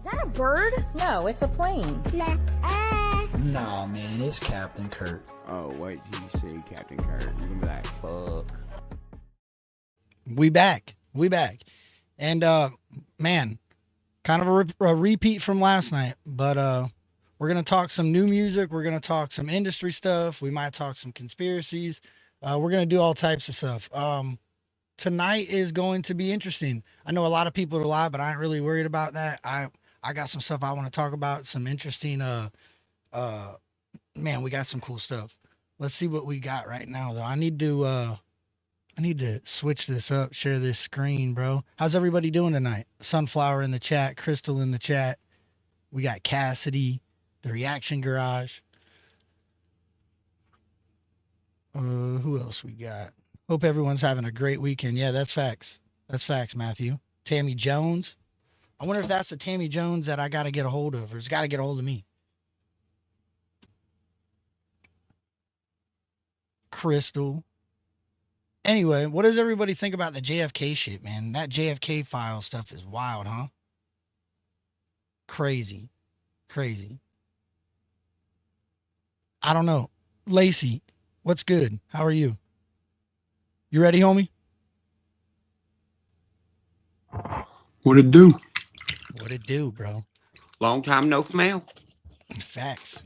Is that a bird? No, it's a plane. Nah, man, it's Captain Kurt. Oh, wait till you see Captain Kurt. You're gonna be like, fuck. We back. And, man, kind of a repeat from last night, but we're going to talk some new music. We're going to talk some industry stuff. We might talk some conspiracies. We're going to do all types of stuff. Tonight is going to be interesting. I know a lot of people are live, but I ain't really worried about that. I got some stuff I want to talk about, some interesting, man, we got some cool stuff. Let's see what we got right now, though. I need to switch this up, share this screen, bro. How's everybody doing tonight? Sunflower in the chat, Crystal in the chat. We got Cassidy, the Reaction Garage. Who else we got? Hope everyone's having a great weekend. Yeah, that's facts. That's facts, Matthew. Tammy Jones. I wonder if that's the Tammy Jones that I got to get a hold of, or it's got to get a hold of me. Crystal. Anyway, what does everybody think about the JFK shit, man? That JFK file stuff is wild, huh? Crazy. I don't know. Lacey, what's good? How are you? You ready, homie? What it do? What it do, bro? Long time no smell. Facts.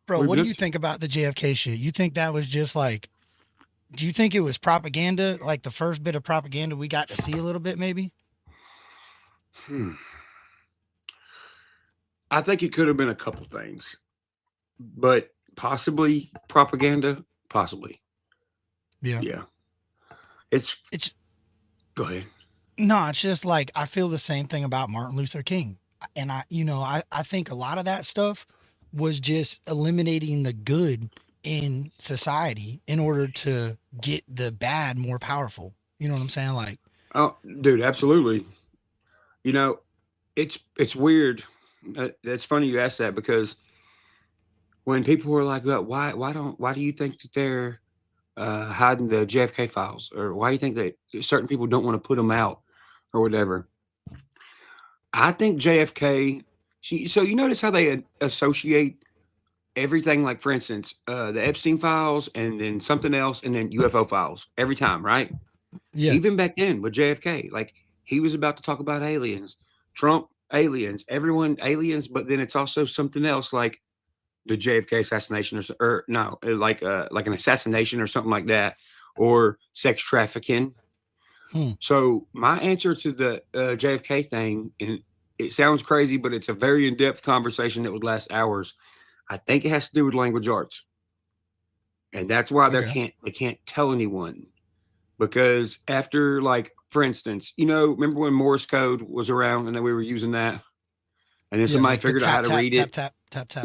Bro, what do you think about the JFK shit? You think that was just like, do you think it was propaganda? Like the first bit of propaganda we got to see a little bit, maybe? I think it could have been a couple things, but possibly propaganda, possibly. Yeah. It's go ahead. No, it's just like, I feel the same thing about Martin Luther King. And I think a lot of that stuff was just eliminating the good in society in order to get the bad more powerful. You know what I'm saying? Like, oh, dude, absolutely. You know, it's weird. It's funny you ask that, because when people were like, why do you think that they're hiding the JFK files, or why do you think that certain people don't want to put them out or whatever? I think JFK. So you notice how they associate everything, like, for instance, the Epstein files and then something else and then UFO files every time, right? yeah, Even back then with JFK, like, he was about to talk about aliens, Trump, aliens, everyone, aliens, but then it's also something else, like the JFK assassination, or no, like an assassination or something like that, or sex trafficking. So my answer to the JFK thing, and it sounds crazy, but it's a very in-depth conversation that would last hours. I think it has to do with language arts, and that's why they can't tell anyone, because after, like, for instance, remember when Morse code was around and then we were using that, and then somebody like figured out how to read it, tap,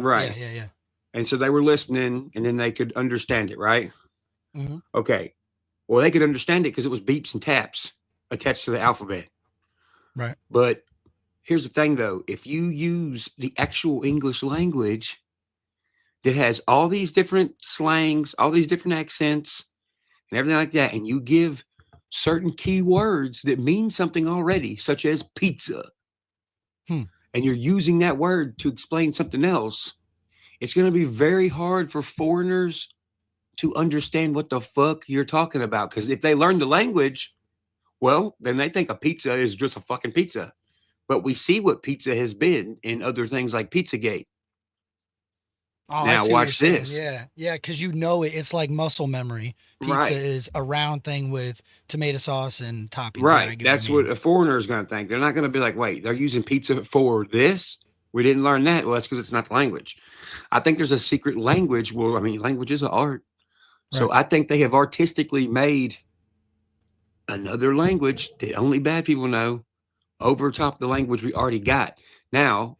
right? Yeah. And so they were listening, and then they could understand it, right? Mm-hmm. Okay, well, they could understand it because it was beeps and taps attached to the alphabet, Right. But here's the thing, though: if you use the actual English language that has all these different slangs, all these different accents, and everything like that, and you give certain key words that mean something already, such as pizza, and you're using that word to explain something else, it's going to be very hard for foreigners to understand what the fuck you're talking about. Because if they learn the language, well, then they think a pizza is just a fucking pizza. But we see what pizza has been in other things like Pizzagate. Oh, now watch this. Yeah, because it's like muscle memory. Pizza Right. is a round thing with tomato sauce and toppings. Right. Yeah, That's what a foreigner is going to think. They're not going to be like, wait, they're using pizza for this? We didn't learn that. Well, that's because it's not the language. I think there's a secret language. Well, I mean, language is an art. So Right. I think they have artistically made another language that only bad people know over top the language we already got. Now,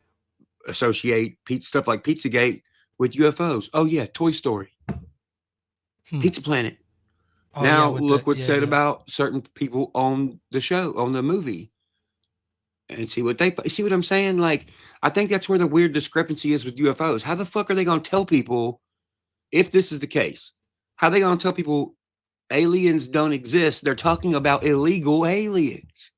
associate stuff like Pizzagate with UFOs. Oh, yeah, Toy Story. Pizza Planet. Oh, now, yeah, look what's said about certain people on the show, on the movie. And see what I'm saying? Like, I think that's where the weird discrepancy is with UFOs. How the fuck are they going to tell people, if this is the case, how are they going to tell people aliens don't exist? They're talking about illegal aliens.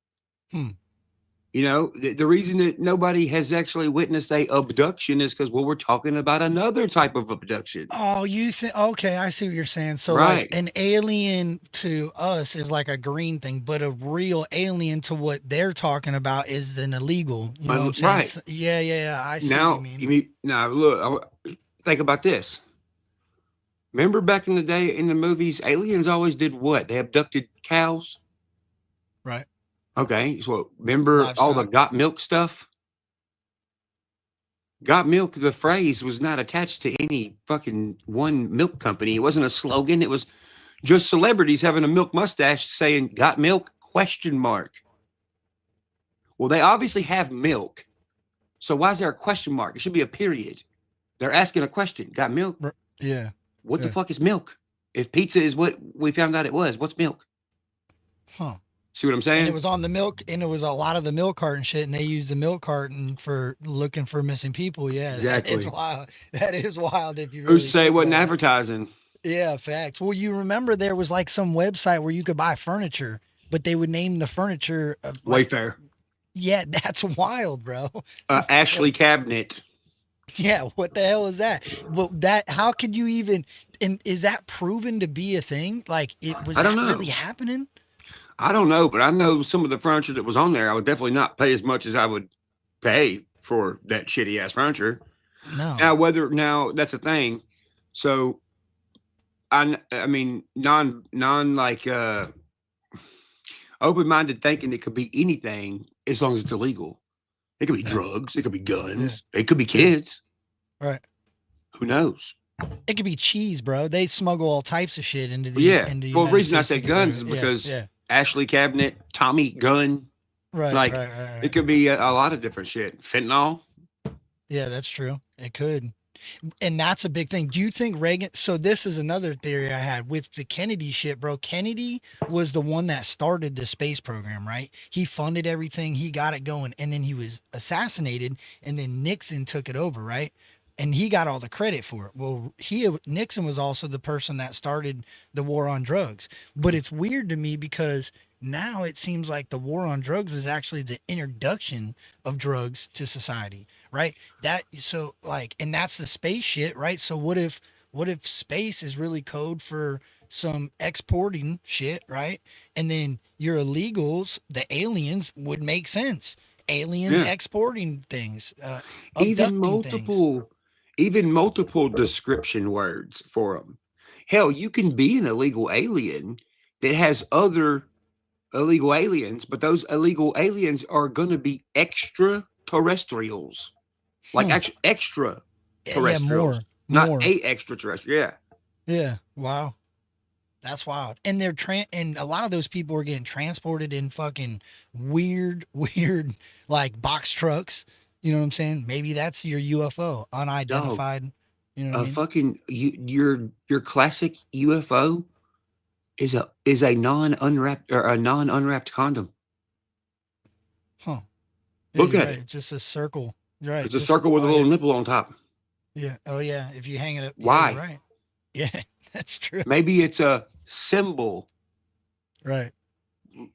You know, the reason that nobody has actually witnessed a abduction is because, well, we're talking about another type of abduction. Oh, you think? Okay, I see what you're saying. So, like, Right. an alien to us is like a green thing, but a real alien to what they're talking about is an illegal. You know what I'm saying? Right. So, yeah, yeah, yeah. I see what you Now, mean. you mean, now look, think about this. Remember back in the day in the movies, aliens always did what? They abducted cows. Right. Okay. So remember all the Livestock. got milk stuff? Got milk, the phrase was not attached to any fucking one milk company. It wasn't a slogan. It was just celebrities having a milk mustache saying got milk question mark. Well, they obviously have milk. So why is there a question mark? It should be a period. They're asking a question. Got milk? Yeah. What the Yeah. fuck is milk? If pizza is what we found out it was, what's milk? Huh. See what I'm And saying? it was on the milk, and it was a lot of the milk carton shit, and they used the milk carton for looking for missing people. Yeah, that is Exactly. wild. That is wild if you Who's really to say it think wasn't about it. advertising? Yeah, facts. Well, you remember there was like some website where you could buy furniture, but they would name the furniture like, Wayfair. yeah, that's wild, bro. Ashley cabinet. Yeah, what the hell is that? Well, that how could you even? And is that proven to be a thing? Like, it was I don't that know. really happening? I don't know, but I know some of the furniture that was on there. I would definitely not pay as much as I would pay for that shitty ass furniture. No. Now that's a thing. So I mean non like open minded thinking it could be anything as long as it's illegal. It could be drugs. It could be guns. It could be kids. Right. Who knows? It could be cheese, bro. They smuggle all types of shit into the Yeah. into the Well, the United reason I States to said get guns rid is of it. because Yeah, Ashley cabinet, Tommy gun, right, like right. it could be a lot of different shit. Fentanyl. Yeah, that's true. It could. And that's a big thing. Do you think Reagan? So this is another theory I had with the Kennedy shit, bro. Kennedy was the one that started the space program, right? He funded everything, he got it going, and then he was assassinated, and then Nixon took it over, right? And he got all the credit for it. Well, Nixon was also the person that started the war on drugs. But it's weird to me because now it seems like the war on drugs was actually the introduction of drugs to society, right? That so like, and that's the space shit, right? So what if space is really code for some exporting shit, right? And then your illegals, the aliens, would make sense. Aliens Yeah. exporting things, Even abducting things. multiple description words for them. Hell, you can be an illegal alien that has other illegal aliens, but those illegal aliens are going to be extraterrestrials, like Hmm. extra Yeah, terrestrials, not more. a extraterrestrial. Yeah, Yeah. Wow. That's wild. And and a lot of those people are getting transported in fucking weird, weird like box trucks. You know what I'm saying? Maybe that's your UFO, dog. unidentified. You know what I A mean? fucking your classic UFO is a non unwrapped or a non unwrapped condom. Huh. Yeah, Look you're at right. it. It's just a circle. You're right. It's a Just circle with a oh little yeah. nipple on top. Yeah. Oh yeah. If you hang it up, yeah, you're Why? right. Yeah, that's true. Maybe it's a symbol. Right.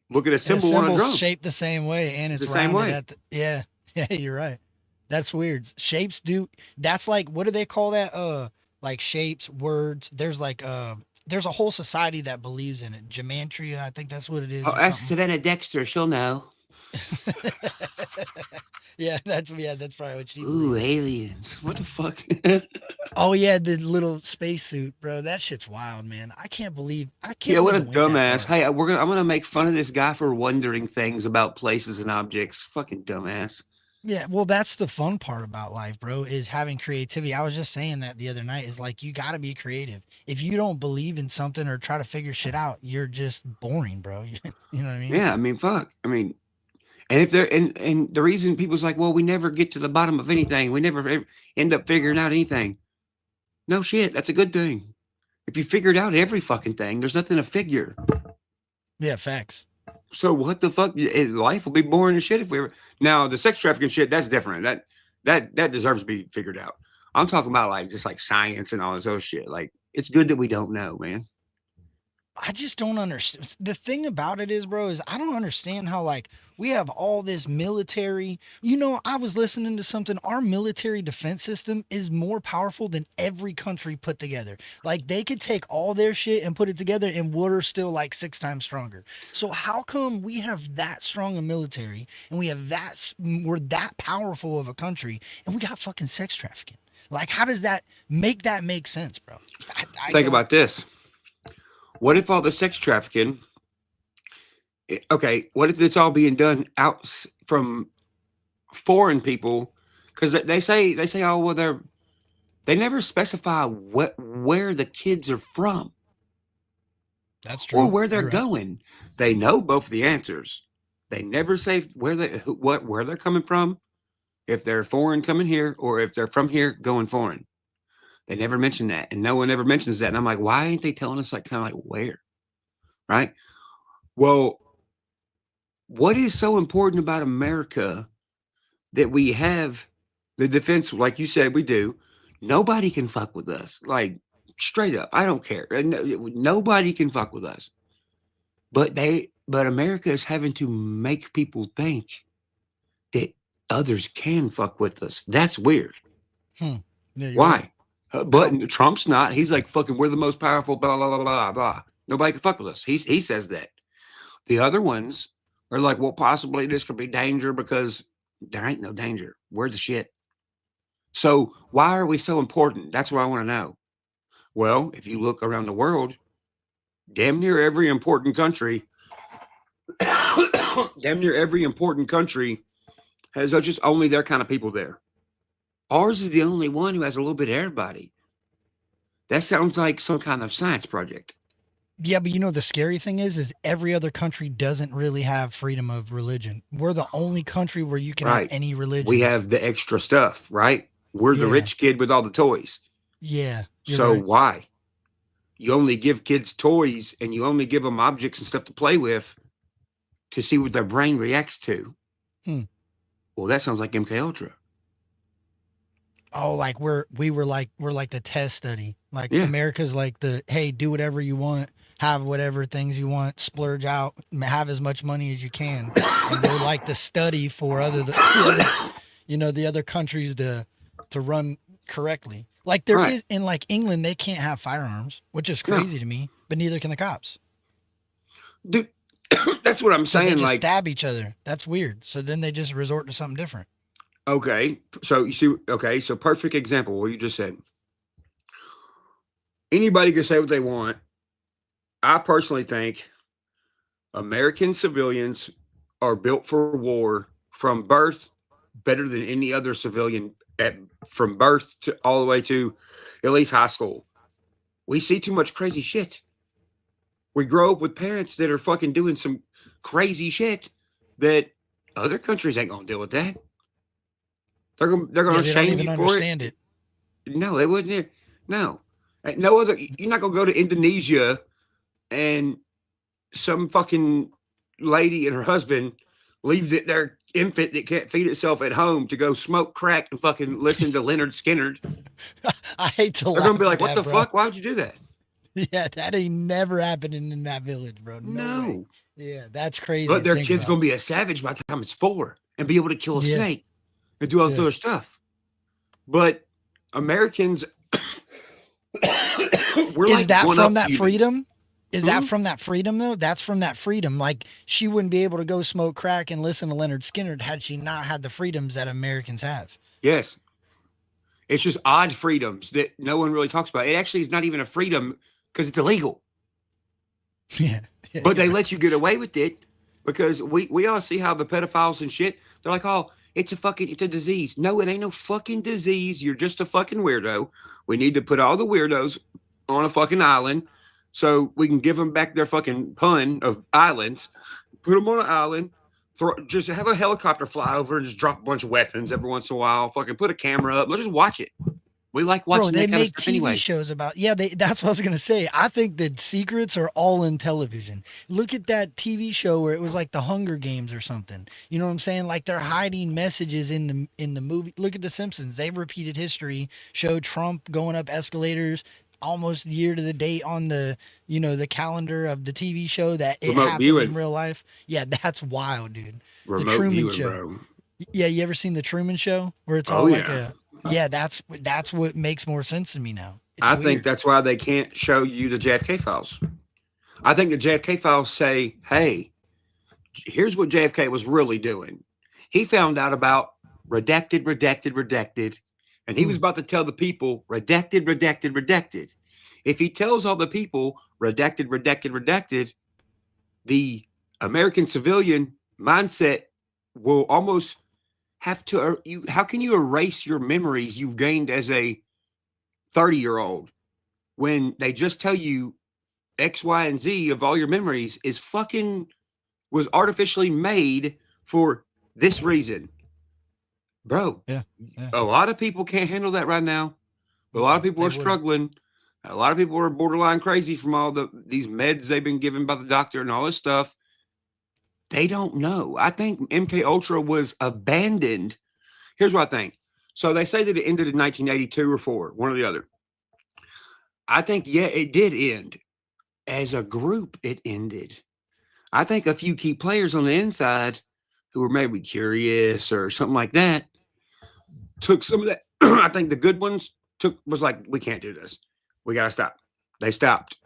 Look at a And the symbol on a symbol's drum. shaped the same way and It's it's the same rounded way. at the yeah. Yeah, you're right. That's weird. Shapes do that's like what do they call that? Like shapes, words. There's a whole society that believes in it. Gematria, I think that's what it is Oh, or ask something. Savannah Dexter. She'll know. Yeah, that's probably what she Ooh, believes. aliens. What the fuck? Oh yeah, the little spacesuit, bro. That shit's wild, man. I can't Yeah, what believe a it went that dumbass. far. Hey, I'm gonna make fun of this guy for wondering things about places and objects. Fucking dumbass. Yeah, well, that's the fun part about life, bro, is having creativity. I was just saying that the other night is like you got to be creative. If you don't believe in something or try to figure shit out, you're just boring, bro. You know what I mean? Yeah, I mean, fuck. I mean, and if they're and the reason people's like, well, we never get to the bottom of anything. We never end up figuring out anything. No shit. That's a good thing. If you figured out every fucking thing, there's nothing to figure. Yeah, facts. So what the fuck? Life will be boring as shit if we were. Now the sex trafficking shit, that's different. That deserves to be figured out. I'm talking about like just like science and all this other shit. Like it's good that we don't know, man. I just don't understand. The thing about it is, bro, is I don't understand how like we have all this military. You know, I was listening to something. Our military defense system is more powerful than every country put together. Like they could take all their shit and put it together, and we're still like 6 times stronger. So how come we have that strong a military and we have we're that powerful of a country and we got fucking sex trafficking? Like, how does that make sense, bro? I Think don't. about this. What if all the sex trafficking? Okay, what if it's all being done from foreign people? Because they say, oh well, they never specify where the kids are from That's or true. where they're You're right. going. They know both the answers. They never say where they're coming from, if they're foreign coming here, or if they're from here going foreign. They never mention that, and no one ever mentions that. And I'm like, why ain't they telling us like kind of like where? Right? Well, what is so important about America that we have the defense, like you said, we do. Nobody can fuck with us. Like straight up, I don't care. Nobody can fuck with us. But America is having to make people think that others can fuck with us. That's weird. Yeah, you're Why? right. But Trump's not. He's like fucking. We're the most powerful. Blah blah blah blah blah. Nobody can fuck with us. He says that. The other ones are like, well, possibly this could be danger because there ain't no danger. We're the shit. So why are we so important? That's what I want to know. Well, if you look around the world, damn near every important country, damn near every important country has just only their kind of people there. Ours is the only one who has a little bit of everybody. That sounds like some kind of science project. Yeah, but you know the scary thing is every other country doesn't really have freedom of religion. We're the only country where you can have Right. any religion. We have the extra stuff, right? We're the Yeah. rich kid with all the toys. Yeah. You're So right. why? You only give kids toys and you only give them objects and stuff to play with to see what their brain reacts to. Well, that sounds like MK Ultra. Oh, like we're like the test study. Like Yeah. America's like the hey, do whatever you want, have whatever things you want, splurge out, have as much money as you can. And we're like the study for the other countries to run correctly. Like there Right. is in like England, they can't have firearms, which is No. crazy to me, but neither can the cops. Dude, that's what I'm So they saying. just Like, stab each other. That's weird. So then they just resort to something different. okay. So you see, okay. So perfect example, what you just said. Anybody can say what they want. I personally think American civilians are built for war from birth better than any other civilian from birth to all the way to at least high school. We see too much crazy shit. We grow up with parents that are fucking doing some crazy shit that other countries ain't gonna deal with that. They're gonna Yeah, they don't shame even you for it. understand it. No, they wouldn't. No, no other. You're not gonna go to Indonesia and some fucking lady and her husband leaves their infant that can't feed itself at home to go smoke crack and fucking listen to Leonard Skinner. I hate to They're laugh. gonna be like, at "What that, the bro. fuck? Why would you do that?" Yeah, that ain't never happening in that village, bro. No, way. No, Yeah, that's crazy. but to their think kid's about. gonna be a savage by the time it's 4 and be able to kill a Yeah. snake and do all this Yeah. other stuff. But Americans, we're Is like that one from up that humans. freedom? Is that Mhm. from that freedom though? That's from that freedom. Like she wouldn't be able to go smoke crack and listen to Leonard Skinner had she not had the freedoms that Americans have. Yes. It's just odd freedoms that no one really talks about. It actually is not even a freedom because it's illegal. Yeah. Yeah, But they you're let you get away with it because we all see how the pedophiles and shit, they're like, oh, it's a disease. No, it ain't no fucking disease. You're just a fucking weirdo. We need to put all the weirdos on a fucking island so we can give them back their fucking pun of islands, put them on an island, just have a helicopter fly over and just drop a bunch of weapons every once in a while, fucking put a camera up. Let's just watch it. We like Bro, watching they that kind of make stuff TV anyway. shows about that's what I was gonna say. I think the secrets are all in television. Look at that TV show where it was like the Hunger Games or something. You know what I'm saying? Like they're hiding messages in the movie. Look at The Simpsons. They repeated history, showed Trump going up escalators. almost year to the date on the the calendar of the TV show that it Remote happened in viewing. real life. Yeah, that's wild, dude. The Remote Truman viewing, Show. bro. Yeah, you ever seen the Truman Show where it's Oh all like yeah. a yeah, that's what makes more sense to me now. It's I think weird. that's why they can't show you the JFK files. I think the JFK files say, hey, here's what JFK was really doing. He found out about redacted, and he was Mm, about to tell the people redacted. If he tells all the people redacted, the American civilian mindset will almost have to you. How can you erase your memories you've gained as a 30-year-old when they just tell you X, Y, and Z of all your memories is fucking was artificially made for this reason, bro? yeah, yeah. A lot of people can't handle that right now. A lot of Mm-mm, people they are wouldn't. struggling. A lot of people are borderline crazy from all these meds they've been given by the doctor and all this stuff. They don't know. I think MK Ultra was abandoned. Here's what I think. So they say that it ended in 1982 or four, one or the other. I think yeah, it did end. As a group, it ended. I think a few key players on the inside who were maybe curious or something like that took some of that. I think the good ones was like, we can't do this. We gotta stop. They stopped.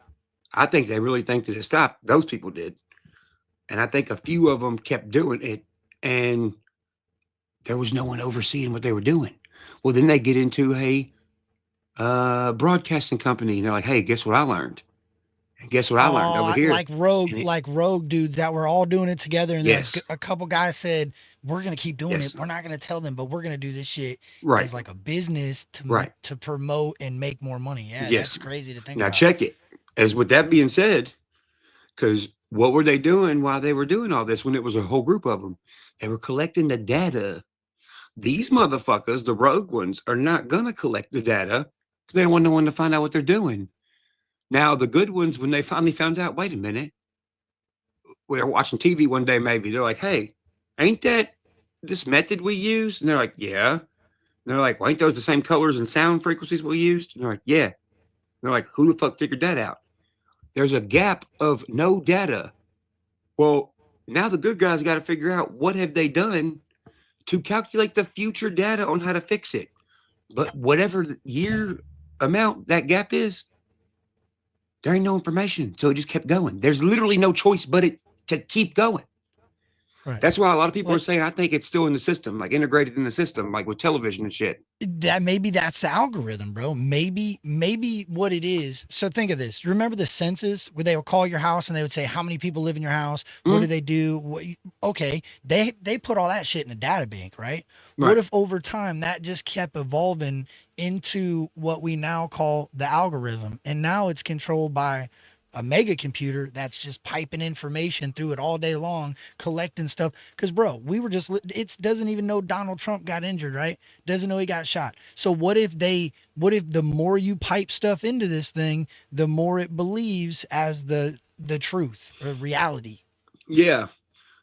I think they really think that it stopped. Those people did. And I think a few of them kept doing it and there was no one overseeing what they were doing. Well, then they get into a broadcasting company and they're like, hey, guess what I learned? And guess what I learned over Oh, here? And it, like rogue dudes that were all doing it together, and then yes, a couple guys said, "We're gonna keep doing it. yes, We're not gonna tell them, but we're gonna do this shit right, as like a business right, to promote and make more money." Yeah, that's yes. crazy to think Now about. check it. As with that being said, because what were they doing while they were doing all this when it was a whole group of them? They were collecting the data. These motherfuckers, the rogue ones, are not going to collect the data because they don't want no one to find out what they're doing. Now, the good ones, when they finally found out, wait a minute, we were watching TV one day, maybe they're like, hey, ain't that this method we use? And they're like, yeah. And they're like, well, ain't those the same colors and sound frequencies we used? And they're like, yeah. And they're like, who the fuck figured that out? There's a gap of no data. Well, now the good guys got to figure out what have they done to calculate the future data on how to fix it. But whatever the year amount that gap is, there ain't no information. So it just kept going. There's literally no choice but it to keep going. Right. That's why a lot of people are Like saying I think it's still in the system, like integrated in the system, like with television and shit. that maybe that's the algorithm, bro. Maybe what it is. So think of this. Remember the census where they would call your house and they would say how many people live in your house, what do Mm, they do? Okay, they put all that shit in a data bank, right? What right. if over time that just kept evolving into what we now call the algorithm, and now it's controlled by a mega computer that's just piping information through it all day long, collecting stuff. Because, bro, we were just, it doesn't even know Donald Trump got injured, right? Doesn't know he got shot. So what if the more you pipe stuff into this thing, the more it believes as the truth or reality? Yeah.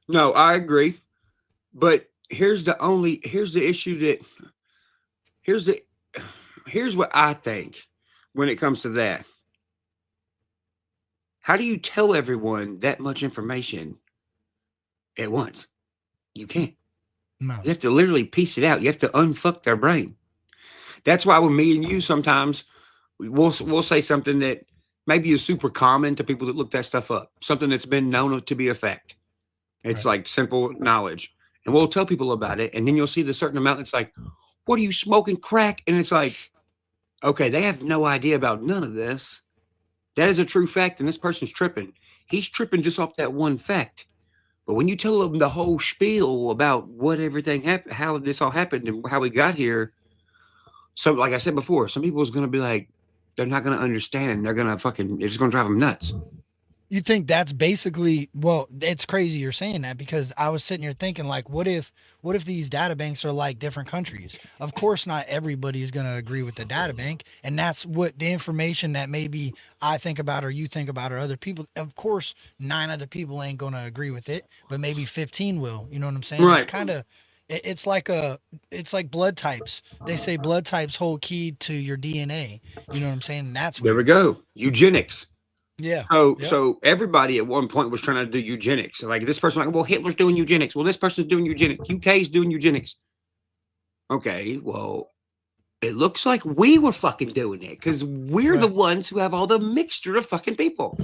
No, I agree. But here's the issue that here's the here's what I think when it comes to that. How do you tell everyone that much information at once? You can't. No. You have to literally piece it out. You have to unfuck their brain. That's why with me and you sometimes we'll say something that maybe is super common to people that look that stuff up, something that's been known to be a fact. It's Right. like simple knowledge. And we'll tell people about it. And then you'll see the certain amount that's like, what are you smoking crack? And it's like, okay, they have no idea about none of this. That is a true fact. And this person's tripping. He's tripping just off that one fact. But when you tell them the whole spiel about what everything happened, how this all happened and how we got here, so like I said before, some people is going to be like, they're not going to understand. They're going to fucking, it's going to drive them nuts. You think that's basically, well, it's crazy you're saying that, because I was sitting here thinking, like, what if these data banks are like different countries? Of course not everybody is going to agree with the data bank, and that's what the information that maybe I think about or you think about or other people, of course 9 other people ain't going to agree with it, but maybe 15 will. You know what I'm saying? Right. It's like blood types. They say blood types hold key to your DNA. You know what I'm saying? And that's There we weird. go. Eugenics. Yeah. So, Yep. so everybody at one point was trying to do eugenics. Like this person, like, well, Hitler's doing eugenics. Well, this person's doing eugenics. UK's doing eugenics. Okay, well, it looks like we were fucking doing it because we're the Right. ones who have all the mixture of fucking people.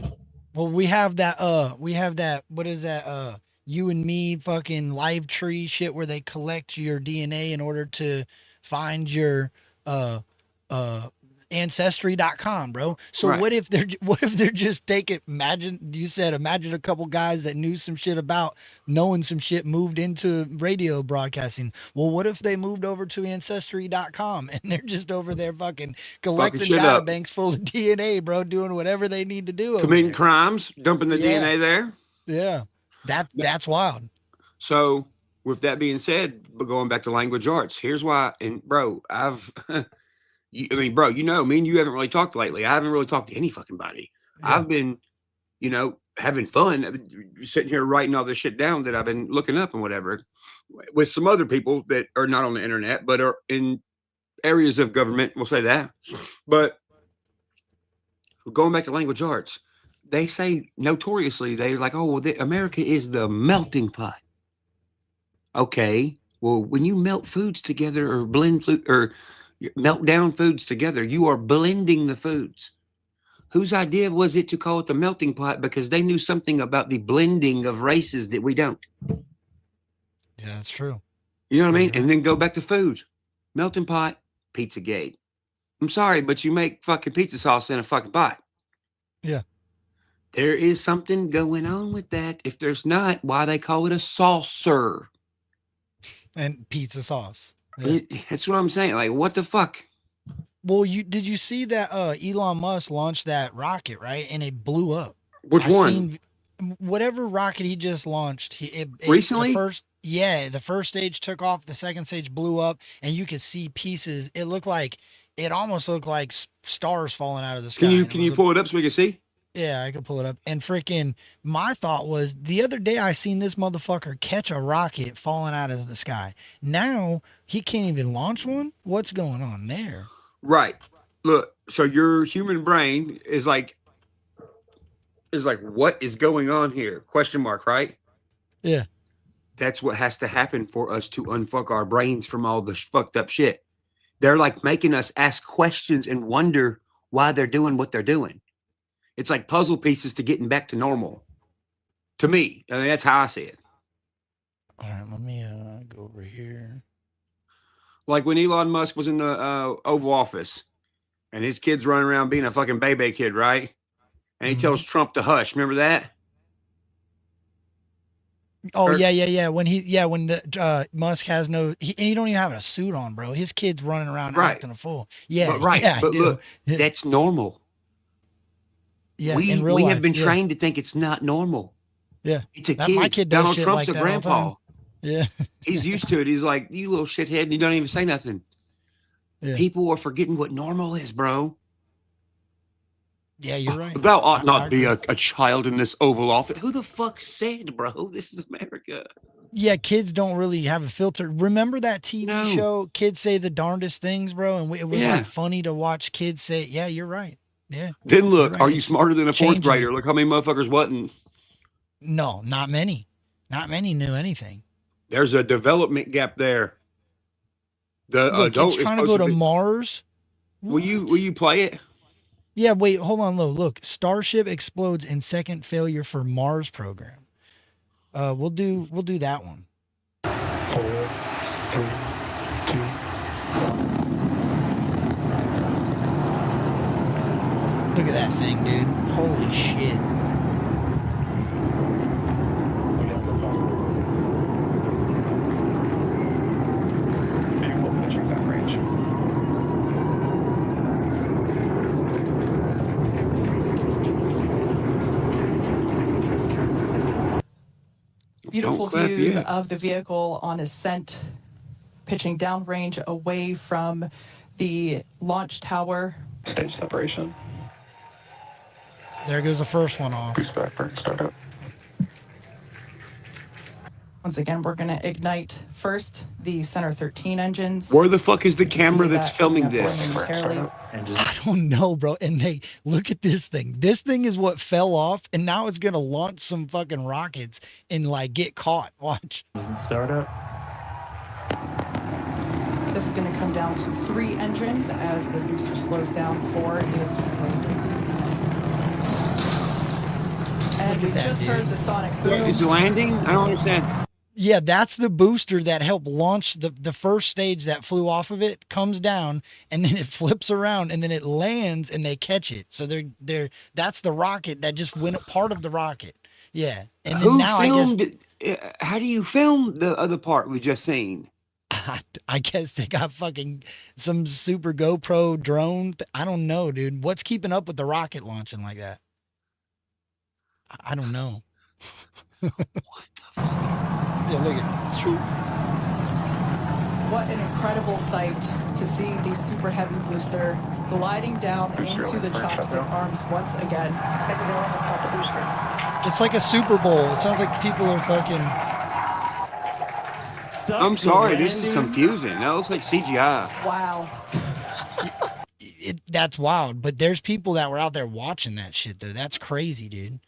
Well, we have that, what is that, you and me fucking live tree shit where they collect your DNA in order to find your, uh, uh, ancestry.com, bro. So Right. what if they're just taking, imagine a couple guys that knew some shit about knowing some shit moved into radio broadcasting. Well, what if they moved over to ancestry.com and they're just over there fucking Fucking collecting shit data up. banks full of DNA, bro, doing whatever they need to do over Committing there. crimes, dumping the Yeah, DNA there. yeah. That's wild. So, with that being said, but going back to language arts, here's why. And bro, I mean, bro, you know, me and you haven't really talked lately. I haven't really talked to any fucking body. Yeah. I've been, having fun. I've been sitting here writing all this shit down that I've been looking up and whatever with some other people that are not on the internet, but are in areas of government. We'll say that. But going back to language arts, they say notoriously, they're like, oh, well, America is the melting pot. Okay. Well, when you melt foods together or blend food or melt down foods together, you are blending the foods. Whose idea was it to call it the melting pot? Because they knew something about the blending of races that we don't. Yeah, that's true. You know what I Yeah, mean? you're And then go back to food. Melting pot, Pizzagate. I'm sorry, but you make fucking pizza sauce in a fucking pot. Yeah. There is something going on with that. If there's not, why they call it a saucer? And pizza sauce. Yeah. That's what I'm saying. Like, what the fuck? Well, did you see that Elon Musk launched that rocket, right? And it blew up. Which I one? seen whatever rocket he just launched. Recently? The first stage took off, the second stage blew up, and you could see pieces. It almost looked like stars falling out of the sky. Can you pull it up so we can see? Yeah, I can pull it up. And freaking, my thought was the other day I seen this motherfucker catch a rocket falling out of the sky. Now he can't even launch one. What's going on there? Right. Look, so your human brain is like, what is going on here? Question mark, right? Yeah. That's what has to happen for us to unfuck our brains from all the fucked up shit. They're like making us ask questions and wonder why they're doing what they're doing. It's like puzzle pieces to getting back to normal. To me, I mean, that's how I see it. All right, let me go over here. Like when Elon Musk was in the Oval Office and his kid's running around being a fucking baby kid, right? And he tells Trump to hush. Remember that? Oh, yeah. When the Musk has no, and he don't even have a suit on, bro. His kid's running around Right. acting a fool. Yeah, But right. yeah, But I do. look, Yeah. that's normal. Yeah, we in real we life, have been yeah. trained to think it's not normal. Yeah, It's a my kid. kid does Donald shit Trump's like a that all the time. grandpa. Yeah, He's used to it. He's like, you little shithead, and you don't even say nothing. yeah, People are forgetting what normal is, bro. yeah. You're right. Thou ought I not be agree. a child in this Oval Office. Who the fuck said, bro? This is America. Yeah, kids don't really have a filter. Remember that TV No. show? Kids say the darndest things, bro, and it was Yeah. like funny to watch kids say. Yeah, you're right. Yeah. Then look, right. are you It's smarter than a fourth changing grader? it. Look how many motherfuckers wasn't. No, not many. Not many knew anything. There's a development gap there. The Look, adult it's is trying to supposed go to to be. Mars. Will you play it? Yeah, wait, hold on, look. Starship explodes in second failure for Mars program. We'll do that one. 4, 3, 2. Look at that thing, dude. Holy shit. Beautiful views of the vehicle on ascent, pitching downrange away from the launch tower. Stage separation. There goes the first one off. Boost back, burn, start up. Once again, we're going to ignite first the Center 13 engines. Where the fuck is the You can camera see that's that filming coming up this? momentarily. I don't know, bro. And they look at this thing. This thing is what fell off, and now it's gonna launch some fucking rockets and like get caught. Watch. Startup. This is going to come down to 3 engines as the booster slows down for its landing. And we that, just dude. heard the sonic boom. Is it landing? I don't understand. Yeah, that's the booster that helped launch the first stage that flew off of it, comes down, and then it flips around, and then it lands, and they catch it. So that's the rocket that just went part of the rocket. Yeah, and then Who now filmed it? How do you film the other part we just seen? I guess they got fucking some super GoPro drone. I don't know, dude. What's keeping up with the rocket launching like that? I don't know. What the fuck? Yeah, look at it. What an incredible sight to see the super heavy booster gliding down into the chopstick arms once again. It's like a Super Bowl. It sounds like people are fucking. I'm sorry, this is confusing. That looks like CGI. Wow. That's wild. But there's people that were out there watching that shit, though. That's crazy, dude.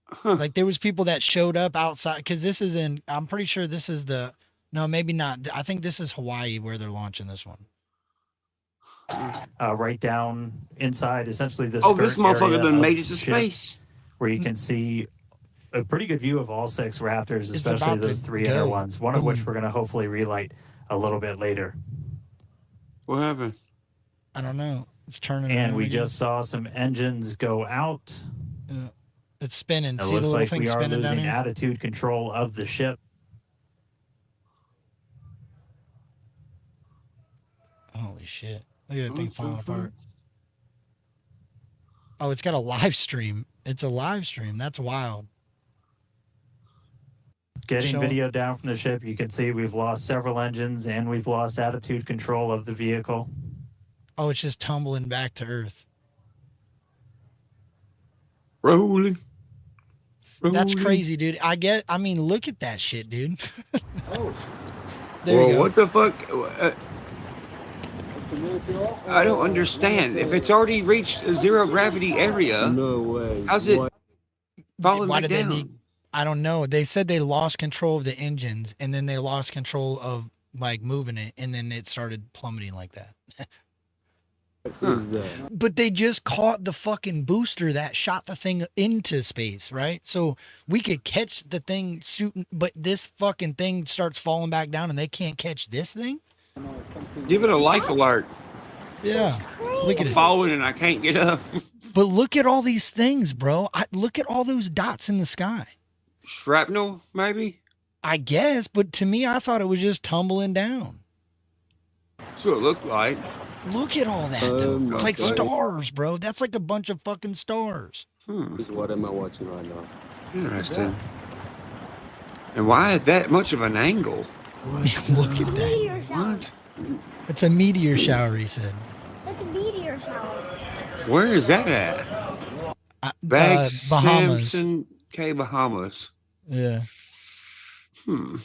Huh. Like there was people that showed up outside because this is in. I'm pretty sure this is the. No, maybe not. I think this is Hawaii where they're launching this one. Right down inside, essentially this. Oh, this motherfucker area done of made it to ship space. where you can see a pretty good view of all 6 Raptors, It's especially about those to 3 inner go. ones. One of which Boom. we're going to hopefully relight a little bit later. What happened? I don't know. It's turning. And around we again. just saw some engines go out. It's spinning. It See the looks little like thing we are spinning down losing here? attitude control of the ship. Holy shit! Look at that thing falling apart. Oh, it's got a live stream. It's a live stream. That's wild. Getting Show- video down from the ship, you can see we've lost several engines and we've lost attitude control of the vehicle. Oh, it's just tumbling back to Earth. Rolling. That's Rolling. crazy, dude. I mean, look at that shit, dude. Oh. There you go. What the fuck? I don't understand. If it's already reached a zero gravity area, No way. how's it falling Why back did they down? need? I don't know. They said they lost control of the engines, and then they lost control of like moving it, and then it started plummeting like that. What is that? But they just caught the fucking booster that shot the thing into space, right? So we could catch the thing shooting, but this fucking thing starts falling back down, and they can't catch this thing. Give it a life alert. Yeah, look at I'm it. falling and I can't get up. But look at all these things, bro. Look at all those dots in the sky. Shrapnel, maybe? I guess, but to me, I thought it was just tumbling down. That's what it looked like. Look at all that, Oh though. my It's like God. stars, bro. That's like a bunch of fucking stars. Is what am I watching right now? Interesting. And why that much of an angle? Look at that. What? It's a meteor shower, he said. It's a meteor shower. Where is that at? Bags Bahamas. Simpson K Bahamas. Yeah. Hmm.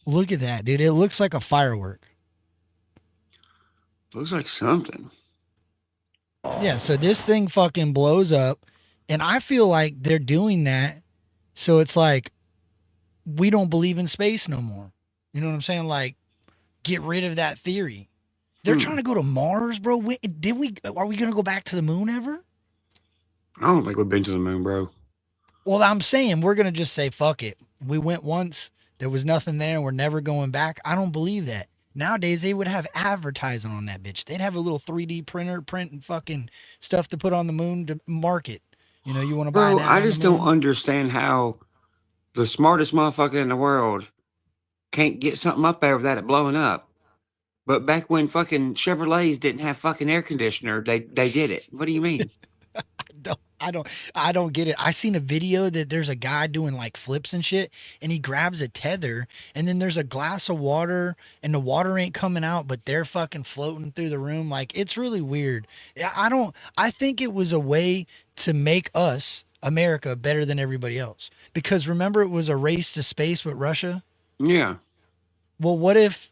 Look at that, dude. It looks like a firework. Looks like something. Yeah, so this thing fucking blows up, and I feel like they're doing that so it's like we don't believe in space no more. You know what I'm saying? Like, get rid of that theory. They're trying to go to Mars, bro. Are we gonna go back to the moon ever? I don't think we've been to the moon, bro. Well, I'm saying we're gonna just say fuck it. We went once, there was nothing there, we're never going back. I don't believe that. Nowadays they would have advertising on that bitch. They'd have a little 3D printer printing fucking stuff to put on the moon to market. You know, you want to buy Bro, that. I on the just don't moon? understand how the smartest motherfucker in the world can't get something up there without it blowing up. But back when fucking Chevrolets didn't have fucking air conditioner, they did it. What do you mean? I don't get it. I seen a video that there's a guy doing like flips and shit, and he grabs a tether, and then there's a glass of water, and the water ain't coming out, but they're fucking floating through the room. Like, it's really weird. I think it was a way to make us, America, better than everybody else. Because remember, it was a race to space with Russia. Yeah. Well, what if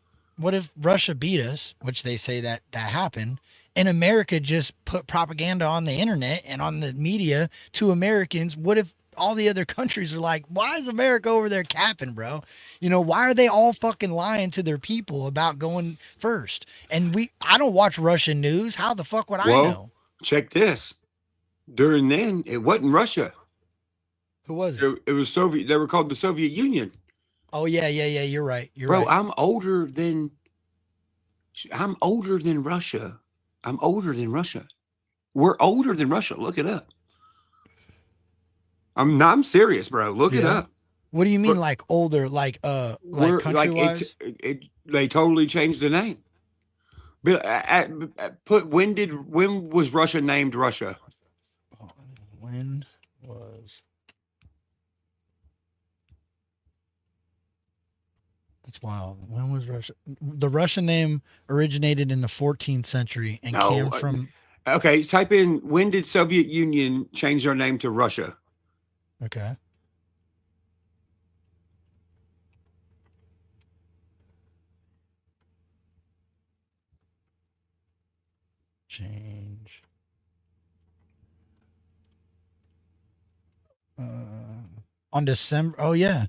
Russia beat us, which they say that happened, and America just put propaganda on the internet and on the media to Americans? What if all the other countries are like, why is America over there capping, bro? You know, why are they all fucking lying to their people about going first? And I don't watch Russian news. How the fuck would I Well, know? check this. During then, it wasn't Russia. Who was it? It was Soviet. They were called the Soviet Union. Oh yeah. You're right. Bro, right. I'm older than Russia. I'm older than Russia. We're older than Russia. Look it up. I'm serious, bro. Look it up. What do you mean, But like older, like we're country like wise? they totally changed the name. But when was Russia named Russia? When was? That's wild. When was Russia? The Russian name originated in the 14th century and came from. Okay, type in when did Soviet Union change their name to Russia? Okay. Change. On December. Oh yeah.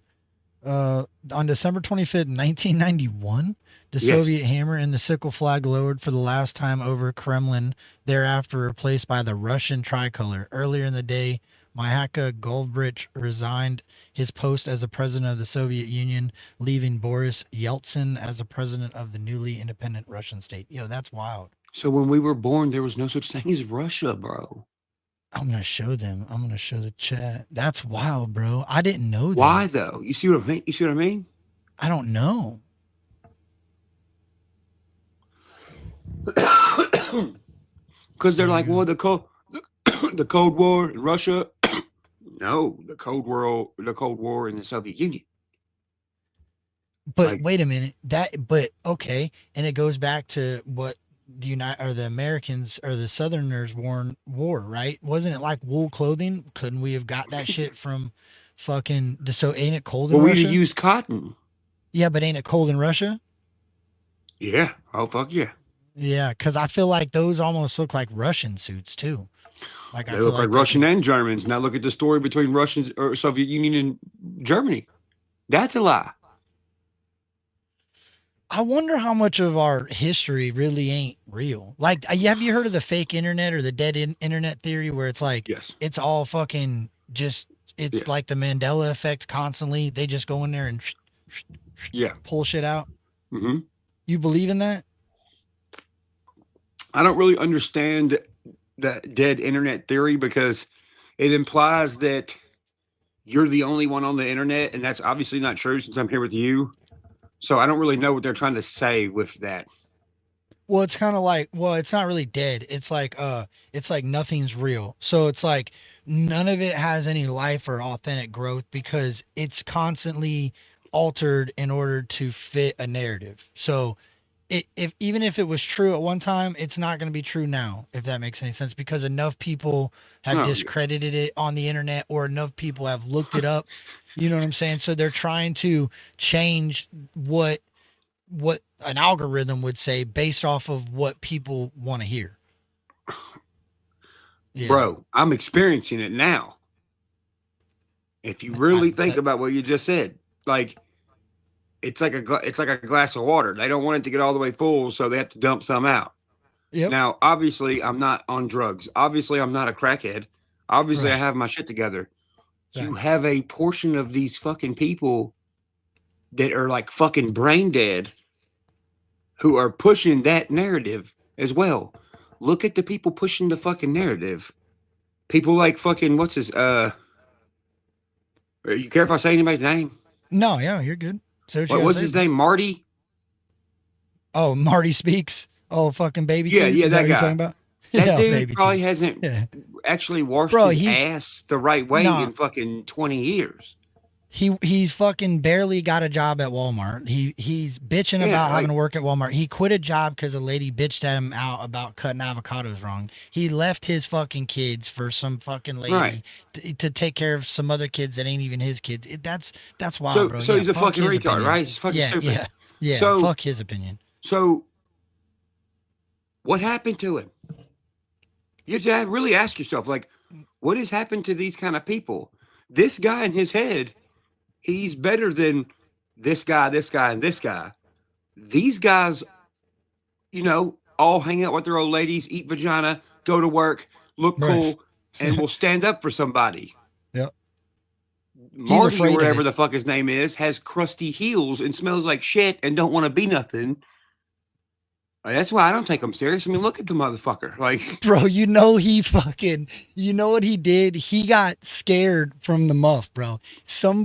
On December 25th, 1991, the Yes. Soviet hammer and the sickle flag lowered for the last time over Kremlin, thereafter replaced by the Russian tricolor. Earlier in the day, Myhaka Goldbrich resigned his post as the president of the Soviet Union, leaving Boris Yeltsin as the president of the newly independent Russian state. Yo, that's wild. So when we were born, there was no such thing as Russia, bro. I'm going to show them. I'm going to show the chat. That's wild, bro. I didn't know that. Why though? You see what I mean? You see what I mean? I don't know. Because they're like, well, the Cold War in Russia. No, the Cold War in the Soviet Union. But wait a minute. Okay, and it goes back to what the Americans or the Southerners wore, right? Wasn't it like wool clothing? Couldn't we have got that shit from fucking? So ain't it cold in Well, Russia? we'd used cotton. Yeah, but ain't it cold in Russia? Yeah. Oh fuck yeah. Yeah, because I feel like those almost look like Russian suits too. Like they look like Russian and Germans. Now look at the story between Russians or Soviet Union and Germany. That's a lie. I wonder how much of our history really ain't real. Like, have you heard of the fake internet or the dead internet theory where it's like, yes, it's all fucking just, it's like the Mandela effect constantly. They just go in there and pull shit out. Mm-hmm. You believe in that? I don't really understand the dead internet theory because it implies that you're the only one on the internet, and that's obviously not true since I'm here with you. So I don't really know what they're trying to say with that. Well, it's kind of like, it's not really dead. It's like nothing's real. So it's like none of it has any life or authentic growth because it's constantly altered in order to fit a narrative. So even if it was true at one time, it's not going to be true now, if that makes any sense, because enough people have discredited it on the internet or enough people have looked it up. You know what I'm saying? So they're trying to change what an algorithm would say based off of what people want to hear. Yeah. Bro, I'm experiencing it now. If you really think about what you just said, like it's like a glass of water. They don't want it to get all the way full, so they have to dump some out. Yep. Now, obviously, I'm not on drugs. Obviously, I'm not a crackhead. Obviously, I have my shit together. Right. You have a portion of these fucking people that are like fucking brain dead who are pushing that narrative as well. Look at the people pushing the fucking narrative. People like fucking, what's his, are you care if I say anybody's name? No, yeah, you're good. So what was his name? Marty? Oh, Marty Speaks. Oh, fucking baby. Yeah, yeah, that guy. You're talking about? That dude probably hasn't actually washed his ass the right way in fucking 20 years. He's fucking barely got a job at Walmart. He's bitching Yeah, about having like, to work at Walmart. He quit a job because a lady bitched at him out about cutting avocados wrong. He left his fucking kids for some fucking right. lady to take care of some other kids that ain't even his kids. That's wild, So bro. so Yeah, he's a fuck fucking his retard, opinion. right? He's fucking Yeah, stupid. yeah. So Fuck his opinion. so what happened to him? You have to really ask yourself, like, what has happened to these kind of people? This guy in his head, he's better than this guy, and this guy. These guys, all hang out with their old ladies, eat vagina, go to work, look Right. cool, and will stand up for somebody. Yep. He's Marty, or afraid of whatever it. the fuck his name is, has crusty heels and smells like shit and don't want to be nothing. That's why I don't take him serious. I mean, look at the motherfucker. Like, Bro, you know what he did? He got scared from the muff, bro. Some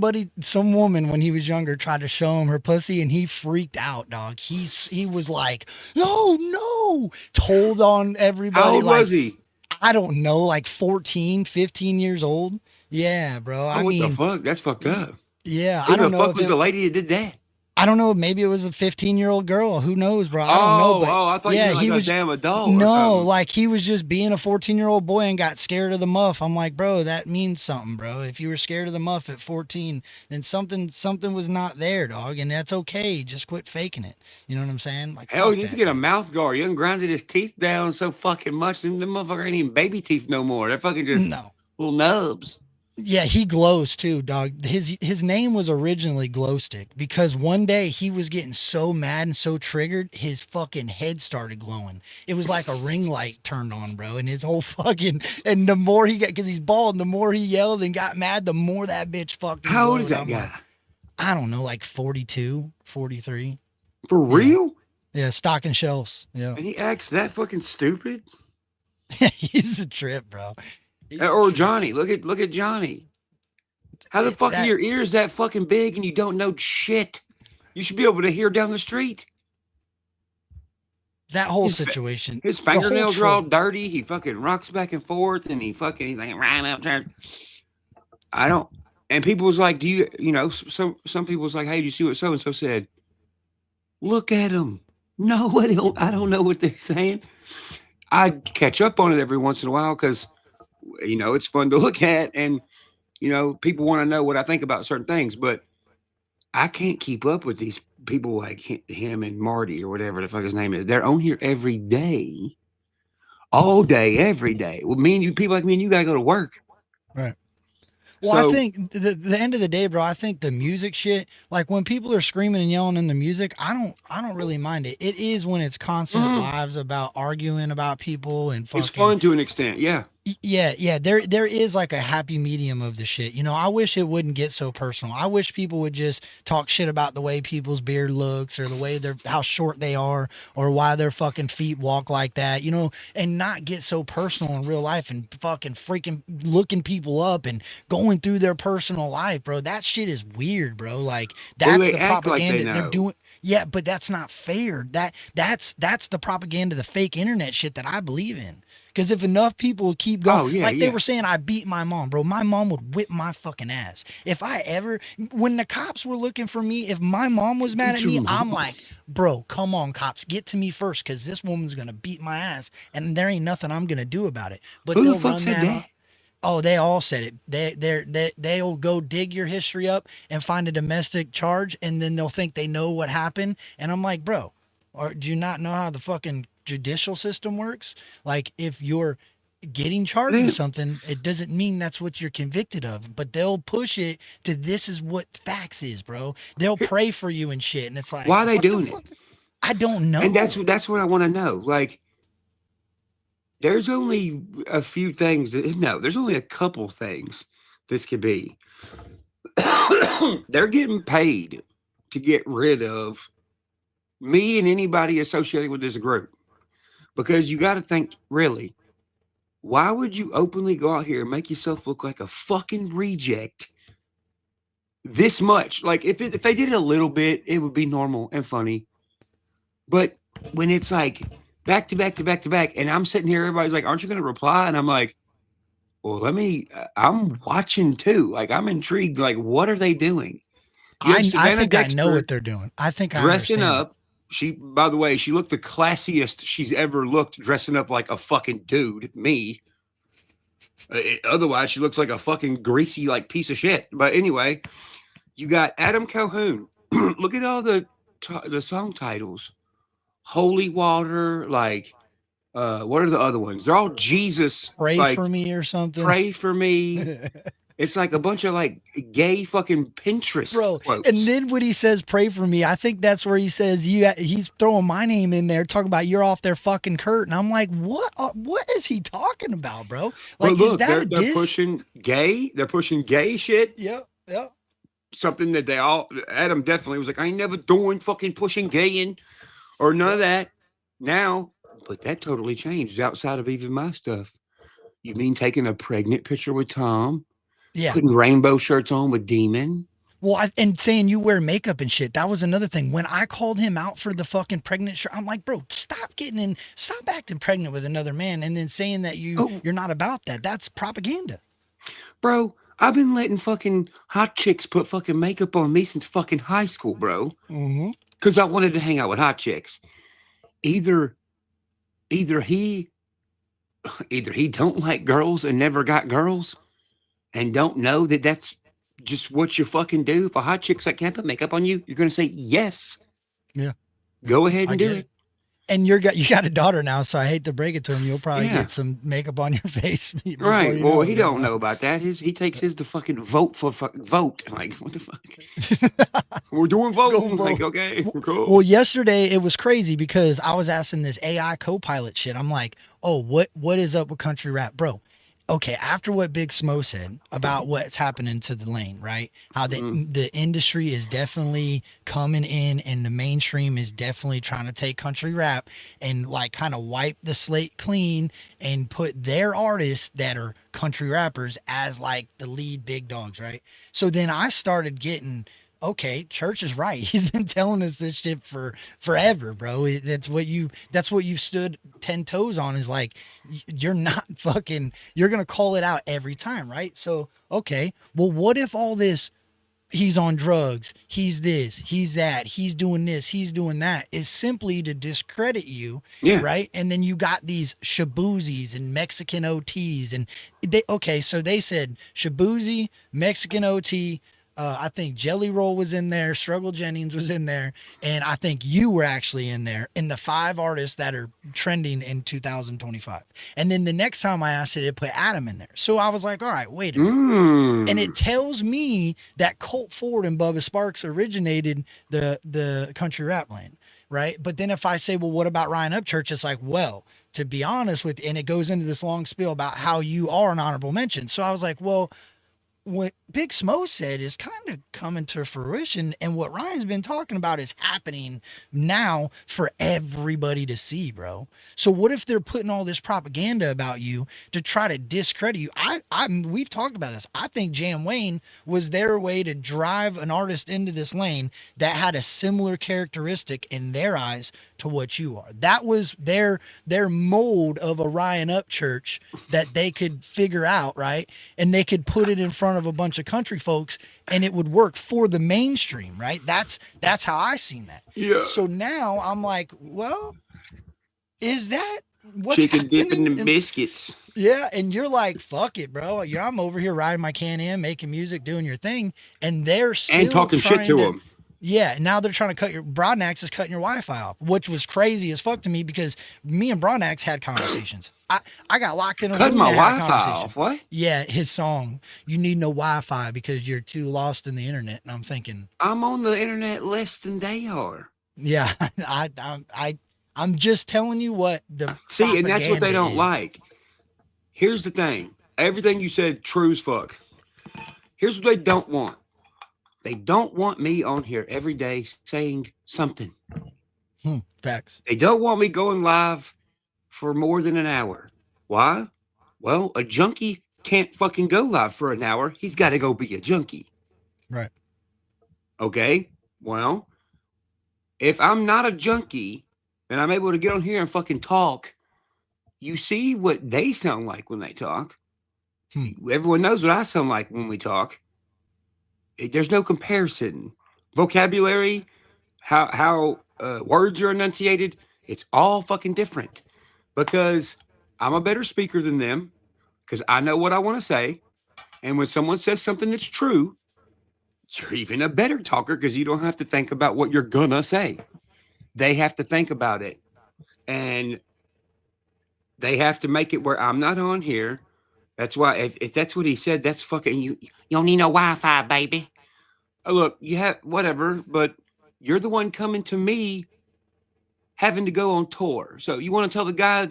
woman when he was younger tried to show him her pussy and he freaked out, dog. He was like, no, told on how everybody. old Like, was he? I don't know, like 14, 15 years old. Yeah, bro. Oh, I what the mean, fuck? That's fucked up. yeah, Who I the don't know fuck if was the lady that did that? I don't know. Maybe it was a 15-year-old girl. Who knows, bro? I don't know. But I thought yeah, you were he like a was damn adult or no, something. like he was just being a 14-year-old boy and got scared of the muff. I'm like, bro, that means something, bro. If you were scared of the muff at 14, then something was not there, dog, and that's okay. Just quit faking it. You know what I'm saying? Like, Hell, fuck he needs to that, get a dude. mouth guard. You done grinded his teeth down so fucking much. Them motherfucker ain't even baby teeth no more. They're fucking just No. little nubs. Yeah, he glows too, dog. His name was originally Glowstick because one day he was getting so mad and so triggered, his fucking head started glowing. It was like a ring light turned on, bro, and his whole fucking and the more he got, because he's bald, and the more he yelled and got mad, the more that bitch fucking How old is glowed. that I'm guy? like, I don't know, like 42, 43. For Yeah. real? Yeah, stocking shelves. Yeah. And he acts that fucking stupid? He's a trip, bro. He's a Or trip. Johnny. Look at Johnny. How the fuck are your ears that fucking big and you don't know shit? You should be able to hear down the street. That whole His situation. His the whole fingernails are all trope. dirty. He fucking rocks back and forth, and he's like right up there. I don't. And people was like, "Do you some people was like, hey, do you see what so and so said?" Look at him. No, I don't know what they're saying. I catch up on it every once in a while because it's fun to look at, and people want to know what I think about certain things, but I can't keep up with these people like him and Marty or whatever the fuck his name is. They're on here every day, all day, every day. Well, people like me and you gotta go to work. Right. Well, So, I think the end of the day, bro, I think the music shit, like when people are screaming and yelling in the music, I don't really mind it. It is when it's constant lives about arguing about people and fucking it's fun to an extent, yeah. Yeah, there is like a happy medium of the shit. I wish it wouldn't get so personal. I wish people would just talk shit about the way people's beard looks or the way how short they are or why their fucking feet walk like that, and not get so personal in real life and fucking freaking looking people up and going through their personal life, bro. That shit is weird, bro. Like Well, that's they the act like propaganda they they're know. doing. Yeah, but that's not fair. That's the propaganda, the fake internet shit that I believe in. Because if enough people would keep going, Oh, yeah, like they yeah. were saying, I beat my mom, bro. My mom would whip my fucking ass. When the cops were looking for me, if my mom was mad at me, I'm like, bro, come on, cops, get to me first, because this woman's gonna beat my ass, and there ain't nothing I'm gonna do about it. But Who the they'll fuck run said that on. that? Oh, they all said it. They'll go dig your history up and find a domestic charge, and then they'll think they know what happened. And I'm like, bro, or do you not know how the fucking judicial system works? Like, if you're getting charged with Damn. something, it doesn't mean that's what you're convicted of. But they'll push it to this is what facts is, bro. They'll pray for you and shit, and it's like, Why are they what the doing fuck? it? I don't know. And that's what I want to know. Like, there's only a few things there's only a couple things this could be. They're getting paid to get rid of me and anybody associated with this group. Because you got to think, really, why would you openly go out here and make yourself look like a fucking reject this much? Like, if they did it a little bit, it would be normal and funny. But when it's like back to back to back to back, and I'm sitting here, everybody's like, aren't you going to reply? And I'm like, well, I'm watching too. Like, I'm intrigued. Like, what are they doing? You have I Savannah think I know Dexter what they're doing. I think I dressing understand up. She, by the way, she looked the classiest she's ever looked, dressing up like a fucking dude. Me. Otherwise, she looks like a fucking greasy, like, piece of shit. But anyway, you got Adam Calhoun. Look at all the song titles: Holy Water. Like, what are the other ones? They're all Jesus. Pray Like, for me or something. pray for me. It's like a bunch of like gay fucking Pinterest Bro, quotes. and then when he says pray for me, I think that's where he says he's throwing my name in there, talking about you're off their fucking Kurt. And I'm like, what is he talking about, bro? Like, but look, is that they're a diss? pushing gay. They're pushing gay shit. Yep. Something that Adam definitely was like, I ain't never doing fucking pushing gay in or none of that. Now, but that totally changed outside of even my stuff. You mean taking a pregnant picture with Tom? Yeah. Putting rainbow shirts on with Demon? Well, and saying you wear makeup and shit. That was another thing. When I called him out for the fucking pregnant shirt, I'm like, bro, stop acting pregnant with another man, and then saying that you're not about that. That's propaganda. Bro, I've been letting fucking hot chicks put fucking makeup on me since fucking high school, bro. Mm-hmm. Because I wanted to hang out with hot chicks. Either he don't like girls and never got girls, and don't know that that's just what you fucking do. If a hot chick's like, can't put makeup on you, you're gonna say yes. Yeah. Go ahead and do it. And you got a daughter now, so I hate to break it to him. You'll probably get some makeup on your face. Right. Well, he don't know about that. He takes his to fucking vote. Like, what the fuck? We're doing vote. Like, okay, cool. Well, yesterday it was crazy because I was asking this AI co-pilot shit. I'm like, oh, what is up with country rap, bro? Okay, after what Big Smo said about what's happening to the lane, right? How the industry is definitely coming in and the mainstream is definitely trying to take country rap and like kind of wipe the slate clean and put their artists that are country rappers as like the lead big dogs, right? So then I started getting, okay, Church is right. He's been telling us this shit for forever, bro. That's what you've stood 10 toes on, is like, you're not fucking, you're going to call it out every time, right? So, okay, well, what if all this, he's on drugs, he's this, he's that, he's doing this, he's doing that, is simply to discredit you, right? And then you got these Shaboozis and Mexican OTs, and so they said Shaboozy, Mexican OT, I think Jelly Roll was in there, Struggle Jennings was in there, and I think you were actually in there in the 5 artists that are trending in 2025. And then the next time I asked it put Adam in there. So I was like, all right, wait a minute. And it tells me that Colt Ford and Bubba Sparks originated the country rap lane, right? But then if I say, well, what about Ryan Upchurch? It's like, well, to be honest with you, and it goes into this long spiel about how you are an honorable mention. So I was like, well, what Big Smo said is kind of coming to fruition, and what Ryan's been talking about is happening now for everybody to see, bro. So what if they're putting all this propaganda about you to try to discredit you? We've talked about this. I think Jam Wayne was their way to drive an artist into this lane that had a similar characteristic in their eyes to what you are. That was their mold of a Ryan Upchurch that they could figure out, right? And they could put it in front of a bunch of country folks and it would work for the mainstream, right? That's how I seen that. Yeah. So now I'm like, well, is that what's chicken happening? dipping the biscuits? Yeah, and you're like, fuck it, bro. I'm over here riding my Can-Am, making music, doing your thing, and they're still and talking shit to them. Yeah, now they're trying to cut Broadnax is cutting your Wi-Fi off, which was crazy as fuck to me because me and Broadnax had conversations. I got locked in a Cut room my and had a Wi-Fi conversation. off. What? Yeah, his song. You need no Wi-Fi because you're too lost in the internet. And I'm thinking, I'm on the internet less than they are. Yeah, I'm just telling you what the see, and that's what they don't is. like. Here's the thing. Everything you said, true as fuck. Here's what they don't want. They don't want me on here every day saying something. Facts. They don't want me going live for more than an hour. Why? Well, a junkie can't fucking go live for an hour. He's got to go be a junkie. Right. Okay. Well, if I'm not a junkie and I'm able to get on here and fucking talk, you see what they sound like when they talk. Everyone knows what I sound like when we talk. There's no comparison. Vocabulary, how words are enunciated, it's all fucking different. Because I'm a better speaker than them. Because I know what I want to say. And when someone says something that's true, you're even a better talker because you don't have to think about what you're gonna say. They have to think about it. And they have to make it where I'm not on here. That's why if that's what he said, that's fucking you don't need no Wi-Fi, baby. Look, you have whatever, but you're the one coming to me having to go on tour. So you want to tell the guy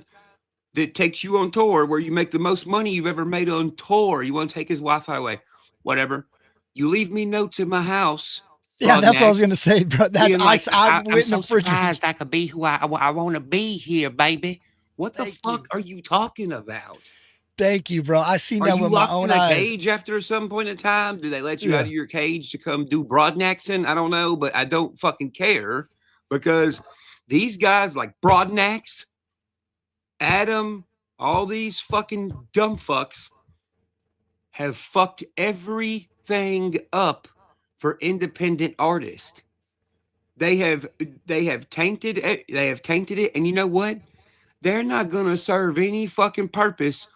that takes you on tour where you make the most money you've ever made on tour, you want to take his Wi-Fi away. Whatever. You leave me notes in my house. Yeah, that's what I was gonna say, bro. That's being like, I I'm went in so the fridge. surprised I could be who I want to be here, baby. What the Thank fuck are you talking about? Thank you, bro. I seen Are that you with my locked own in a eyes. cage after some point in time? Do they let you Yeah. out of your cage to come do broadnaxing? I don't know, but I don't fucking care because these guys like Broadnax, Adam, all these fucking dumb fucks have fucked everything up for independent artists. They have tainted it. They have tainted it, and you know what? They're not going to serve any fucking purpose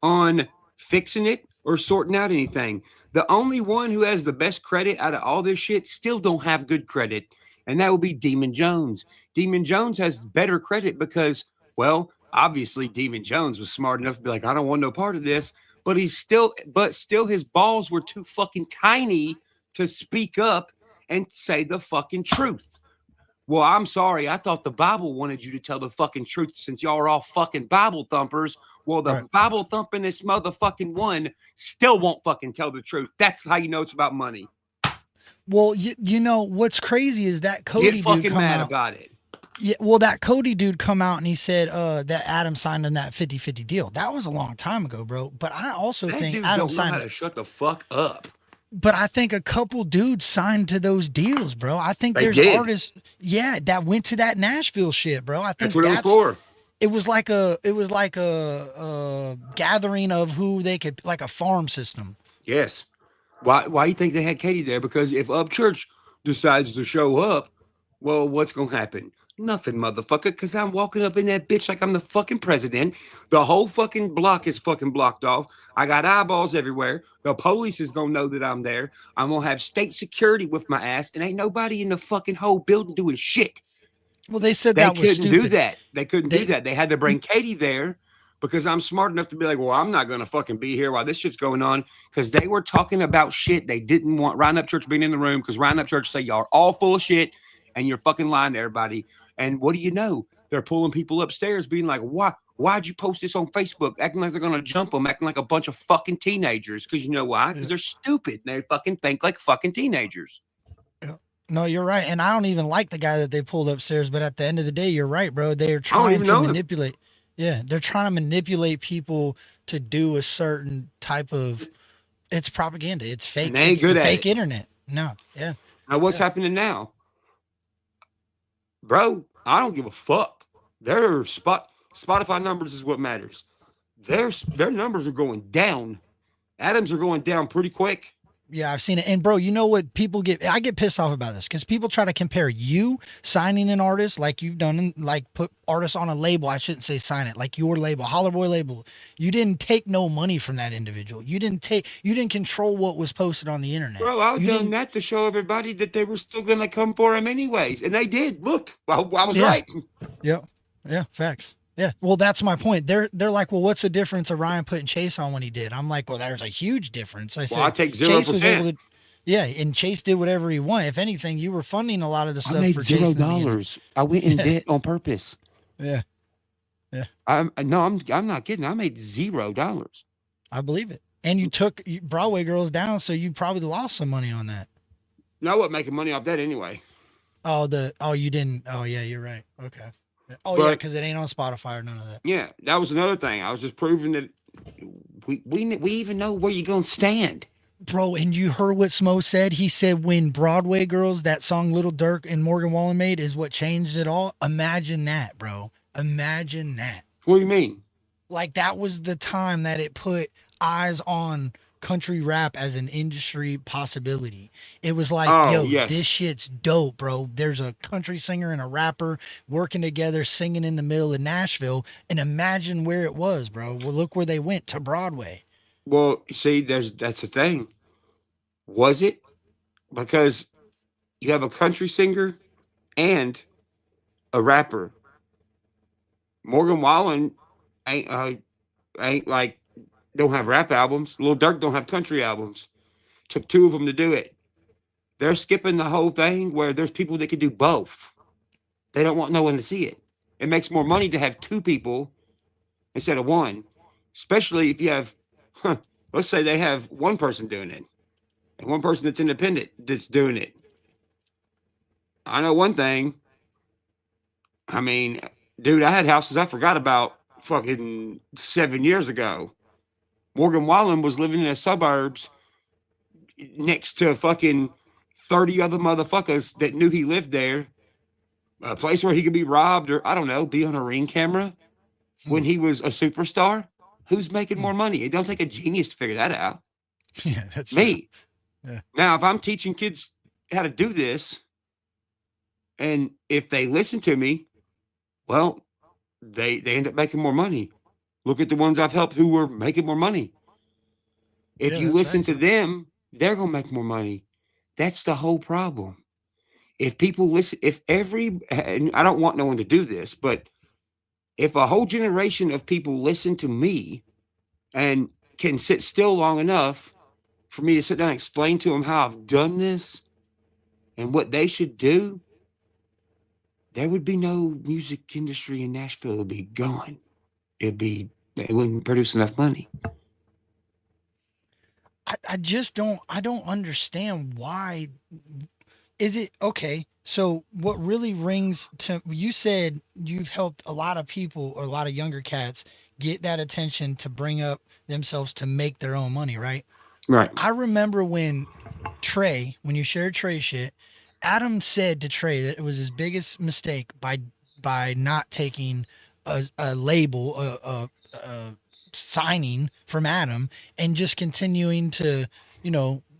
on fixing it or sorting out anything. The only one who has the best credit out of all this shit still don't have good credit, and that would be Demon Jones. Demon Jones has better credit because, well, obviously Demon Jones was smart enough to be like, I don't want no part of this, but still his balls were too fucking tiny to speak up and say the fucking truth. Well, I'm sorry. I thought the Bible wanted you to tell the fucking truth since y'all are all fucking Bible thumpers. Well, the Bible thumpingest motherfucking one still won't fucking tell the truth. That's how you know it's about money. Well, you know what's crazy is that Cody Get fucking dude come mad out. about it. Yeah, well, that Cody dude come out and he said that Adam signed on that 50-50 deal. That was a long time ago, bro. But I also That think dude Adam don't know how signed. to shut the fuck up. But I think a couple dudes signed to those deals, bro. I think They there's did. artists, yeah, that went to that Nashville shit, bro. I think That's what it was for. It was like a gathering of who they could, like a farm system. Yes. Why you think they had Katie there? Because if Upchurch decides to show up, well, what's gonna happen? Nothing, motherfucker, because I'm walking up in that bitch like I'm the fucking president. The whole fucking block is fucking blocked off. I got eyeballs everywhere. The police is gonna know that I'm there. I'm gonna have state security with my ass, and ain't nobody in the fucking whole building doing shit. Well, they said They that was couldn't stupid. do that. They couldn't do that. They had to bring Katie there because I'm smart enough to be like, well, I'm not going to fucking be here while this shit's going on, because they were talking about shit they didn't want Ryan Upchurch being in the room, because Ryan Upchurch say y'all are all full of shit and you're fucking lying to everybody. And what do you know? They're pulling people upstairs being like, why'd you post this on Facebook? Acting like they're going to jump them, acting like a bunch of fucking teenagers. Because you know why? Because they're stupid. They fucking think like fucking teenagers. No, you're right. And I don't even like the guy that they pulled upstairs, but at the end of the day, you're right, bro. They're trying to manipulate. Yeah, they're trying to manipulate people to do a certain type of, it's propaganda. It's fake. And they ain't good at fake it. internet. No, yeah. Now what's happening now? Bro, I don't give a fuck. Their Spotify numbers is what matters. Their numbers are going down. Adams are going down pretty quick. Yeah, I've seen it. And bro, you know what I get pissed off about this because people try to compare you signing an artist like you've done, like put artists on a label. I shouldn't say sign it, like your label, Holler Boy label. You didn't take no money from that individual. You didn't control what was posted on the internet. Bro, I've done that to show everybody that they were still going to come for him anyways. And they did. Look, I was right. Yep. Yeah, facts. Yeah. Well, that's my point. They're like, well, what's the difference of Ryan putting Chase on when he did? I'm like, well, there's a huge difference. I said, I take 0%. Chase was able to, yeah, and Chase did whatever he wanted. If anything, you were funding a lot of the stuff. I made for $0. I went in debt on purpose. Yeah. Yeah. I'm not kidding. I made $0. I believe it. And you took Broadway Girls down, so you probably lost some money on that. No, I wasn't making money off that anyway. You didn't. Oh yeah, you're right. Okay. Oh, yeah, because it ain't on Spotify or none of that. Yeah, that was another thing. I was just proving that we even know where you're going to stand. Bro, and you heard what Smo said? He said when Broadway Girls, that song Little Dirk and Morgan Wallen made, is what changed it all. Imagine that, bro. Imagine that. What do you mean? Like, that was the time that it put eyes on country rap as an industry possibility. It was like, Oh, yo, this yes. shit's dope, bro. There's a country singer and a rapper working together, singing in the middle of Nashville. And imagine where it was, bro. Well, look where they went to Broadway. Well, see, that's the thing. Was it? Because you have a country singer and a rapper. Morgan Wallen ain't like don't have rap albums. Lil Durk don't have country albums. Took two of them to do it. They're skipping the whole thing where there's people that could do both. They don't want no one to see it. It makes more money to have two people instead of one, especially if you have, let's say they have one person doing it and one person that's independent that's doing it. I know one thing. I mean, dude, I had houses I forgot about fucking 7 years ago. Morgan Wallen was living in the suburbs next to fucking 30 other motherfuckers that knew he lived there. A place where he could be robbed or, I don't know, be on a ring camera when he was a superstar. Who's making more money? It don't take a genius to figure that out. Yeah, that's Me. Yeah. Now, if I'm teaching kids how to do this, and if they listen to me, well, they end up making more money. Look at the ones I've helped who were making more money. If Yeah, you that's listen right. to them, they're going to make more money. That's the whole problem. If people listen, and I don't want no one to do this, but if a whole generation of people listen to me and can sit still long enough for me to sit down and explain to them how I've done this and what they should do, there would be no music industry in Nashville. It would be gone. It wouldn't produce enough money. I just don't understand why. Is it okay? So what really rings to you said you've helped a lot of people or a lot of younger cats get that attention to bring up themselves to make their own money, right? Right. I remember when when you shared Trey shit, Adam said to Trey that it was his biggest mistake by not taking a label, a signing from Adam, and just continuing to,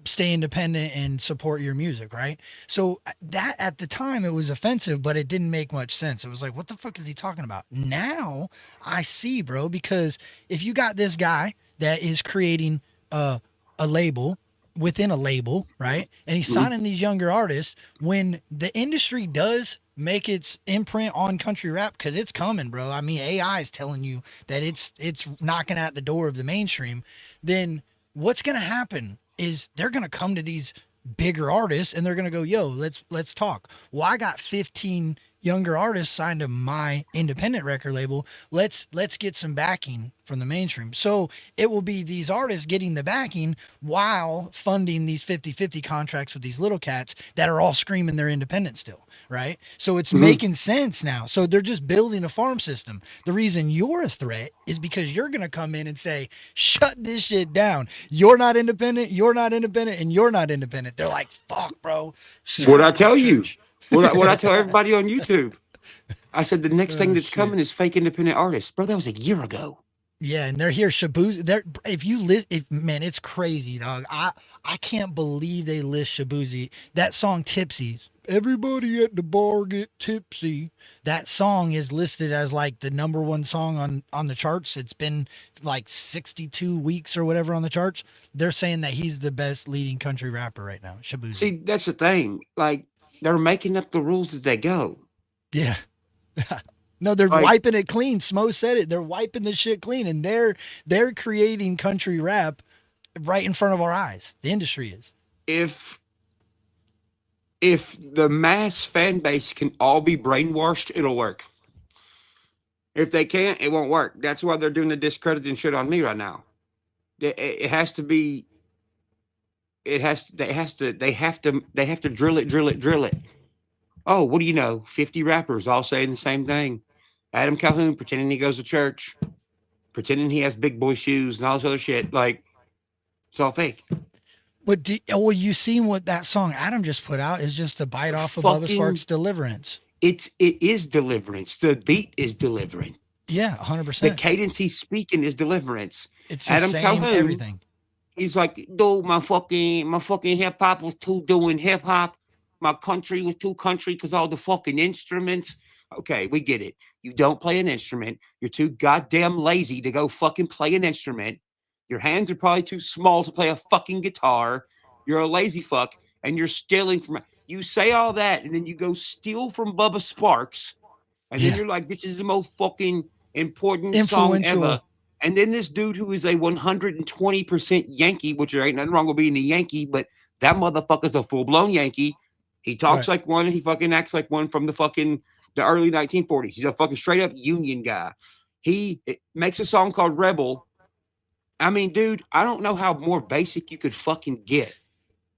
stay independent and support your music, right? So that at the time it was offensive, but it didn't make much sense. It was like, what the fuck is he talking about? Now I see, bro, because if you got this guy that is creating a label within a label, right? And he's Mhm. signing these younger artists when the industry does make its imprint on country rap because it's coming, bro. I mean, AI is telling you that it's knocking at the door of the mainstream. Then what's gonna happen is they're gonna come to these bigger artists and they're gonna go, yo, let's talk. Well, I got 15 younger artists signed to my independent record label. Let's get some backing from the mainstream. So it will be these artists getting the backing while funding these 50-50 contracts with these little cats that are all screaming they're independent still, right? So it's Mhm. making sense now. So they're just building a farm system. The reason you're a threat is because you're going to come in and say, shut this shit down. You're not independent, and you're not independent. They're like, fuck, bro. Shout What I out tell you, Upchurch. what I tell everybody on YouTube, I said the next thing Oh, that's shit. coming is fake independent artists. Bro, that was a year ago. Yeah, and they're here. Shabuzi. They're if you list, if man, it's crazy, dog. I can't believe they list Shabuzi. That song "Tipsy." Everybody at the bar get tipsy. That song is listed as like the number one song on the charts. It's been like 62 weeks or whatever on the charts. They're saying that he's the best leading country rapper right now, Shabuzi. See, that's the thing. Like, they're making up the rules as they go. Yeah. No, they're Like, wiping it clean. Smo said it. They're wiping the shit clean, and they're creating country rap right in front of our eyes. The industry is. if the mass fan base can all be brainwashed, it'll work. If they can't, it won't work. That's why they're doing the discrediting shit on me right now. It has to be. It has. They have to drill it. Oh, what do you know? 50 rappers all saying the same thing. Adam Calhoun pretending he goes to church, pretending he has big boy shoes and all this other shit. Like, it's all fake. But well, you seen what that song Adam just put out is just a bite off of Bubba Fucking- Sparks' Deliverance. It is deliverance. The beat is delivering. Yeah, The 100%. cadence he's speaking is deliverance. It's the Adam same Calhoun, everything. he's like, dude, my fucking hip hop was too doing hip hop. My country was too country because all the fucking instruments. Okay, we get it. You don't play an instrument. You're too goddamn lazy to go fucking play an instrument. Your hands are probably too small to play a fucking guitar. You're a lazy fuck, and you're stealing from. You say all that, and then you go steal from Bubba Sparks, and then Yeah. you're like, this is the most fucking important song ever. Influential. And then this dude who is a 120% Yankee, which there ain't nothing wrong with being a Yankee, but that motherfucker's a full-blown Yankee. He talks Right. like one, and he fucking acts like one from the early 1940s. He's a fucking straight-up Union guy. He makes a song called Rebel. I mean, dude, I don't know how more basic you could fucking get.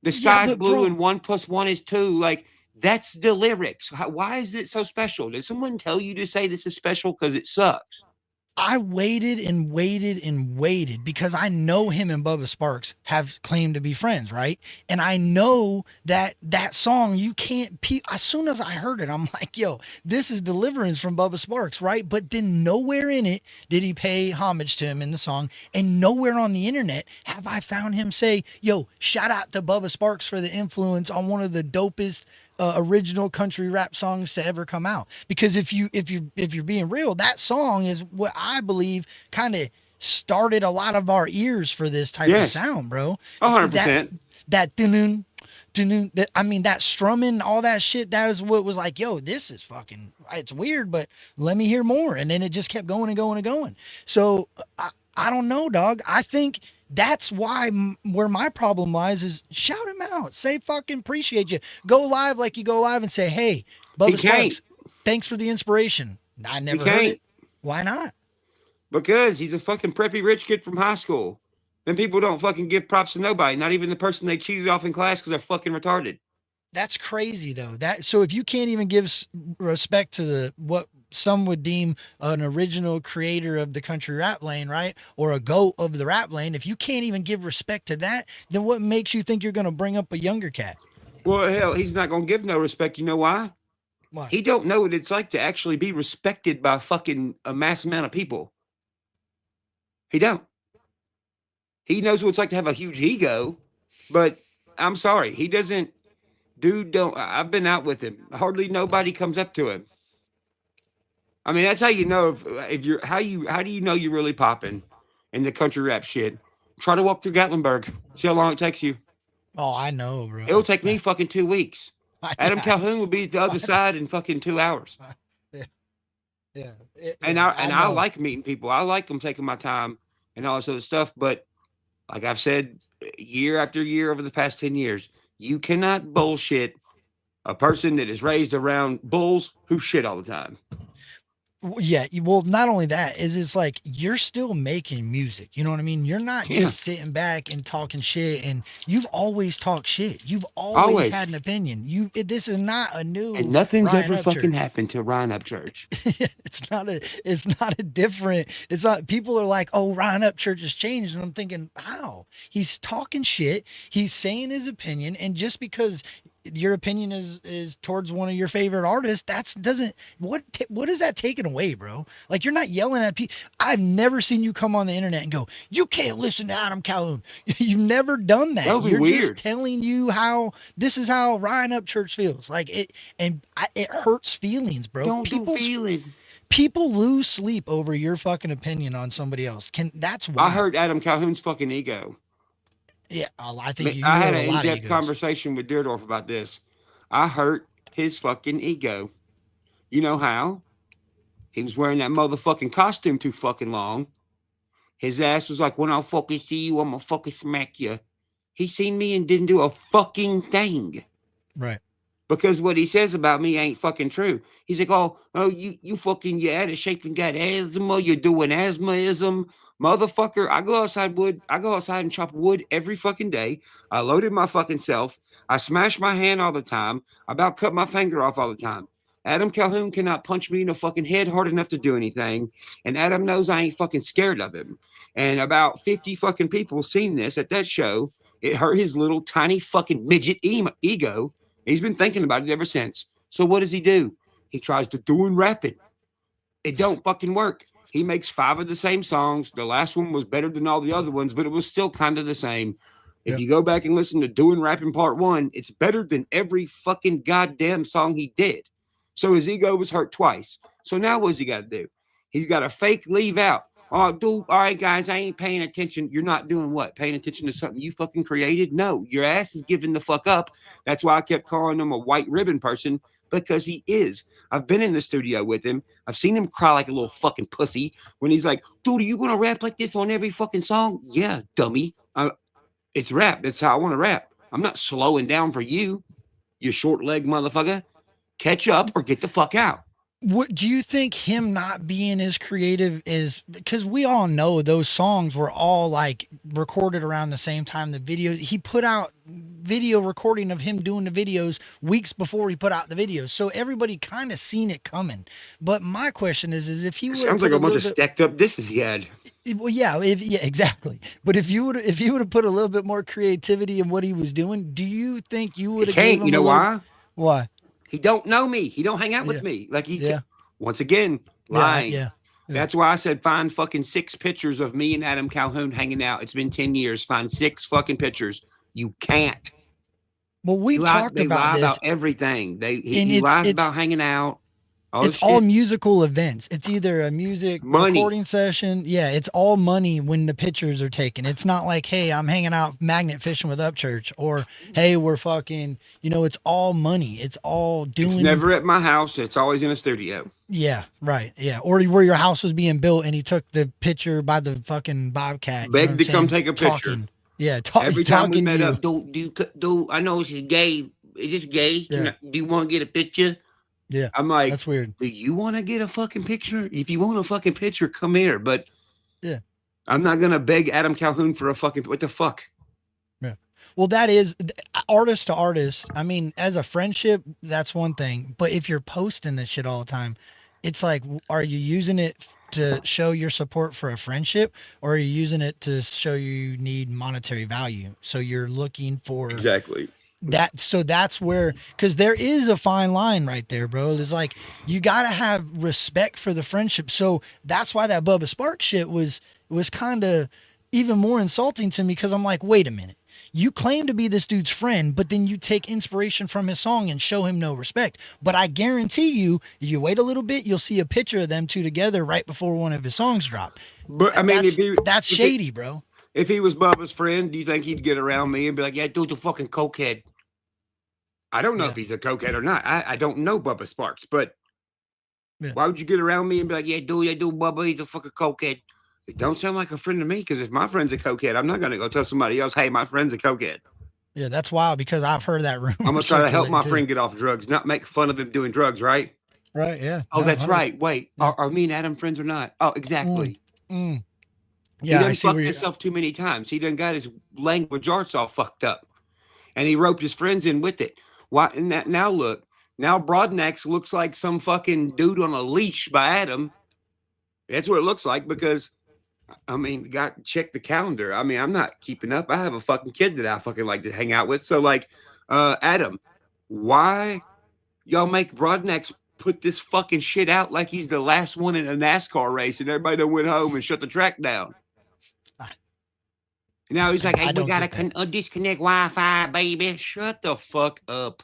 The sky's but blue bro, and 1 + 1 is 2. Like, that's the lyrics. Why is it so special? Did someone tell you to say this is special? Because it sucks. I waited and waited and waited because I know him and Bubba Sparks have claimed to be friends, right? And I know that that song, you can't, as soon as I heard it, I'm like, yo, this is deliverance from Bubba Sparks, right? But then nowhere in it did he pay homage to him in the song. And nowhere on the internet have I found him say, yo, shout out to Bubba Sparks for the influence on one of the dopest original country rap songs to ever come out. Because if you're being real, that song is what I believe kind of started a lot of our ears for this type of sound, bro. 100%. That I mean, that strumming, all that shit, that was what was like, yo, this is fucking, it's weird, but let me hear more. And then it just kept going and going and going. So I don't know, dog. I think that's why where my problem lies is shout him out. Say fucking appreciate you. Go live like you go live and say, hey, Bubba Sparks, thanks for the inspiration. I never heard it. Why not? Because he's a fucking preppy rich kid from high school. Then people don't fucking give props to nobody, not even the person they cheated off in class because they're fucking retarded. That's crazy though. So if you can't even give respect to what some would deem an original creator of the country rap lane, right? Or a goat of the rap lane, if you can't even give respect to that, then what makes you think you're going to bring up a younger cat? Well, hell, he's not going to give no respect. You know why? Why? He don't know what it's like to actually be respected by fucking a mass amount of people. He don't. He knows what it's like to have a huge ego, but I'm sorry, he doesn't. Dude, don't. I've been out with him. Hardly nobody comes up to him. I mean, that's how you know if you're how do you know you're really popping in the country rap shit? Try to walk through Gatlinburg. See how long it takes you. Oh, I know, bro. It'll take me fucking 2 weeks. Adam Calhoun will be at the other side in fucking 2 hours. Yeah. I like meeting people. I like them taking my time and all this other stuff. But like I've said, year after year over the past 10 years, you cannot bullshit a person that is raised around bulls who shit all the time. Yeah, well, not only that is it's like you're still making music. You know what I mean? You're not just sitting back and talking shit. And you've always talked shit. You've always had an opinion. This is not a new. And nothing's Ryan ever Upchurch. fucking happened to Ryan Upchurch. It's not a different. It's not. People are like, oh, Ryan Upchurch has changed, and I'm thinking, how? He's talking shit. He's saying his opinion, and just because your opinion is towards one of your favorite artists, what is that taken away, bro? Like, you're not yelling at people. I've never seen you come on the internet and go, you can't listen to Adam Calhoun. You've never done that. That'd be You're weird. just telling you how this is how Ryan Upchurch feels. Like it hurts feelings, bro. Don't do feeling. People lose sleep over your fucking opinion on somebody else. That's why I hurt Adam Calhoun's fucking ego. Yeah, I think I had an in-depth conversation with Deerdorf about this. I hurt his fucking ego. You know how? He was wearing that motherfucking costume too fucking long. His ass was like, when I fucking see you, I'm gonna fucking smack you. He seen me and didn't do a fucking thing. Right. Because what he says about me ain't fucking true. He's like, oh, you fucking, you're out of shape and got asthma. You're doing asthmaism. Motherfucker, I go outside and chop wood every fucking day. I loaded my fucking self. I smash my hand all the time. I about cut my finger off all the time. Adam Calhoun cannot punch me in the fucking head hard enough to do anything. And Adam knows I ain't fucking scared of him. And about 50 fucking people seen this at that show. It hurt his little tiny fucking midget ego. He's been thinking about it ever since. So what does he do? He tries to do and rapping. It don't fucking work. He makes 5 of the same songs. The last one was better than all the other ones, but it was still kind of the same. If you go back and listen to Doing Rapping Part 1, it's better than every fucking goddamn song he did. So his ego was hurt twice. So now what's he got to do? He's got to fake leave out. Oh, dude, all right, guys, I ain't paying attention. You're not doing what? Paying attention to something you fucking created? No, your ass is giving the fuck up. That's why I kept calling him a white ribbon person, because he is. I've been in the studio with him. I've seen him cry like a little fucking pussy when he's like, dude, are you going to rap like this on every fucking song? Yeah, dummy. It's rap. That's how I want to rap. I'm not slowing down for you, you short leg motherfucker. Catch up or get the fuck out. What do you think him not being as creative is, because we all know those songs were all like recorded around the same time. The videos, he put out video recording of him doing the videos weeks before he put out the videos. So everybody kind of seen it coming. But my question is if he would sounds like a bunch of stacked up disses he had. Well, yeah, exactly. But if he would have put a little bit more creativity in what he was doing, do you think you would have? Can't. You know why? Why? He don't know me. He don't hang out with me. Like he's once again lying. Yeah. That's why I said find fucking 6 pictures of me and Adam Calhoun hanging out. It's been 10 years. Find 6 fucking pictures. You can't. Well, we talked about this. About everything. He lies about hanging out. It's all musical events. It's either a music recording session. Yeah, it's all money when the pictures are taken. It's not like, hey, I'm hanging out magnet fishing with Upchurch, or hey, we're fucking, it's all money. It's all doing. It's never at my house. It's always in a studio. Yeah, right. Yeah. Or where your house was being built and he took the picture by the fucking Bobcat. Begged to come take a picture. Talking. Yeah. Every time we met up, do I know she's gay. Is this gay? Do you want to get a picture? Yeah, I'm like, that's weird. Do you want to get a fucking picture? If you want a fucking picture, come here. But yeah, I'm not gonna beg Adam Calhoun for a fucking what the fuck. Yeah, well, that is artist to artist. I mean, as a friendship, that's one thing. But if you're posting this shit all the time, it's like, are you using it to show your support for a friendship, or are you using it to show you need monetary value? So you're looking for exactly. So that's where, because there is a fine line right there, bro. It's like you gotta have respect for the friendship. So that's why that Bubba Sparks shit was kind of even more insulting to me, because I'm like, wait a minute, you claim to be this dude's friend, but then you take inspiration from his song and show him no respect. But I guarantee you wait a little bit, you'll see a picture of them two together right before one of his songs drop. But I mean, that's shady, bro. If he was Bubba's friend, do you think he'd get around me and be like, yeah, dude's a fucking cokehead? I don't know if he's a cokehead or not. I don't know Bubba Sparks, but why would you get around me and be like, yeah, dude, Bubba, he's a fucking cokehead? It don't sound like a friend to me, because if my friend's a cokehead, I'm not going to go tell somebody else, hey, my friend's a cokehead. Yeah, that's wild, because I've heard that rumor. I'm going to try to help my friend get off drugs, not make fun of him doing drugs, right? Right, yeah. Oh, that's right. Wait, are me and Adam friends or not? Oh, exactly. Yeah, he done fucked himself too many times. He done got his language arts all fucked up. And he roped his friends in with it. Why? Now look, now Broadnax looks like some fucking dude on a leash by Adam. That's what it looks like, because, I mean, got to check the calendar. I mean, I'm not keeping up. I have a fucking kid that I fucking like to hang out with. So, like, Adam, why y'all make Broadnax put this fucking shit out like he's the last one in a NASCAR race and everybody done went home and shut the track down? Now he's like, hey, we got to disconnect Wi-Fi, baby. Shut the fuck up.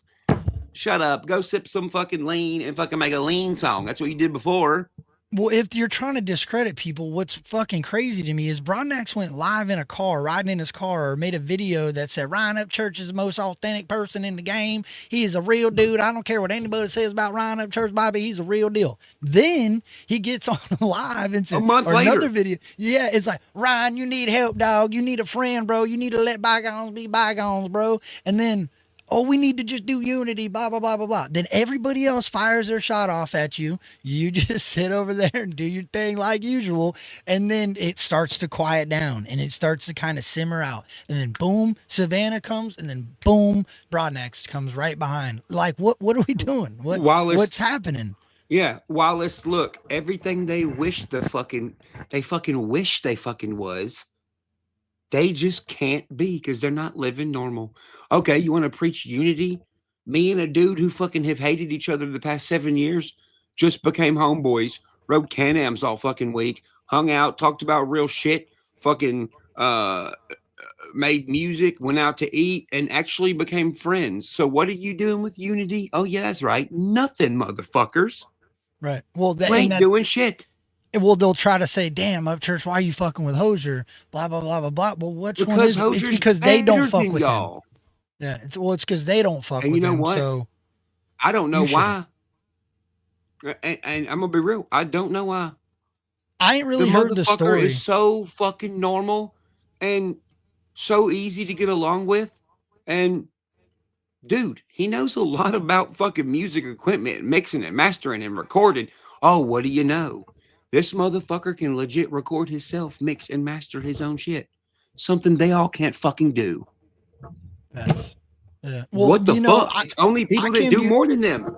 Shut up. Go sip some fucking lean and fucking make a lean song. That's what you did before. Well, if you're trying to discredit people, what's fucking crazy to me is Broadnax went live in a car, riding in his car, or made a video that said, Ryan Upchurch is the most authentic person in the game. He is a real dude. I don't care what anybody says about Ryan Upchurch, Bobby. He's a real deal. Then he gets on live and says, a month later, another video. Yeah, it's like, Ryan, you need help, dog. You need a friend, bro. You need to let bygones be bygones, bro. And then, oh, we need to just do unity, blah, blah, blah, blah, blah. Then everybody else fires their shot off at you. You just sit over there and do your thing like usual. And then it starts to quiet down and it starts to kind of simmer out. And then boom, Savannah comes, and then boom, Broadnax comes right behind. Like, what are we doing? What's happening? Yeah, Wallace, look, everything they wish they fucking was, they just can't be, because they're not living normal. Okay, you want to preach unity? Me and a dude who fucking have hated each other the past 7 years just became homeboys rode Can-Ams all fucking week, hung out, talked about real shit, fucking made music, went out to eat, and actually became friends. So what are you doing with Unity? Oh yeah, that's right. Nothing, motherfuckers. Right. Well, You ain't doing shit. Well, they'll try to say, "Damn, Upchurch, why are you fucking with Hosier?" Blah blah blah blah blah. Well, which one Because is it? It's Hosier's because they don't better fuck than with him. y'all. Yeah. It's because they don't fuck And with you know him. what? So I don't know you why. And I'm gonna be real. I don't know why. I ain't really The heard the motherfucker story. is so fucking normal and so easy to get along with. And dude, he knows a lot about fucking music equipment, mixing and mastering and recording. Oh, what do you know? This motherfucker can legit record himself, mix and master his own shit. Something they all can't fucking do. Yes. Yeah. Well, What the you know, fuck? It's only people that do more than them.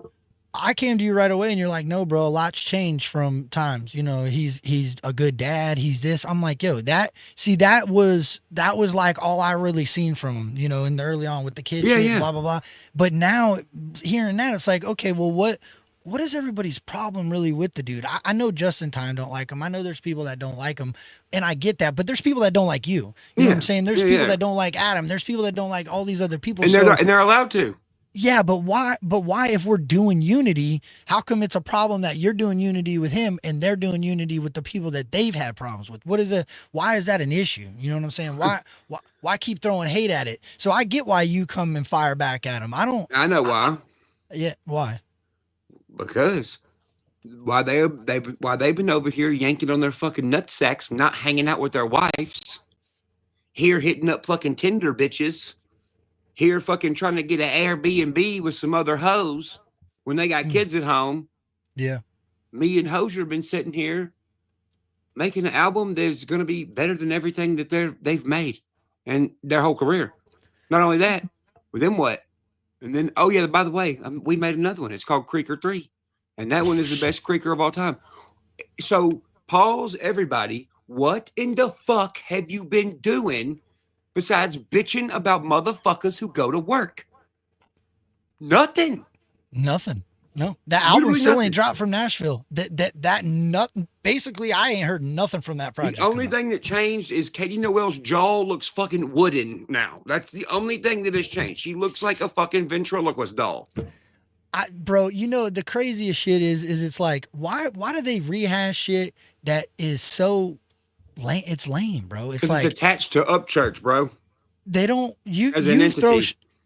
I came to you right away and you're like, no, bro, a lot's changed from times. You know, he's a good dad. He's this. I'm like, yo, that was like all I really seen from him, you know, in the early on with the kid shit, blah, blah, blah. But now hearing that, it's like, okay, well, what is everybody's problem really with the dude? I know Justin Time don't like him. I know there's people that don't like him, and I get that, but there's people that don't like you. You know what I'm saying? There's people that don't like Adam. There's people that don't like all these other people. And they're allowed to. Yeah, but why if we're doing Unity, how come it's a problem that you're doing Unity with him and they're doing Unity with the people that they've had problems with? Why is that an issue? You know what I'm saying? Why keep throwing hate at it? So I get why you come and fire back at him. I know why. Yeah, why? Because why they've been over here yanking on their fucking nutsacks, not hanging out with their wives, here hitting up fucking Tinder bitches, here fucking trying to get an Airbnb with some other hoes when they got kids at home. Yeah. Me and Hosier been sitting here making an album that's going to be better than everything that they've made and their whole career. Not only that, with them what? And then, oh yeah, by the way, we made another one. It's called Creeker 3. And that one is the best Creeker of all time. So pause, everybody. What in the fuck have you been doing besides bitching about motherfuckers who go to work? Nothing. No, that album still ain't dropped from Nashville. That nothing. Basically, I ain't heard nothing from that project. The only thing that changed is Katie Noel's jaw looks fucking wooden now. That's the only thing that has changed. She looks like a fucking ventriloquist doll. Bro, you know the craziest shit is it's like why do they rehash shit that is so lame? It's lame, bro. It's like it's attached to Upchurch, bro. They don't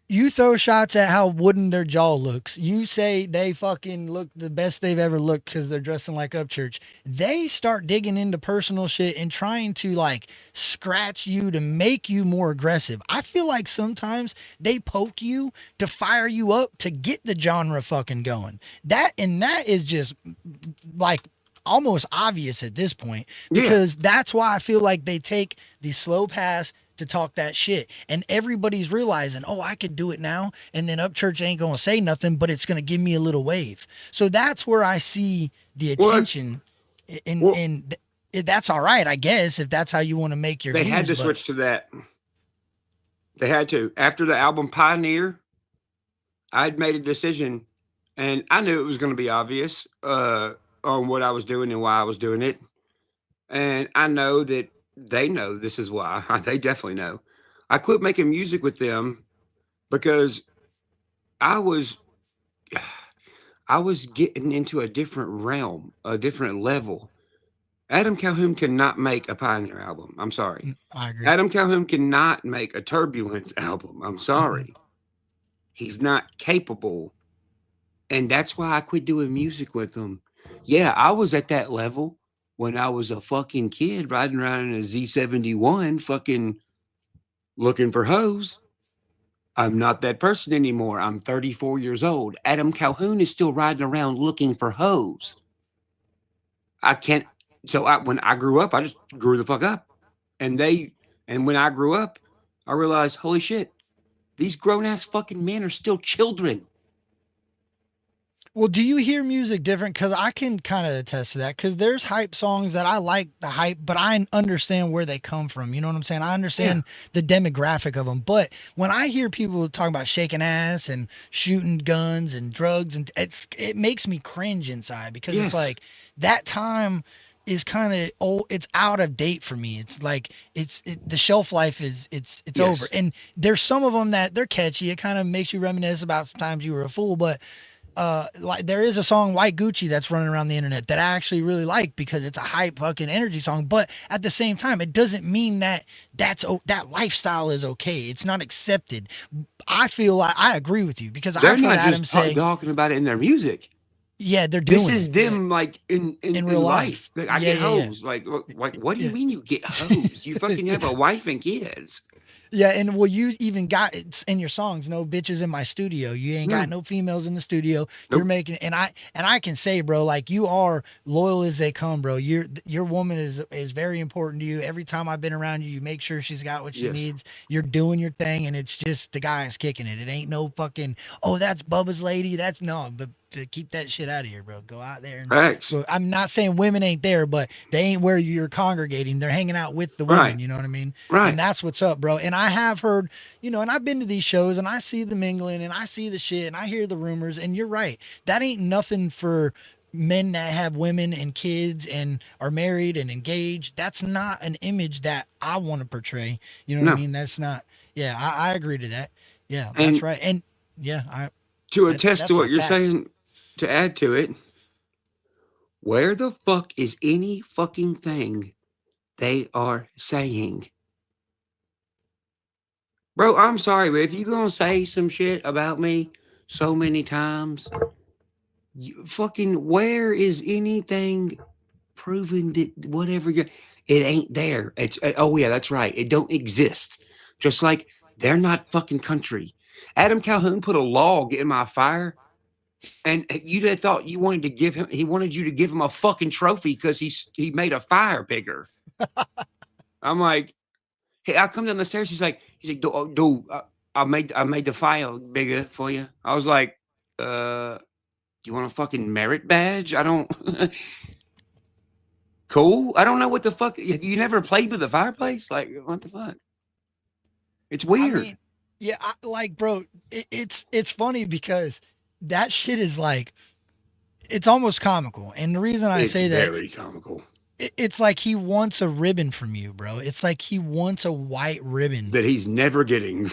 you throw shots at how wooden their jaw looks. You say they fucking look the best they've ever looked because they're dressing like Upchurch. They start digging into personal shit and trying to like scratch you to make you more aggressive. I feel like sometimes they poke you to fire you up to get the genre fucking going. That is just like almost obvious at this point because that's why I feel like they take the slow pass to talk that shit. And everybody's realizing, oh, I could do it now. And then Upchurch ain't going to say nothing, but it's going to give me a little wave. So that's where I see the attention. And that's all right, I guess, if that's how you want to make your They had to switch to that. They had to. After the album Pioneer, I'd made a decision, and I knew it was going to be obvious on what I was doing and why I was doing it. And I know that they know this is why. They definitely know. I quit making music with them because I was getting into a different realm, a different level. Adam Calhoun cannot make a Pioneer album. I'm sorry. I agree. Adam Calhoun cannot make a Turbulence album. I'm sorry. He's not capable. And that's why I quit doing music with them. Yeah, I was at that level when I was a fucking kid riding around in a Z71 fucking looking for hoes. I'm not that person anymore. I'm 34 years old. Adam Calhoun is still riding around looking for hoes. When I grew up, I just grew the fuck up. And when I grew up, I realized, holy shit, these grown ass fucking men are still children. Well, do you hear music different? Because I can kind of attest to that. Because there's hype songs that I like the hype, but I understand where they come from. You know what I'm saying? I understand the demographic of them. But when I hear people talking about shaking ass and shooting guns and drugs, and it makes me cringe inside because it's Yes. like that time is kind of old. It's out of date for me. It's like the shelf life is it's Yes. over. And there's some of them that they're catchy. It kind of makes you reminisce about sometimes you were a fool, but like there is a song White Gucci that's running around the internet that I actually really like because it's a hype fucking energy song, but at the same time it doesn't mean that that lifestyle is okay. It's not accepted. I feel like I agree with you because They're I've heard not Adam just say, talking about it in their music. yeah, they're doing This is it. them like in real life. Like, I Yeah, get yeah, yeah. hoes. Like what do you Yeah. mean you get hoes? You fucking have a wife and kids. Yeah, and well, you even got it's in your songs, no bitches in my studio. You ain't got No. no females in the studio. You're Nope. making, and I can say, bro, like you are loyal as they come, bro. Your woman is very important to you. Every time I've been around you, you make sure she's got what she Yes. needs. You're doing your thing, and it's just the guy's kicking it. It ain't no fucking, oh, that's Bubba's lady. That's no, but keep that shit out of here, bro. Go out there and Facts. go. I'm not saying women ain't there, but they ain't where you're congregating. They're hanging out with the women. Right. You know what I mean? Right. And that's what's up, bro. And I have heard, and I've been to these shows and I see the mingling and I see the shit and I hear the rumors. And you're right. That ain't nothing for men that have women and kids and are married and engaged. That's not an image that I want to portray. You know what I No. mean? That's not, yeah, I agree to that. Yeah, And that's right. And yeah, to that's- attest that's to a what you're fact. saying, to add to it, where the fuck is any fucking thing they are saying? Bro, I'm sorry, but if you're gonna say some shit about me so many times, where is anything proving that whatever it ain't there? It's oh yeah, that's right. It don't exist. Just like they're not fucking country. Adam Calhoun put a log in my fire, and you'd have thought you wanted to give him. He wanted you to give him a fucking trophy because he made a fire bigger. I'm like, hey, I come down the stairs. He's like, dude, I made the file bigger for you. I was like, you want a fucking merit badge? I don't. Cool. I don't know what the fuck. You never played with the fireplace? Like, what the fuck? It's weird. I mean, yeah, bro, it's funny because that shit is like, it's almost comical. And the reason I say that, very comical. It's like he wants a ribbon from you, bro. It's like he wants a white ribbon That he's never getting.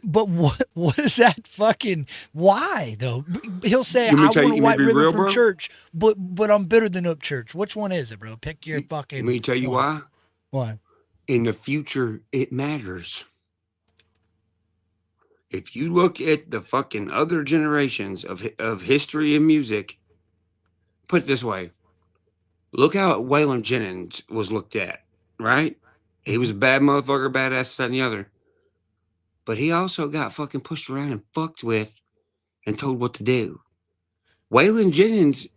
But what is that fucking why though? He'll say I You want want me a to white be ribbon real, from bro? church, but I'm better than Upchurch. Which one is it, bro? Pick your fucking. Let me tell you one. why. Why? In the future, it matters. If you look at the fucking other generations of history and music, put it this way. Look how Waylon Jennings was looked at, right? He was a bad motherfucker, badass, this, that, and the other. But he also got fucking pushed around and fucked with and told what to do. Waylon Jennings,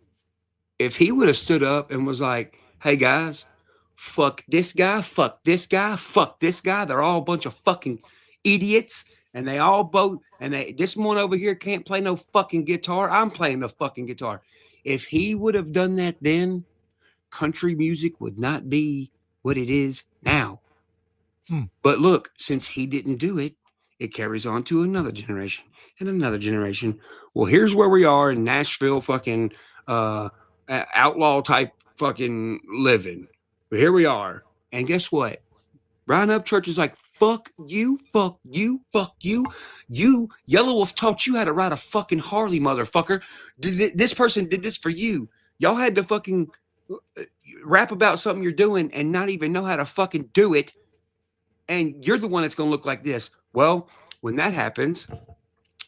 if he would have stood up and was like, hey guys, fuck this guy, fuck this guy, fuck this guy. They're all a bunch of fucking idiots. And they all both, and this one over here can't play no fucking guitar. I'm playing the fucking guitar. If he would have done that then, country music would not be what it is now. But look, since he didn't do it, it carries on to another generation and another generation. Well, here's where we are in Nashville, fucking outlaw type fucking living. But here we are. And guess what? Brian Upchurch is like, fuck you, fuck you, fuck you. You, Yellow Wolf taught you how to ride a fucking Harley, motherfucker. This person did this for you. Y'all had to fucking rap about something you're doing and not even know how to fucking do it. And you're the one that's going to look like this. Well, when that happens,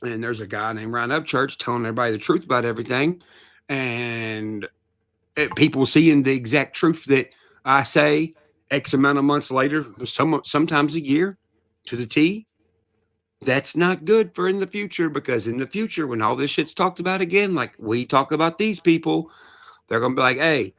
and there's a guy named Brian Upchurch telling everybody the truth about everything, and people seeing the exact truth that I say X amount of months later, sometimes a year to the T, that's not good for in the future, because in the future, when all this shit's talked about again, like we talk about these people, they're going to be like, hey,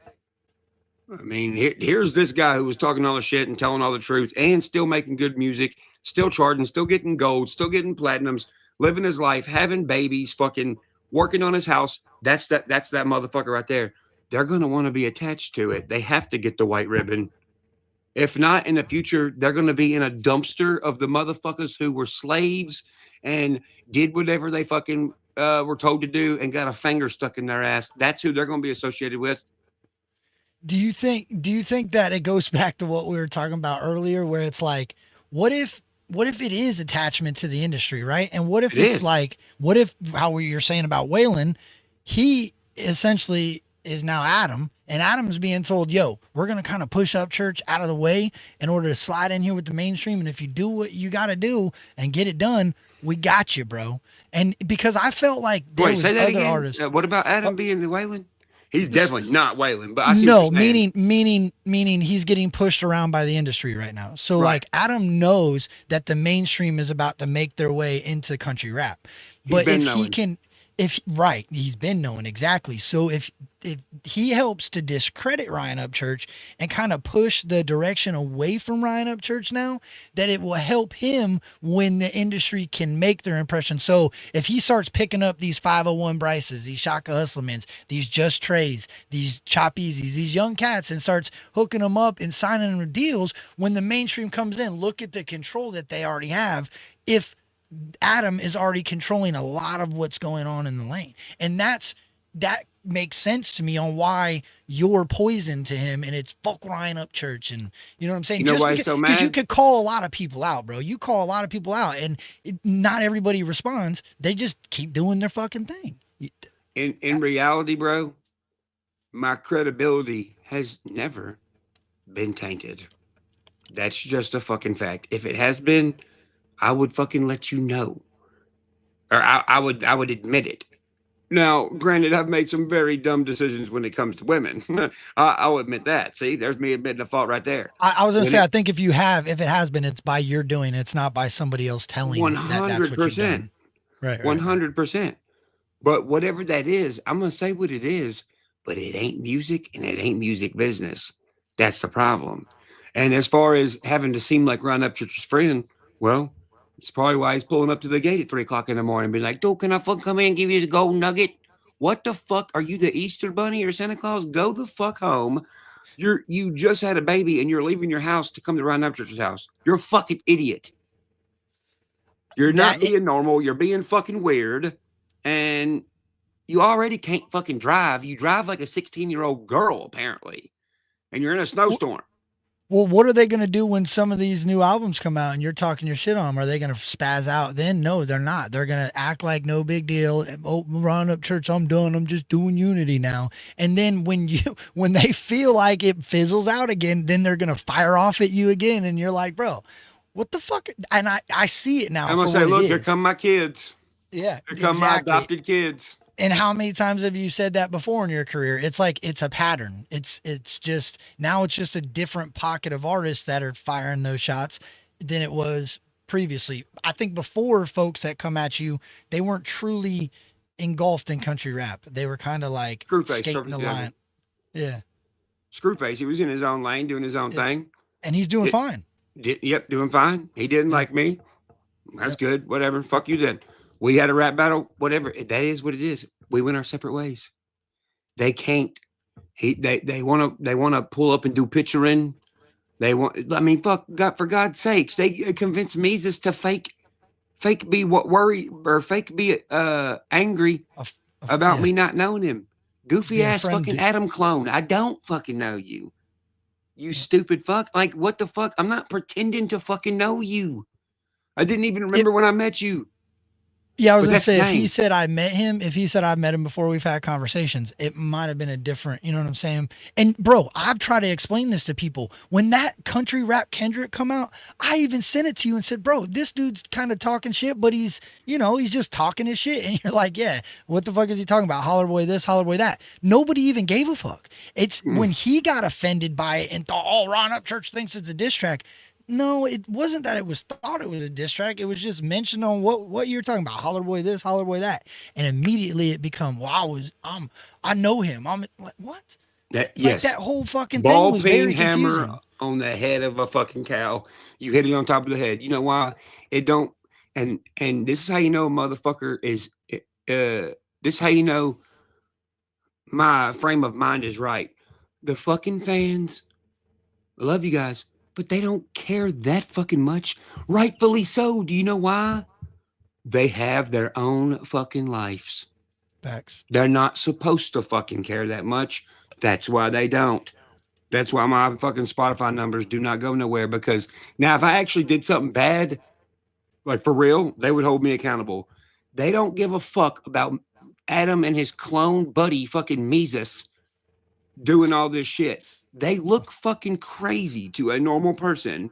I mean, here's this guy who was talking all the shit and telling all the truth and still making good music, still charting, still getting gold, still getting platinums, living his life, having babies, fucking working on his house. That's that motherfucker right there. They're gonna want to be attached to it. They have to get the white ribbon. If not, in the future, they're gonna be in a dumpster of the motherfuckers who were slaves and did whatever they fucking were told to do and got a finger stuck in their ass. That's who they're gonna be associated with. Do you think that it goes back to what we were talking about earlier, where it's like, what if it is attachment to the industry, right? And what if It it's is. like, what if how you're saying about Waylon, he essentially is now Adam, and Adam's being told, yo, we're gonna kind of push Upchurch out of the way in order to slide in here with the mainstream, and if you do what you got to do and get it done, we got you, bro. And because I felt like there Wait, was say that other again. artists. What about Adam being the Waylon? He's definitely not Waylon, but I see No, what you're saying. meaning he's getting pushed around by the industry right now. So Right. like Adam knows that the mainstream is about to make their way into country rap. He's But been if he knowing. can right, he's been knowing exactly. So if he helps to discredit Ryan Upchurch and kind of push the direction away from Ryan Upchurch now, that it will help him when the industry can make their impression. So if he starts picking up these 501 Bryces, these Shaka Hustlemans, these Just Trays, these Chop Easies, these young cats, and starts hooking them up and signing them to deals, when the mainstream comes in, look at the control that they already have. If Adam is already controlling a lot of what's going on in the lane. And that makes sense to me on why you're poison to him, and it's fuck Ryan Upchurch, and you know what I'm saying? You know Just why he's so because you mad? could call a lot of people out, bro. You call a lot of people out, and not everybody responds. They just keep doing their fucking thing. In reality, bro, my credibility has never been tainted. That's just a fucking fact. If it has been, I would fucking let you know. Or I would admit it. Now, granted, I've made some very dumb decisions when it comes to women. I'll admit that. See, there's me admitting the fault right there. I was gonna When say, it- I think if it has been, it's by your doing. It's not by somebody else telling you that that's what you've done. 100%. Right. 100%. But whatever that is, I'm going to say what it is, but it ain't music and it ain't music business. That's the problem. And as far as having to seem like Ron Upchurch's friend, well, it's probably why he's pulling up to the gate at 3 o'clock in the morning and being like, dude, can I fucking come in and give you a gold nugget? What the fuck? Are you the Easter Bunny or Santa Claus? Go the fuck home. You just had a baby and you're leaving your house to come to Ron Upchurch's house. You're a fucking idiot. You're not being normal. You're being fucking weird. And you already can't fucking drive. You drive like a 16-year-old girl, apparently. And you're in a snowstorm. Well, what are they going to do when some of these new albums come out and you're talking your shit on them? Are they going to spaz out then? No, they're not. They're going to act like no big deal. Oh, Ron Upchurch, I'm done. I'm just doing Unity now. And then when they feel like it fizzles out again, then they're going to fire off at you again. And you're like, bro, what the fuck? And I see it now. I'm going to say, look, here come my kids. Yeah, Here come my adopted kids. And how many times have you said that before in your career? It's like, it's a pattern. It's just, now it's just a different pocket of artists that are firing those shots than it was previously. I think before, folks that come at you, they weren't truly engulfed in country rap. They were kind of like Screwface, skating the line. Yeah. Screwface, he was in his own lane, doing his own thing. And he's doing fine. Yep, doing fine. He didn't like me. That's good. Whatever. Fuck you then. We had a rap battle. Whatever. That is what it is. We went our separate ways. They can't. They want to pull up and do picturing. They want. I mean, fuck God, for God's sakes, they convinced Mises to fake be what worry or fake be angry about me not knowing him. Goofy ass fucking Adam clone. I don't fucking know you. You stupid fuck. Like, what the fuck? I'm not pretending to fucking know you. I didn't even remember when I met you. Yeah, I was going to say, if he said I met him before we've had conversations, it might have been a different, you know what I'm saying? And bro, I've tried to explain this to people. When that country rap Kendrick come out, I even sent it to you and said, bro, this dude's kind of talking shit, but he's just talking his shit. And you're like, yeah, what the fuck is he talking about? Holler boy this, holler boy that. Nobody even gave a fuck. It's when he got offended by it and thought, oh, Ron Upchurch thinks it's a diss track. No, it wasn't that it was thought it was a diss track. It was just mentioned on what you're talking about. Holler boy this, holler boy that. And immediately it become, wow, I know him. I'm like, what? Yes. That whole fucking ball thing was peen very confusing. hammer on the head of a fucking cow. You hit it on top of the head. You know why? It don't. And this is how you know a motherfucker is. This is how you know my frame of mind is right. The fucking fans, I love you guys, but they don't care that fucking much. Rightfully so. Do you know why? They have their own fucking lives. Facts. They're not supposed to fucking care that much. That's why they don't. That's why my fucking Spotify numbers do not go nowhere, because now if I actually did something bad, like for real, they would hold me accountable. They don't give a fuck about Adam and his clone buddy fucking Mises doing all this shit. They look fucking crazy to a normal person.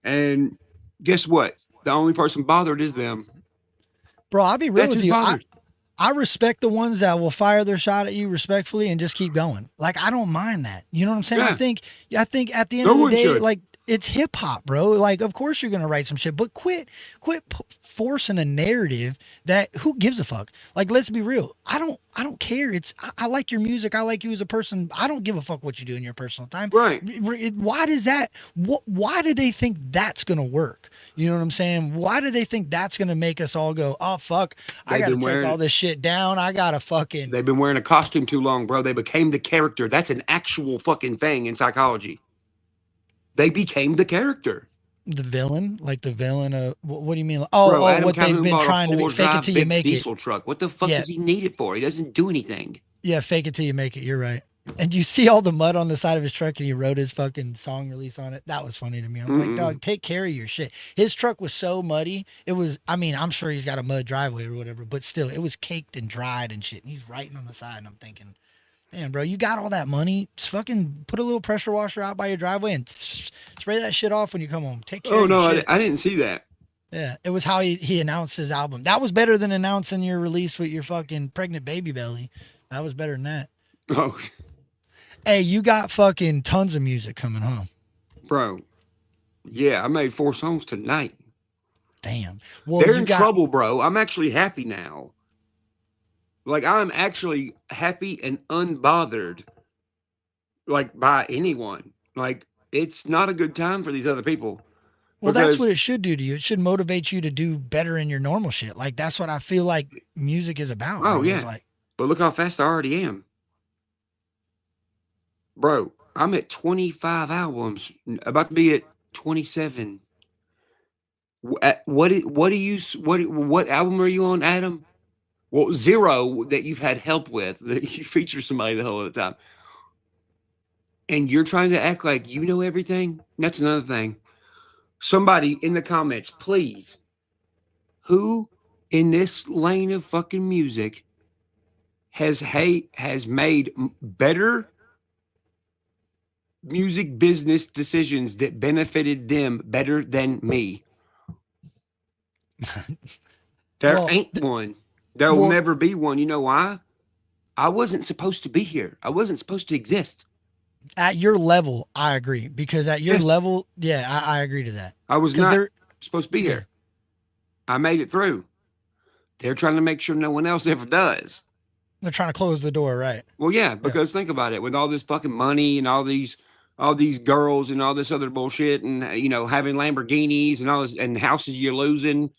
And guess what? The only person bothered is them. Bro, I'll be real That's with who's you. bothered. I respect the ones that will fire their shot at you respectfully and just keep going. Like, I don't mind that. You know what I'm saying? Yeah. I think at the end No of the one day, should. like, it's hip hop, bro. Like, of course you're gonna write some shit, but quit forcing a narrative that who gives a fuck. Like, let's be real. I don't care. I like your music. I like you as a person. I don't give a fuck what you do in your personal time. Right. Why does that? Why do they think that's gonna work? You know what I'm saying? Why do they think that's gonna make us all go, oh fuck, I gotta take all this shit down. I gotta fucking. They've been wearing a costume too long, bro. They became the character. That's an actual fucking thing in psychology. They became the character. The villain, like the villain of what do you mean? Bro, Adam What they've Calhoun been bought trying a to be fake it four-drive till you big make diesel it. truck. What the fuck Yeah. does he need it for? He doesn't do anything. Yeah, fake it till you make it. You're right. And you see all the mud on the side of his truck, and he wrote his fucking song release on it. That was funny to me. I'm like, dog, take care of your shit. His truck was so muddy. It was. I mean, I'm sure he's got a mud driveway or whatever, but still, it was caked and dried and shit. And he's writing on the side, and I'm thinking, damn, bro, you got all that money. Just fucking put a little pressure washer out by your driveway and spray that shit off when you come home. Take care of your shit. I didn't see that. Yeah, it was how he announced his album. That was better than announcing your release with your fucking pregnant baby belly. That was better than that. Oh, Hey, you got fucking tons of music coming home. bro. Yeah, I made 4 songs tonight. Damn. Well, They're you in got, trouble, bro. I'm actually happy now. Like, I'm actually happy and unbothered, like, by anyone. Like, it's not a good time for these other people. Well, that's because- what it should do to you. It should motivate you to do better in your normal shit. Like, that's what I feel like music is about. Oh, bro. It's yeah. like, But look how fast I already am. Bro, I'm at 25 albums, about to be at 27. What album are you on, Adam? Well, 0 that you've had help with, that you feature somebody the whole of the time. And you're trying to act like you know everything? That's another thing. Somebody in the comments, please. Who in this lane of fucking music has made better music business decisions that benefited them better than me? There ain't one. There will never be one. You know why? I wasn't supposed to be here. I wasn't supposed to exist. at your level, I agree. Because at your level, yeah, I agree to that. I was not supposed to be here. I made it through. They're trying to make sure no one else ever does. They're trying to close the door, right? Well, yeah, because think about it. With all this fucking money and all these girls and all this other bullshit and, you know, having Lamborghinis and all this and houses you're losing.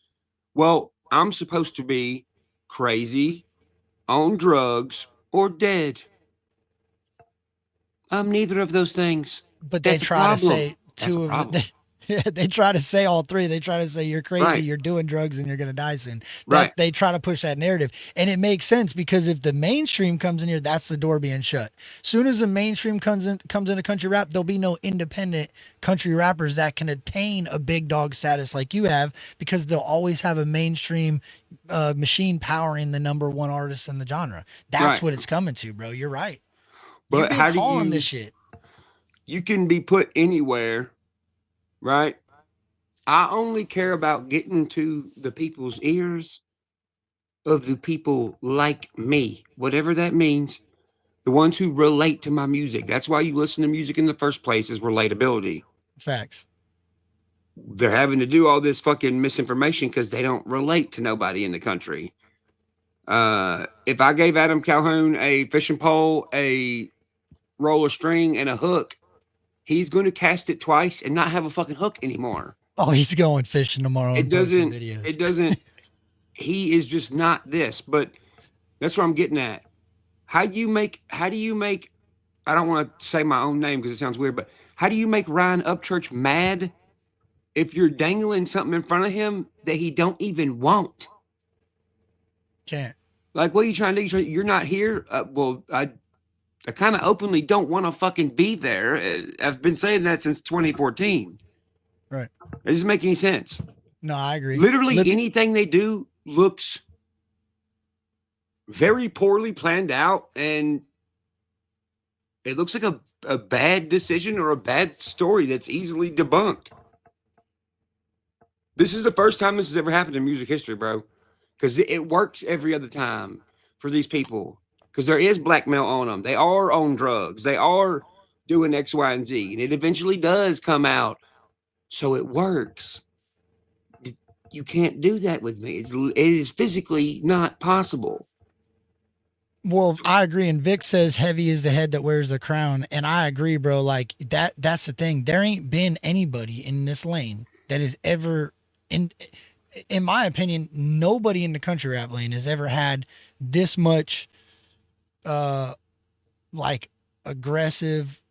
Well, I'm supposed to be crazy, on drugs, or dead. I'm neither of those things. But they try to say two of them. They try to say all three. They try to say you're crazy, you're doing drugs, and you're going to die soon. They try to push that narrative. And it makes sense because if the mainstream comes in here, that's the door being shut. Soon as the mainstream comes into country rap, there'll be no independent country rappers that can attain a big dog status like you have because they'll always have a mainstream machine powering the #1 artist in the genre. That's what it's coming to, bro. You're right. But how do you this shit? You can be put anywhere. Right? I only care about getting to the people's ears of the people like me, whatever that means, the ones who relate to my music. That's why you listen to music in the first place, is relatability. Facts. They're having to do all this fucking misinformation because they don't relate to nobody in the country. If I gave Adam Calhoun a fishing pole, a roll of string, and a hook, he's going to cast it twice and not have a fucking hook anymore. Oh, he's going fishing tomorrow. It doesn't, he is just not this. But That's what I'm getting at. How do you make, I don't want to say my own name because it sounds weird, but how do you make Ryan Upchurch mad if you're dangling something in front of him that he don't even want? Can't. Like, what are you trying to do? You're not here? Well, I kind of openly don't want to fucking be there. I've been saying that since 2014. Right. It doesn't make any sense. No, I agree. Literally anything they do looks very poorly planned out, and it looks like a bad decision or a bad story that's easily debunked. This is the first time this has ever happened in music history, bro. Because it works every other time for these people. Because there is blackmail on them. They are on drugs. They are doing X, Y, and Z. And it eventually does come out. So it works. You can't do that with me. It is physically not possible. Well, I agree. And Vic says heavy is the head that wears the crown. And I agree, bro. Like that's the thing. There ain't been anybody in this lane that has ever, in my opinion, nobody in the country rap lane has ever had this much like aggressive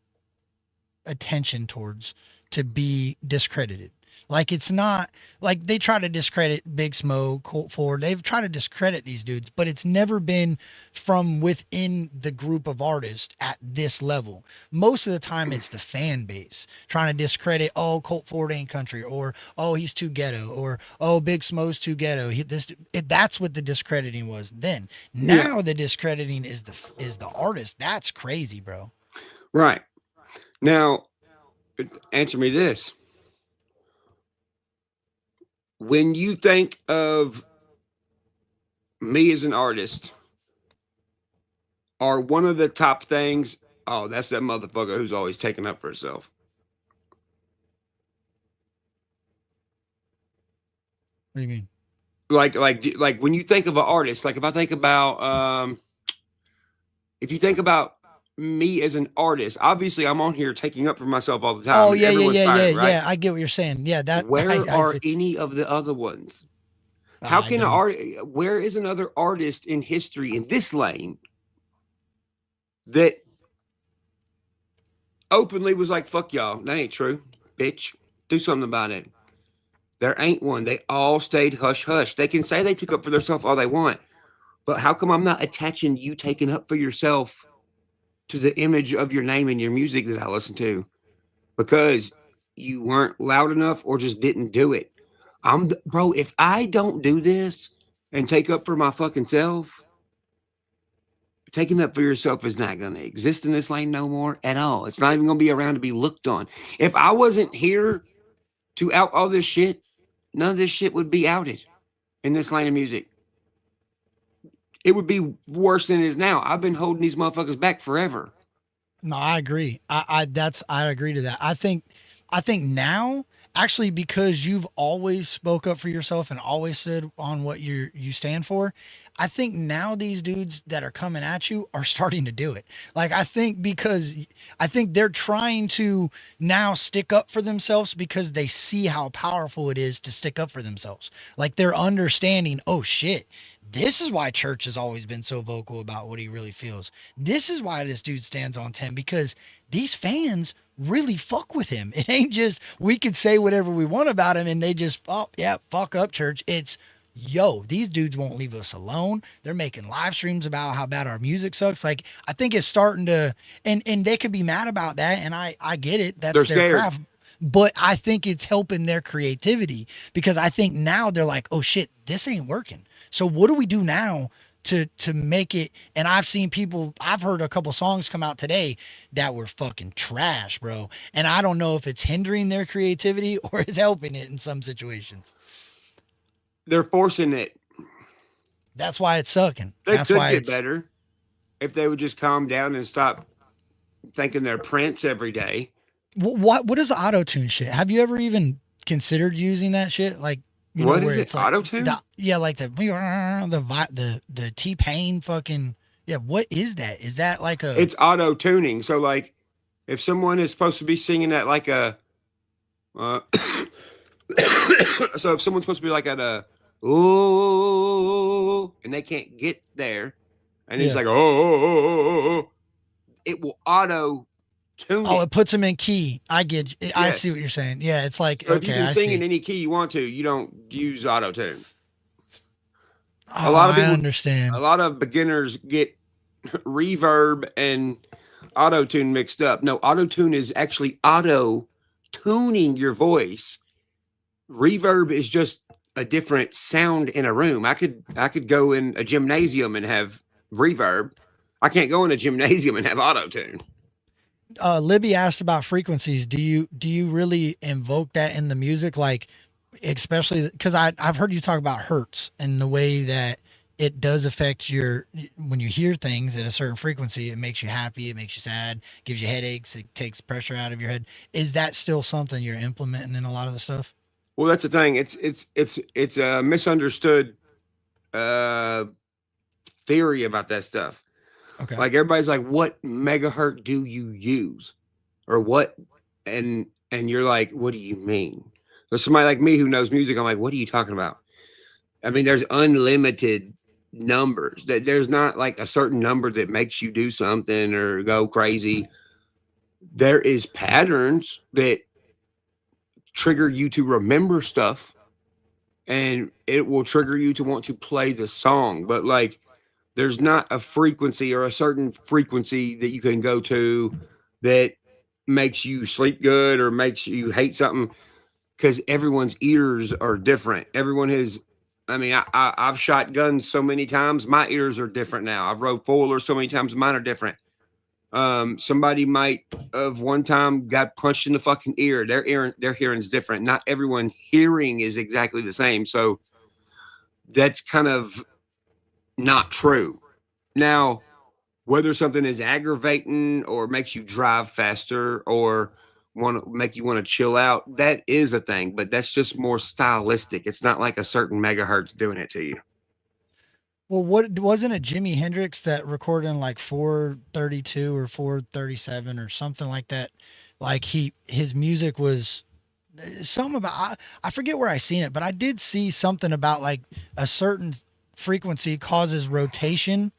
attention towards to be discredited. Like it's not like they try to discredit Big Smoke, Colt Ford. They've tried to discredit these dudes, but it's never been from within the group of artists at this level. Most of the time, it's the fan base trying to discredit. Oh, Colt Ford ain't country, or oh, he's too ghetto, or oh, Big Smoke's too ghetto. That's what the discrediting was then. Now the discrediting is the artist. That's crazy, bro. Right. Now, answer me this. When you think of me as an artist, are one of the top things, oh, that's that motherfucker who's always taking up for herself. What do you mean? Like when you think of an artist, like if I think about, if you think about me as an artist, obviously I'm on here taking up for myself all the time. Oh yeah, right? yeah. I get what you're saying. Yeah, that. Where I are see. any of the other ones? How can where is another artist in history in this lane that openly was like, fuck y'all, that ain't true, bitch, do something about it? There ain't one. They all stayed hush hush. They can say they took up for themselves all they want, but how come I'm not attaching you taking up for yourself to the image of your name and your music that I listen to? Because you weren't loud enough or just didn't do it. Bro, if I don't do this and take up for my fucking self, taking up for yourself is not going to exist in this lane no more at all. It's not even going to be around to be looked on. If I wasn't here to out all this shit, none of this shit would be outed in this lane of music. It would be worse than it is now. I've been holding these motherfuckers back forever. No, I agree. I agree to that. I think now, actually, because you've always spoke up for yourself and always stood on what you stand for, I think now these dudes that are coming at you are starting to do it. Like, I think they're trying to now stick up for themselves because they see how powerful it is to stick up for themselves. Like, they're understanding, oh shit, this is why Church has always been so vocal about what he really feels. This is why this dude stands on 10, because these fans really fuck with him. It ain't just we could say whatever we want about him and they just, oh yeah, fuck up Church. It's, yo, these dudes won't leave us alone. They're making live streams about how bad our music sucks. Like, I think it's starting to, and they could be mad about that, and I get it. That's their craft. But I think it's helping their creativity, because I think now they're like, oh shit, this ain't working. So what do we do now to make it? And I've heard a couple songs come out today that were fucking trash, bro. And I don't know if it's hindering their creativity or it's helping it in some situations. They're forcing it. That's why it's sucking. They could get better if they would just calm down and stop thinking they're Prince every day. What is auto-tune shit? Have you ever even considered using that shit? Like, you what know, is where it? it's like Auto-tune? Yeah, like the T-Pain fucking, yeah. What is that? Is that like a? It's auto-tuning. So like, if someone is supposed to be singing at like a, so if someone's supposed to be like at a, ooh, and they can't get there, and he's like, oh, it will auto tune Oh, it. it puts them in key. I get. I see Yes. what you're saying. Yeah, it's like, So if you okay, can I sing see. in any key you want to, you don't use auto tune. Oh, A lot of I people, understand. a lot of beginners get reverb and auto tune mixed up. No, auto tune is actually auto tuning your voice. Reverb is just a different sound in a room. I could go in a gymnasium and have reverb. I can't go in a gymnasium and have auto tune. Libby asked about frequencies. Do you really invoke that in the music, like, especially because I've heard you talk about hertz and the way that it does affect your when you hear things at a certain frequency, it makes you happy, it makes you sad, gives you headaches, it takes pressure out of your head. Is that still something you're implementing in a lot of the stuff? Well, that's the thing. It's a misunderstood theory about that stuff. Okay. Like everybody's like, what megahertz do you use? Or what? And you're like, what do you mean? So somebody like me who knows music, I'm like, what are you talking about? I mean, there's unlimited numbers. That there's not like a certain number that makes you do something or go crazy. There is patterns that trigger you to remember stuff, and it will trigger you to want to play the song. But like, there's not a frequency or a certain frequency that you can go to that makes you sleep good or makes you hate something, because everyone's ears are different. Everyone has, I mean, I've shot guns so many times, my ears are different now. I've rode four-wheelers so many times, mine are different. Somebody might have one time got punched in the fucking ear. Their hearing's different. Not everyone hearing is exactly the same. So that's kind of not true. Now, whether something is aggravating or makes you drive faster or want to make you want to chill out, that is a thing, but that's just more stylistic. It's not like a certain megahertz doing it to you. Well, what wasn't it Jimi Hendrix that recorded in like 432 or 437 or something like that? Like his music was something about I forget where I seen it, but I did see something about like a certain frequency causes rotation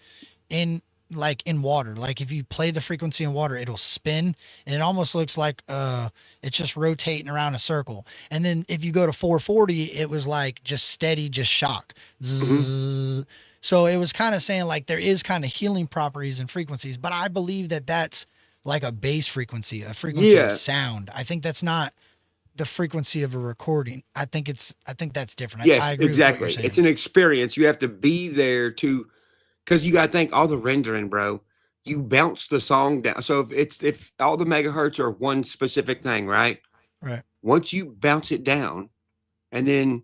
in like in water. Like if you play the frequency in water, it'll spin and it almost looks like it's just rotating around a circle. And then if you go to 440, it was like just steady, just shock. Zzz. So it was kind of saying like there is kind of healing properties and frequencies, but I believe that that's like a bass frequency, a frequency of sound. I think that's not the frequency of a recording. I think that's different. Yes, I agree exactly. with what you're saying. It's an experience. You have to be there to, because you got to think all the rendering, bro. You bounce the song down. So if all the megahertz are one specific thing, right? Right. Once you bounce it down, and then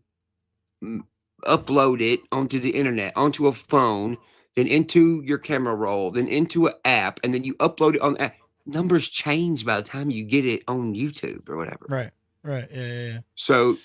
upload it onto the internet, onto a phone, then into your camera roll, then into an app, and then you upload it on the app, numbers change by the time you get it on YouTube or whatever. Right. Right. Yeah. So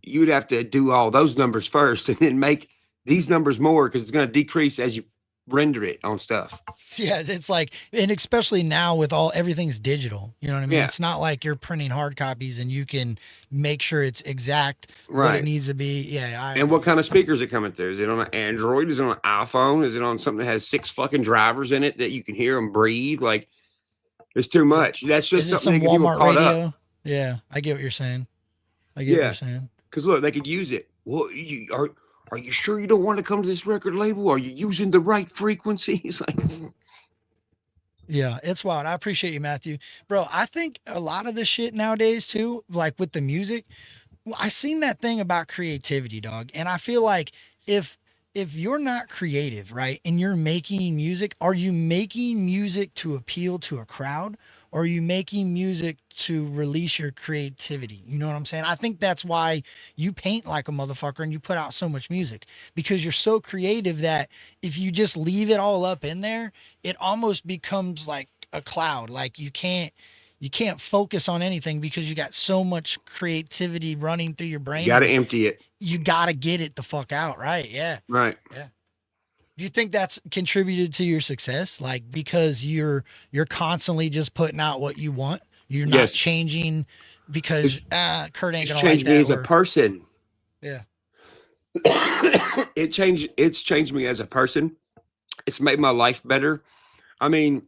you would have to do all those numbers first and then make these numbers more, because it's going to decrease as you render it on stuff. Yeah, it's like, and especially now with everything's digital. You know what I mean? Yeah. It's not like you're printing hard copies and you can make sure it's exact what Right. it needs to be. Yeah. And what kind of speakers are coming through? Is it on an Android? Is it on an iPhone? Is it on something that has 6 fucking drivers in it that you can hear them breathe? Like, it's too much. That's just Is it something some that get people Walmart caught radio? up. Yeah, I get what you're saying. I get what you're saying. Because look, they could use it. Well, are you sure you don't want to come to this record label? Are you using the right frequencies? Like, Yeah, it's wild. I appreciate you, Matthew. Bro, I think a lot of the shit nowadays too, like with the music, I seen that thing about creativity, dog. And I feel like if you're not creative, right, and you're making music, are you making music to appeal to a crowd? Or are you making music to release your creativity? You know what I'm saying? I think that's why you paint like a motherfucker and you put out so much music, because you're so creative that if you just leave it all up in there, it almost becomes like a cloud. Like you can't focus on anything because you got so much creativity running through your brain. you got to empty it. You got to get it the fuck out. Right. Yeah. Right. Yeah. Do you think that's contributed to your success? Like, because you're constantly just putting out what you want. You're not changing because Kurt ain't gonna changed like that, me as a person. Yeah. It's changed me as a person. It's made my life better. I mean,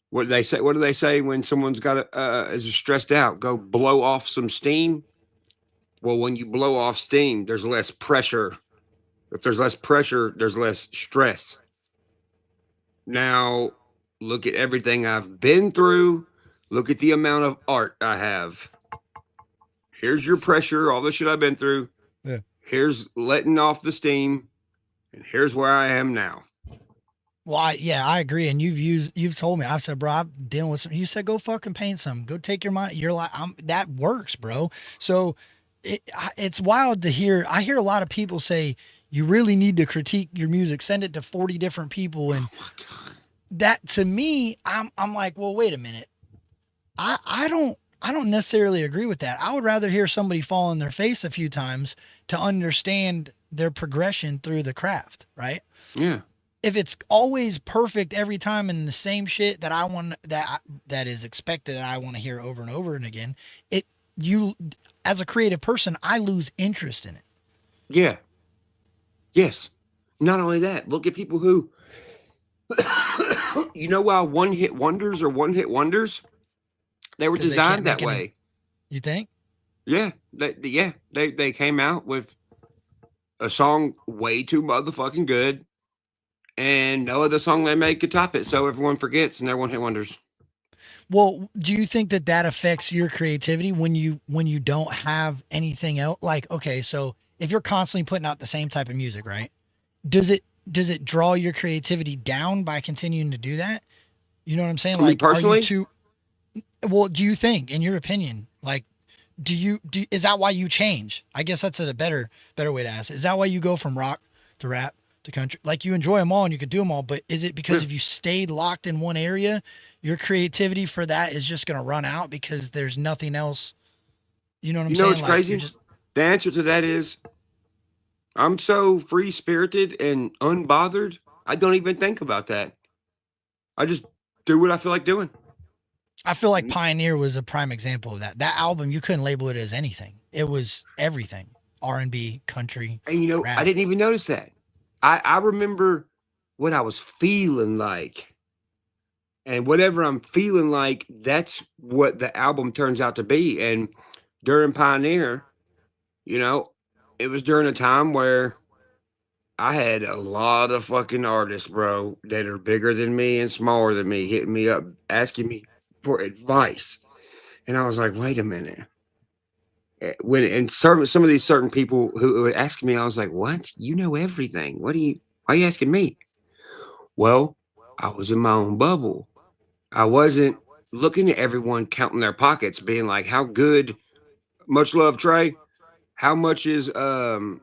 what do they say? What do they say when someone's got is stressed out? Go blow off some steam. Well, when you blow off steam, there's less pressure. If there's less pressure, there's less stress. Now, look at everything I've been through. Look at the amount of art I have. Here's your pressure, all the shit I've been through. Yeah. Here's letting off the steam, and here's where I am now. Well, I agree. And you've told me, I've said, bro, I'm dealing with some, you said, go fucking paint some, go take your money. You're like, that works, bro. So it's wild to hear. I hear a lot of people say, you really need to critique your music, send it to 40 different people. And that to me, I'm like, well, wait a minute. I don't necessarily agree with that. I would rather hear somebody fall on their face a few times to understand their progression through the craft. Right. Yeah. If it's always perfect every time and the same shit that I want, that is expected, that I want to hear over and over and again, you as a creative person, I lose interest in it. Yeah. Yes. Not only that, look at people who, you know why one-hit wonders are one-hit wonders? They were designed that way. You think? Yeah. They came out with a song way too motherfucking good. And no other song they make could top it, so everyone forgets, and they're one-hit wonders. Well, do you think that affects your creativity when you don't have anything else? Like, okay, so if you're constantly putting out the same type of music, right? Does it draw your creativity down by continuing to do that? You know what I'm saying? Like, personally, well, do you think, in your opinion, like, is that why you change? I guess that's a better way to ask it. Is that why you go from rock to rap to country? Like, you enjoy them all and you could do them all, but is it because if you stayed locked in one area, your creativity for that is just going to run out because there's nothing else? You know what I'm saying? You know what's crazy? The answer to that is I'm so free-spirited and unbothered, I don't even think about that. I just do what I feel like doing. I feel like Pioneer was a prime example of that. That album, you couldn't label it as anything. It was everything. R&B, country, and rap. I didn't even notice that. I remember what I was feeling like. And whatever I'm feeling like, that's what the album turns out to be. And during Pioneer, it was during a time where I had a lot of fucking artists, bro, that are bigger than me and smaller than me, hitting me up, asking me for advice. And I was like, wait a minute. Some of these certain people who would ask me, I was like, what? You know everything. Why are you asking me? Well, I was in my own bubble. I wasn't looking at everyone counting their pockets, being like, how good, much love, Trey. How much is, how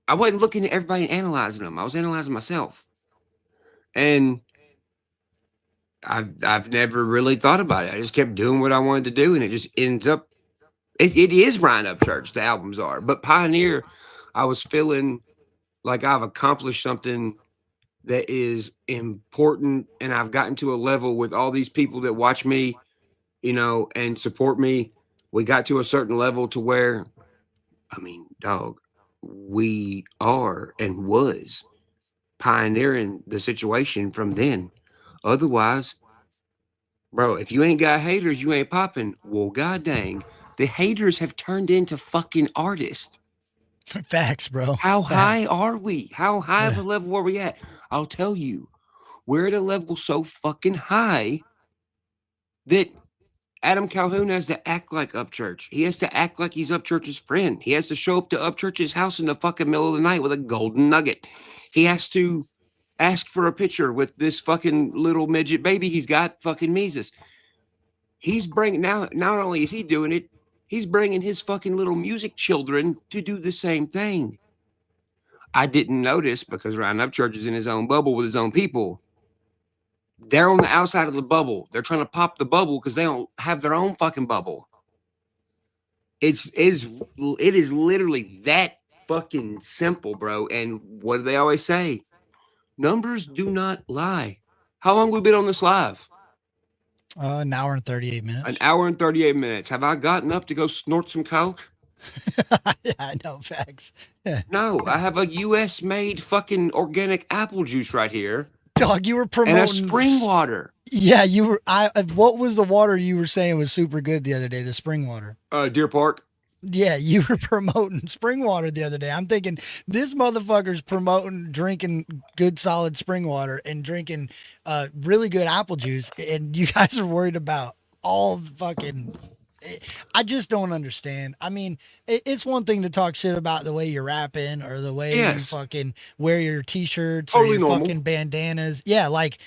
I wasn't looking at everybody and analyzing them. I was analyzing myself. And I've never really thought about it. I just kept doing what I wanted to do, and it just ends up. It is Ryan Upchurch. The albums are, but Pioneer, I was feeling like I've accomplished something that is important, and I've gotten to a level with all these people that watch me, and support me. We got to a certain level to where, I mean, dog, we are and was pioneering the situation from then. Otherwise, bro, if you ain't got haters, you ain't popping. Well, god dang, the haters have turned into fucking artists. Facts, bro. How high are we? How high of a level are we at? I'll tell you, we're at a level so fucking high that Adam Calhoun has to act like Upchurch. He has to act like he's Upchurch's friend. He has to show up to Upchurch's house in the fucking middle of the night with a golden nugget. He has to ask for a picture with this fucking little midget baby he's got, fucking Mises. He's bringing, not only is he doing it, he's bringing his fucking little music children to do the same thing. I didn't notice because Ryan Upchurch is in his own bubble with his own people. They're on the outside of the bubble. They're trying to pop the bubble because they don't have their own fucking bubble. It is literally that fucking simple, bro. And what do they always say? Numbers do not lie. How long have we been on this live? An hour and 38 minutes. An hour and 38 minutes. Have I gotten up to go snort some coke? Yeah, I know, facts. No, I have a U.S. made fucking organic apple juice right here Dog, you were and promoting a spring water. Yeah, you were. What was the water you were saying was super good the other day? The spring water. Deer Park. Yeah, you were promoting spring water the other day. I'm thinking this motherfucker's promoting drinking good solid spring water and drinking really good apple juice, and you guys are worried about all the fucking. I just don't understand. I mean, it's one thing to talk shit about the way you're rapping or the way you Yes. fucking wear your t-shirts or Totally your normal. fucking bandanas. Yeah, like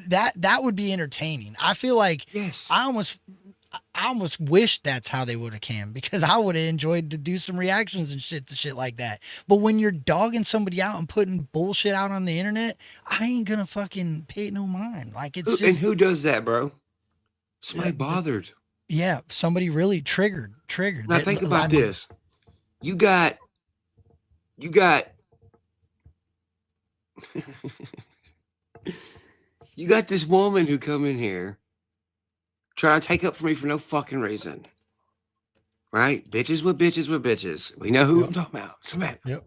that would be entertaining. I feel like Yes. I almost wish that's how they would have came because I would have enjoyed to do some reactions and shit to shit like that. But when you're dogging somebody out and putting bullshit out on the internet, I ain't gonna fucking pay it no mind. Like it's And just who does that, bro? Somebody Yeah, bothered. yeah, somebody really triggered. Now That- think I about mean, this. You got you got this woman who come in here trying to take up for me for no fucking reason. Right? Bitches with bitches with bitches. We know who Yep. I'm talking about. Samantha.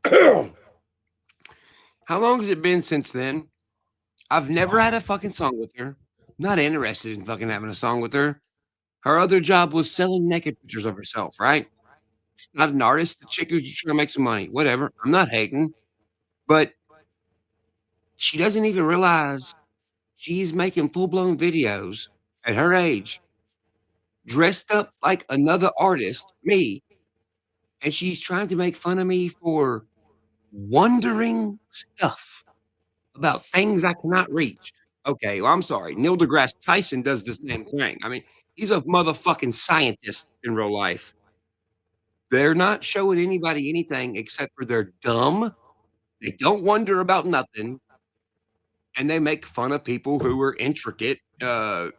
Yep. How long has it been since then? I've never had a fucking song with her. Not interested in fucking having a song with her. Her other job was selling naked pictures of herself, right? She's not an artist. The chick who's just trying to make some money. Whatever. I'm not hating. But she doesn't even realize she's making full-blown videos at her age, dressed up like another artist, me, and she's trying to make fun of me for wondering stuff about things I cannot reach. Okay, well, I'm sorry. Neil deGrasse Tyson does the same thing. I mean, he's a motherfucking scientist in real life. They're not showing anybody anything except for they're dumb. They don't wonder about nothing, and they make fun of people who are intricate, They're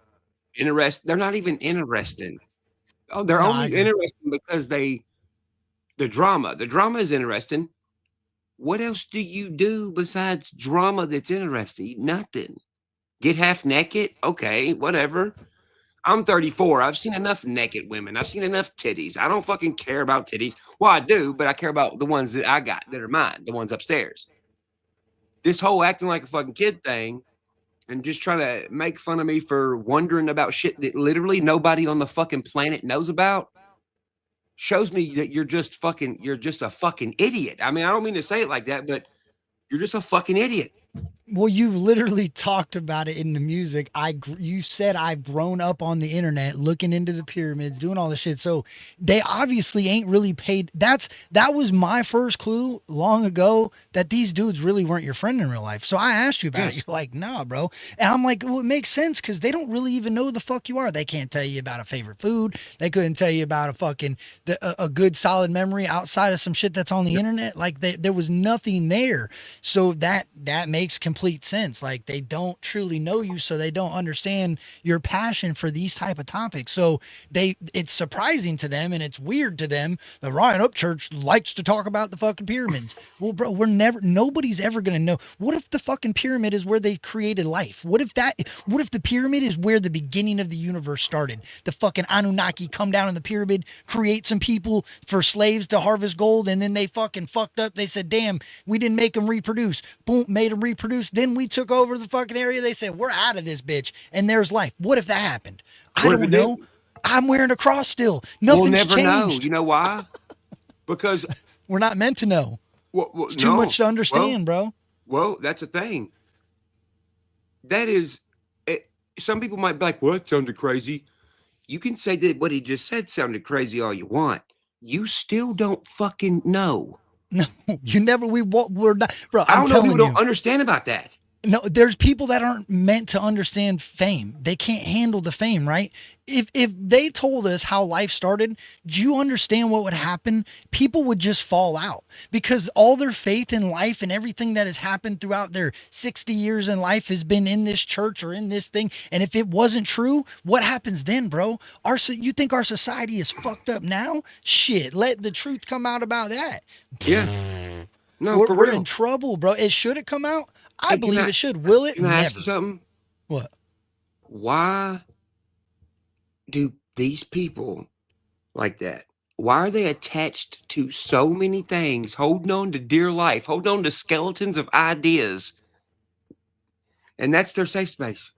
not even interesting. Oh, they're No, I only agree. interesting because the drama. The drama is interesting. What else do you do besides drama that's interesting? Nothing. Get half naked? Okay, whatever. I'm 34. I've seen enough naked women. I've seen enough titties. I don't fucking care about titties. Well, I do, but I care about the ones that I got that are mine, the ones upstairs. This whole acting like a fucking kid thing and just trying to make fun of me for wondering about shit that literally nobody on the fucking planet knows about shows me that you're just a fucking idiot. I mean, I don't mean to say it like that, but you're just a fucking idiot. Well, you've literally talked about it in the music. You said I've grown up on the internet, looking into the pyramids, doing all this shit. So they obviously ain't really paid. That was my first clue long ago that these dudes really weren't your friend in real life. So I asked you about it. Yes. You're like, nah, bro. And I'm like, well, it makes sense because they don't really even know who the fuck you are. They can't tell you about a favorite food. They couldn't tell you about a fucking a good solid memory outside of some shit that's on the internet. Like there was nothing there. So that makes complete sense. Like they don't truly know you, so they don't understand your passion for these type of topics. So it's surprising to them and it's weird to them that Ryan Upchurch likes to talk about the fucking pyramids. Well, bro, nobody's ever gonna know. What if the fucking pyramid is where they created life? What if the pyramid is where the beginning of the universe started? The fucking Anunnaki come down in the pyramid, create some people for slaves to harvest gold, and then they fucking fucked up. They said, damn, we didn't make them reproduce. Boom, made them reproduce. Then we took over the fucking area. They said, we're out of this bitch. And there's life. What if that happened? I What if don't it know. didn't? I'm wearing a cross still. We'll Nothing's never know. changed. You know why? Because We're not meant to know. It's too much to understand, bro. Well, that's a thing. That is, some people might be like, "Well, that sounded crazy." You can say that what he just said sounded crazy all you want. You still don't fucking know. No, we're not, bro. I I'm don't know if telling people you. don't understand about that. No, there's people that aren't meant to understand fame. They can't handle the fame, right? If they told us how life started, do you understand what would happen? People would just fall out because all their faith in life and everything that has happened throughout their 60 years in life has been in this church or in this thing. And if it wasn't true, what happens then, bro? You think our society is fucked up now? Shit, let the truth come out about that. Yeah. No, for We're real. in trouble, bro. Should it come out? I Hey, believe it should. Will it? Can I ask you Never. something? What? Why do these people like that why are they attached to so many things, holding on to dear life, holding on to skeletons of ideas, and that's their safe space?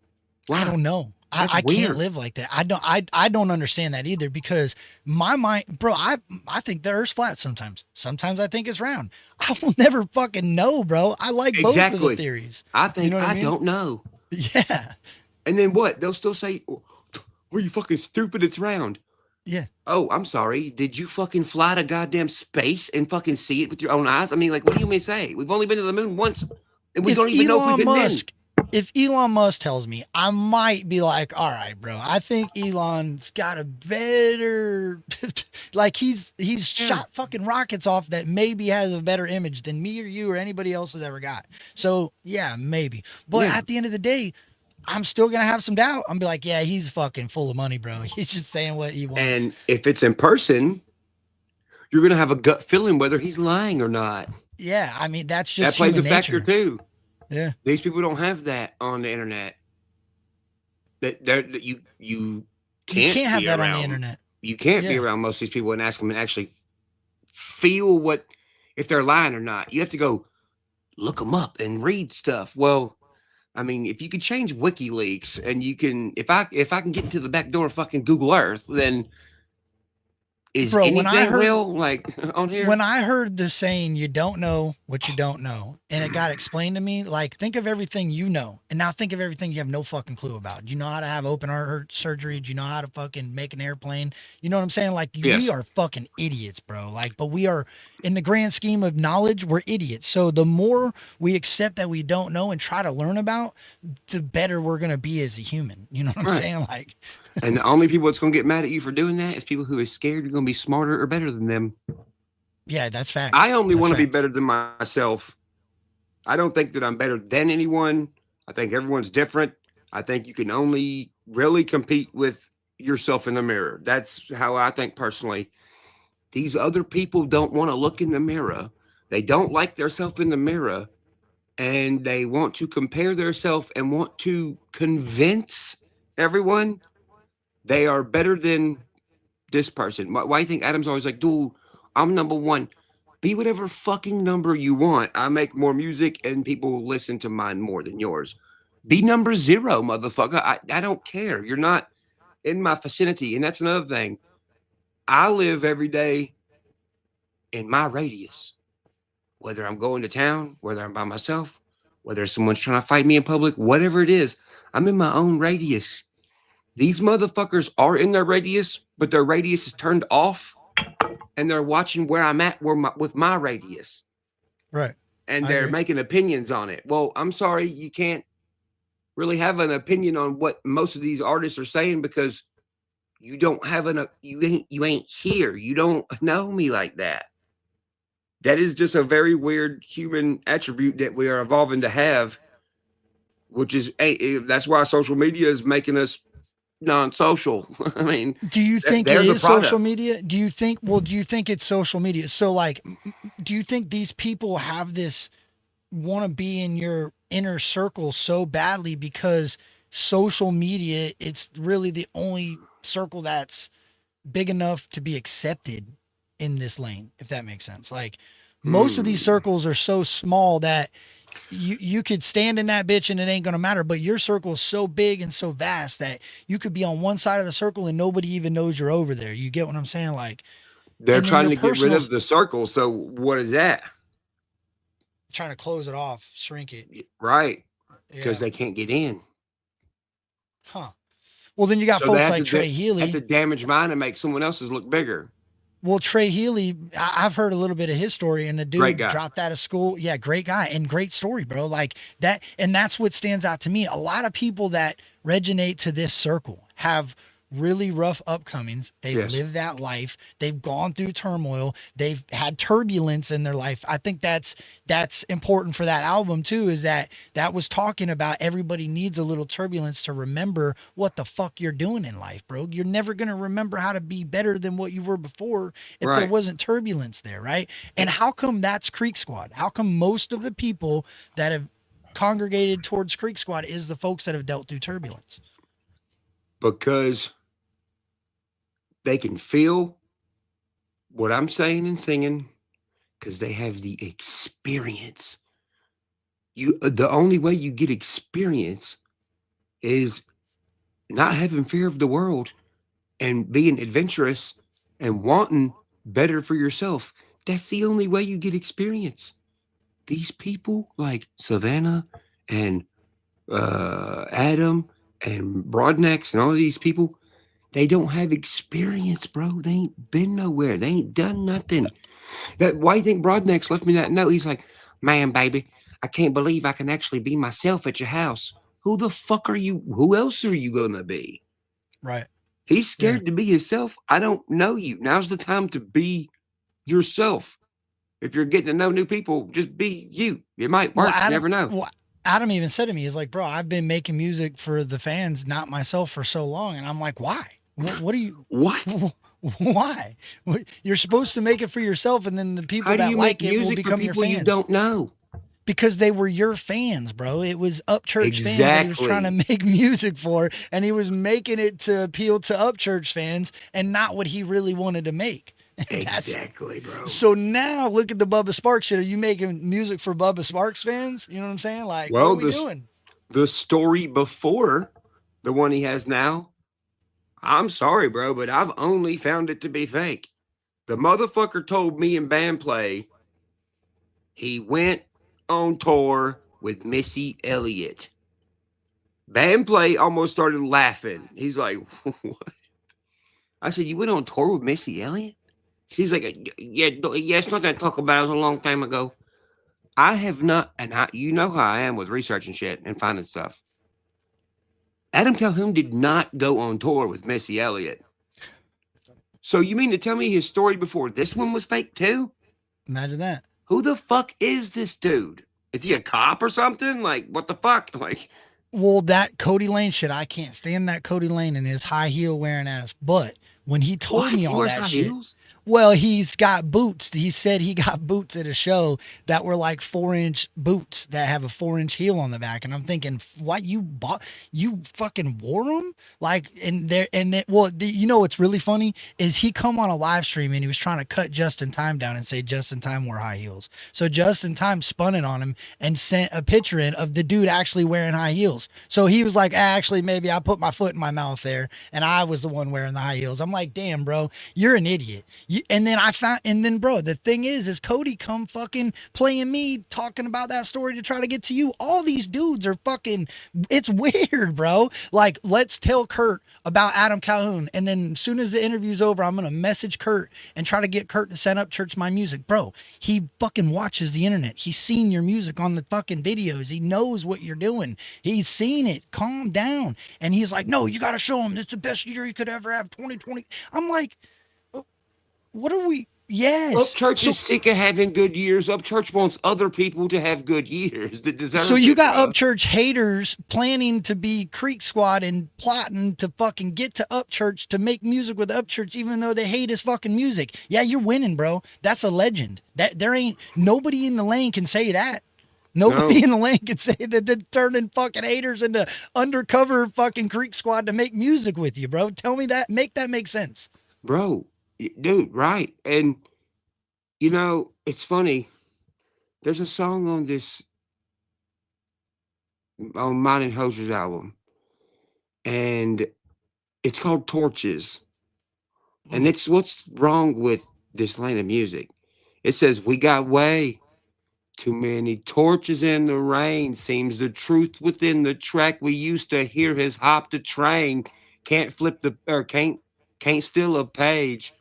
Why? I don't know. That's I can't weird. live like that. I don't understand that either because my mind, bro, I think the earth's flat sometimes. Sometimes I think it's round. I will never fucking know, bro. I like both of the Exactly. theories. I You think know what I I mean? don't know. Yeah. And then what? They'll still say, "Oh, are you fucking stupid? It's round." Yeah. Oh, I'm sorry. Did you fucking fly to goddamn space and fucking see it with your own eyes? I mean, like, what do you mean say? We've only been to the moon once, and we If don't even know if we've Elon been then. Musk if Elon Musk tells me, I might be like, all right, bro. I think Elon's got a better like he's shot fucking rockets off that maybe has a better image than me or you or anybody else has ever got. So yeah, maybe. But Yeah. at the end of the day, I'm still gonna have some doubt. I'm be like, yeah, he's fucking full of money, bro. He's just saying what he wants. And if it's in person, you're gonna have a gut feeling whether he's lying or not. Yeah, I mean that's just That plays a human factor nature. too. Yeah. These people don't have that on the internet. That you can't have be that around. on the internet. You can't be Yeah. around most of these people and ask them and actually feel what if they're lying or not. You have to go look them up and read stuff. Well, I mean, if you could change WikiLeaks and you can, if I can get into the back door of fucking Google Earth, then is Bro, when I anything heard real like on here? when I heard the saying, you don't know what you don't know, and it got explained to me, like, think of everything you know, and now think of everything you have no fucking clue about. Do you know how to have open heart surgery? Do you know how to fucking make an airplane? You know what I'm saying? Like, Yes. we are fucking idiots, bro. Like, but we are, in the grand scheme of knowledge, we're idiots. So the more we accept that we don't know and try to learn about, the better we're going to be as a human. You know what I'm Right. saying? Like, And the only people that's going to get mad at you for doing that is people who are scared you're going to be smarter or better than them. yeah, that's facts. I only That's want to be facts. better than myself. I don't think that I'm better than anyone. I think everyone's different. I think you can only really compete with yourself in the mirror. That's how I think personally. These other people don't want to look in the mirror. They don't like themselves in the mirror. And they want to compare themselves and want to convince everyone they are better than this person. Why do you think Adam's always like, dude, I'm number one. Be whatever fucking number you want. I make more music and people listen to mine more than yours. Be number 0, motherfucker. I don't care. You're not in my vicinity. And that's another thing. I live every day in my radius. Whether I'm going to town, whether I'm by myself, whether someone's trying to fight me in public, whatever it is, I'm in my own radius. These motherfuckers are in their radius, but their radius is turned off, and they're watching where I'm at with my radius. Right. And I they're agree. making opinions on it. Well, I'm sorry, you can't really have an opinion on what most of these artists are saying because you don't have you ain't here. You don't know me like that. That is just a very weird human attribute that we are evolving to have, which is that's why social media is making us non-social. I mean, Do you think it they're the is social product. media? Do you think it's social media? So like do you think these people have this want to be in your inner circle so badly because social media, it's really the only circle that's big enough to be accepted in this lane, if that makes sense. Like most of these circles are so small that you could stand in that bitch and it ain't gonna matter. But your circle is so big and so vast that you could be on one side of the circle and nobody even knows you're over there. You get what I'm saying? Like, They're and then trying your to get rid personal of the circle. So what is that? trying to close it off, shrink it. Right. Yeah. Because they can't get in. Huh. Well, then you got So they folks have like to Trey have Healy. to damage mine and make someone else's look bigger. Well, Trey Healy, I've heard a little bit of his story, and the Great dude guy. dropped out of school. Yeah, great guy and great story, bro. Like that, and that's what stands out to me. A lot of people that resonate to this circle have really rough upcomings. They've Yes. lived that life. They've gone through turmoil. They've had turbulence in their life. I think that's important for that album too, is that was talking about everybody needs a little turbulence to remember what the fuck you're doing in life, bro. You're never going to remember how to be better than what you were before if there Right. wasn't turbulence there, right? And how come that's Creek Squad? How come most of the people that have congregated towards Creek Squad is the folks that have dealt through turbulence? Because they can feel what I'm saying and singing, because they have the experience. The only way you get experience is not having fear of the world and being adventurous and wanting better for yourself. That's the only way you get experience. These people like Savannah and Adam and Broadnecks and all of these people, they don't have experience, bro. They ain't been nowhere. They ain't done nothing. Why you think Broadnecks left me that note? He's like, man, baby, I can't believe I can actually be myself at your house. Who the fuck are you? Who else are you gonna be? Right. He's scared to be himself. I don't know you. Now's the time to be yourself. If you're getting to know new people, just be you. It might work. You never know. Well, Adam even said to me, he's like, bro, I've been making music for the fans, not myself, for so long. And I'm like, why? What are you? What? Why? You're supposed to make it for yourself, and then the people How do that you like make it will music for become your people fans. you don't know? Because they were your fans, bro. It was Upchurch fans that he was trying to make music for, and he was making it to appeal to Upchurch fans and not what he really wanted to make. Exactly, bro. So now look at the Bubba Sparks shit. Are you making music for Bubba Sparks fans? You know what I'm saying? Like, well, what are we doing? The story before the one he has now, I'm sorry, bro, but I've only found it to be fake. The motherfucker told me in band play he went on tour with Missy Elliott. Band play almost started laughing. He's like, what? I said, you went on tour with Missy Elliott? He's like, yeah, it's not that talk about. It was a long time ago. I have not, and you know how I am with research and shit and finding stuff. Adam Calhoun did not go on tour with Missy Elliott. So you mean to tell me his story before this one was fake too? Imagine that. Who the fuck is this dude? Is he a cop or something? Like, what the fuck? Like, well, that Cody Lane shit, I can't stand that Cody Lane and his high heel wearing ass. But when he told me all that shit, well, he's got boots. He said he got boots at a show that were like 4-inch boots that have a 4-inch heel on the back. And I'm thinking, what, you fucking wore them? Like, you know what's really funny is he come on a live stream and he was trying to cut Justin Time down and say Justin Time wore high heels. So Justin Time spun it on him and sent a picture in of the dude actually wearing high heels. So he was like, actually, maybe I put my foot in my mouth there and I was the one wearing the high heels. I'm like, damn, bro, you're an idiot. And then bro, the thing is Cody come fucking playing me, talking about that story to try to get to you. All these dudes are fucking, it's weird, bro. Like, let's tell Kurt about Adam Calhoun. And then as soon as the interview's over, I'm going to message Kurt and try to get Kurt to send Upchurch my music. Bro, he fucking watches the internet. He's seen your music on the fucking videos. He knows what you're doing. He's seen it. Calm down. And he's like, no, you got to show him. It's the best year you could ever have, 2020. I'm like, what are we? Yes. Upchurch is sick of having good years. Upchurch wants other people to have good years. So you got Upchurch haters planning to be Creek Squad and plotting to fucking get to Upchurch to make music with Upchurch, even though they hate his fucking music. Yeah, you're winning, bro. That's a legend. That there ain't nobody in the lane can say that. Nobody in the lane can say that they're turning fucking haters into undercover fucking Creek Squad to make music with you, bro. Tell me that. Make that make sense, bro. Dude, right. And you know, it's funny. There's a song on Mine and Hoser's album, and it's called Torches. And it's what's wrong with this lane of music. It says, we got way too many torches in the rain. Seems the truth within the track. We used to hear his hop the train. Can't steal a page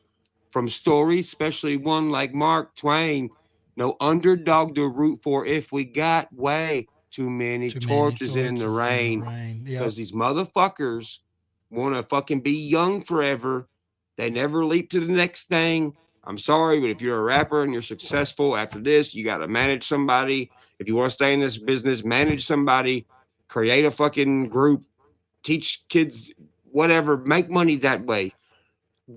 from stories, especially one like Mark Twain. No underdog to root for if we got way too many torches in the rain. Because these motherfuckers want to fucking be young forever. They never leap to the next thing. I'm sorry, but if you're a rapper and you're successful after this, you got to manage somebody. If you want to stay in this business, manage somebody, create a fucking group, teach kids, whatever, make money that way.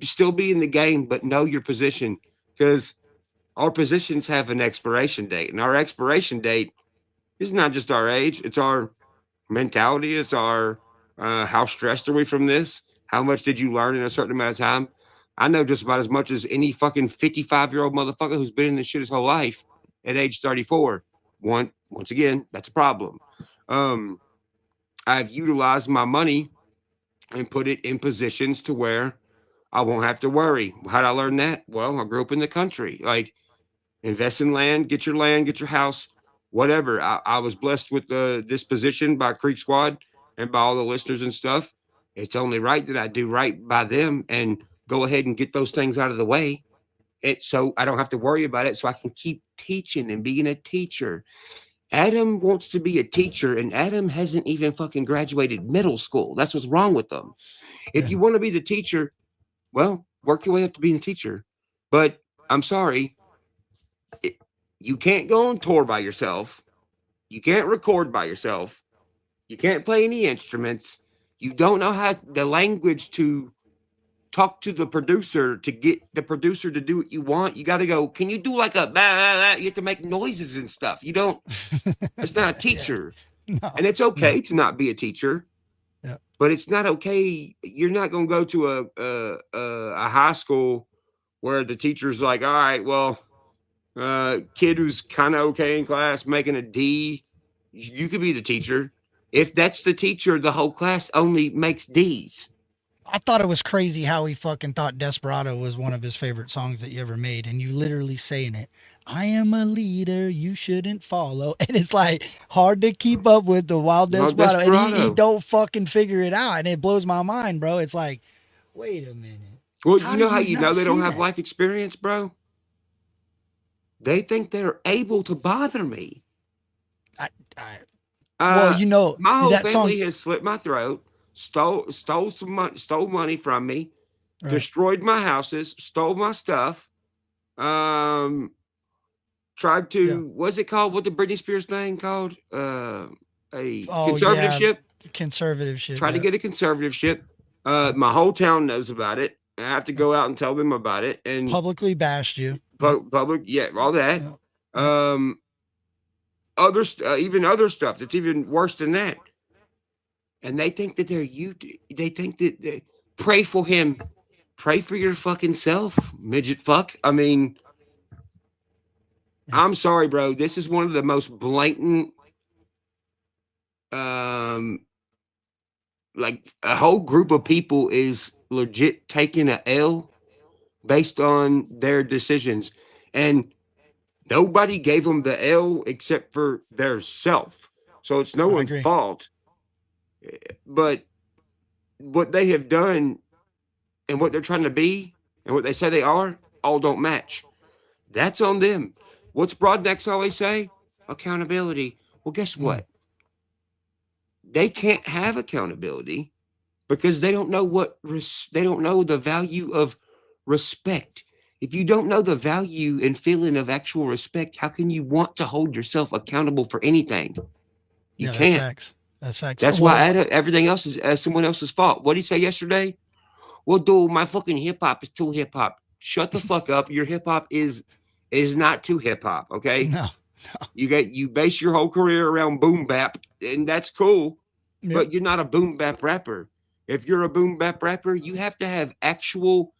Still be in the game, but know your position, because our positions have an expiration date, and our expiration date is not just our age. It's our mentality. It's our how stressed are we from this? How much did you learn in a certain amount of time? I know just about as much as any fucking 55-year-old motherfucker who's been in this shit his whole life at age 34. Once again, that's a problem. I've utilized my money and put it in positions to where I won't have to worry. How'd I learn that? Well, I grew up in the country. Like, invest in land, get your house, whatever. I was blessed with this position by Creek Squad and by all the listeners and stuff. It's only right that I do right by them and go ahead and get those things out of the way. So I don't have to worry about it. So I can keep teaching and being a teacher. Adam wants to be a teacher, and Adam hasn't even fucking graduated middle school. That's what's wrong with them. If you want to be the teacher, well, work your way up to being a teacher. But I'm sorry, you can't go on tour by yourself. You can't record by yourself. You can't play any instruments. You don't know how the language to talk to the producer to get the producer to do what you want. You got to go, can you do like a blah, blah, blah? You have to make noises and stuff. You don't, it's not a teacher. No, and it's okay to not be a teacher. Yeah. But it's not okay. You're not going to go to a high school where the teacher's like, all right, well, kid who's kind of okay in class making a D, you could be the teacher. If that's the teacher, the whole class only makes D's. I thought it was crazy how he fucking thought Desperado was one of his favorite songs that you ever made, and you literally saying it. I am a leader you shouldn't follow, and it's like hard to keep up with the Wild Desperado, and he don't fucking figure it out, and it blows my mind, bro. It's like, wait a minute. Well, you know how you know they don't have life experience, bro? They think they're able to bother me. Well, you know, my whole that family song has slit my throat, stole money from me, Right. destroyed my houses, stole my stuff, tried to what's it called? What the Britney Spears thing called? Conservatorship. Conservatorship. Tried to get a conservatorship. My whole town knows about it. I have to go out and tell them about it and publicly bashed you. Public, all that. Even other stuff that's even worse than that. And they think that they think that they pray for him. Pray for your fucking self, midget fuck. I mean, I'm sorry, bro. This is one of the most blatant, like a whole group of people is legit taking a L based on their decisions. And nobody gave them the L except for their self. So it's no one's fault. But what they have done and what they're trying to be and what they say they are all don't match. That's on them. What's Broadnecks always say? Accountability. Well, guess what? They can't have accountability because they don't know they don't know the value of respect. If you don't know the value and feeling of actual respect, how can you want to hold yourself accountable for anything? You can't. That's facts. That's why everything else is someone else's fault. What did he say yesterday? Well, dude, my fucking hip hop is too hip hop. Shut the fuck up. Your hip hop is not too hip hop. Okay. No. You base your whole career around boom bap, and that's cool. Yep. But you're not a boom bap rapper. If you're a boom bap rapper, you have to have actual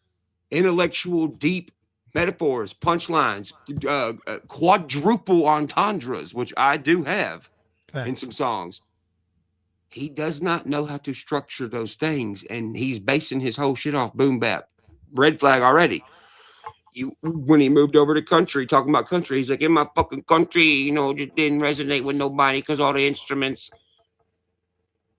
intellectual, deep metaphors, punchlines, quadruple entendres, which I do have in some songs. He does not know how to structure those things, and he's basing his whole shit off boom bap. Red flag already. When he moved over to country, talking about country, he's like, in my fucking country, just didn't resonate with nobody because all the instruments.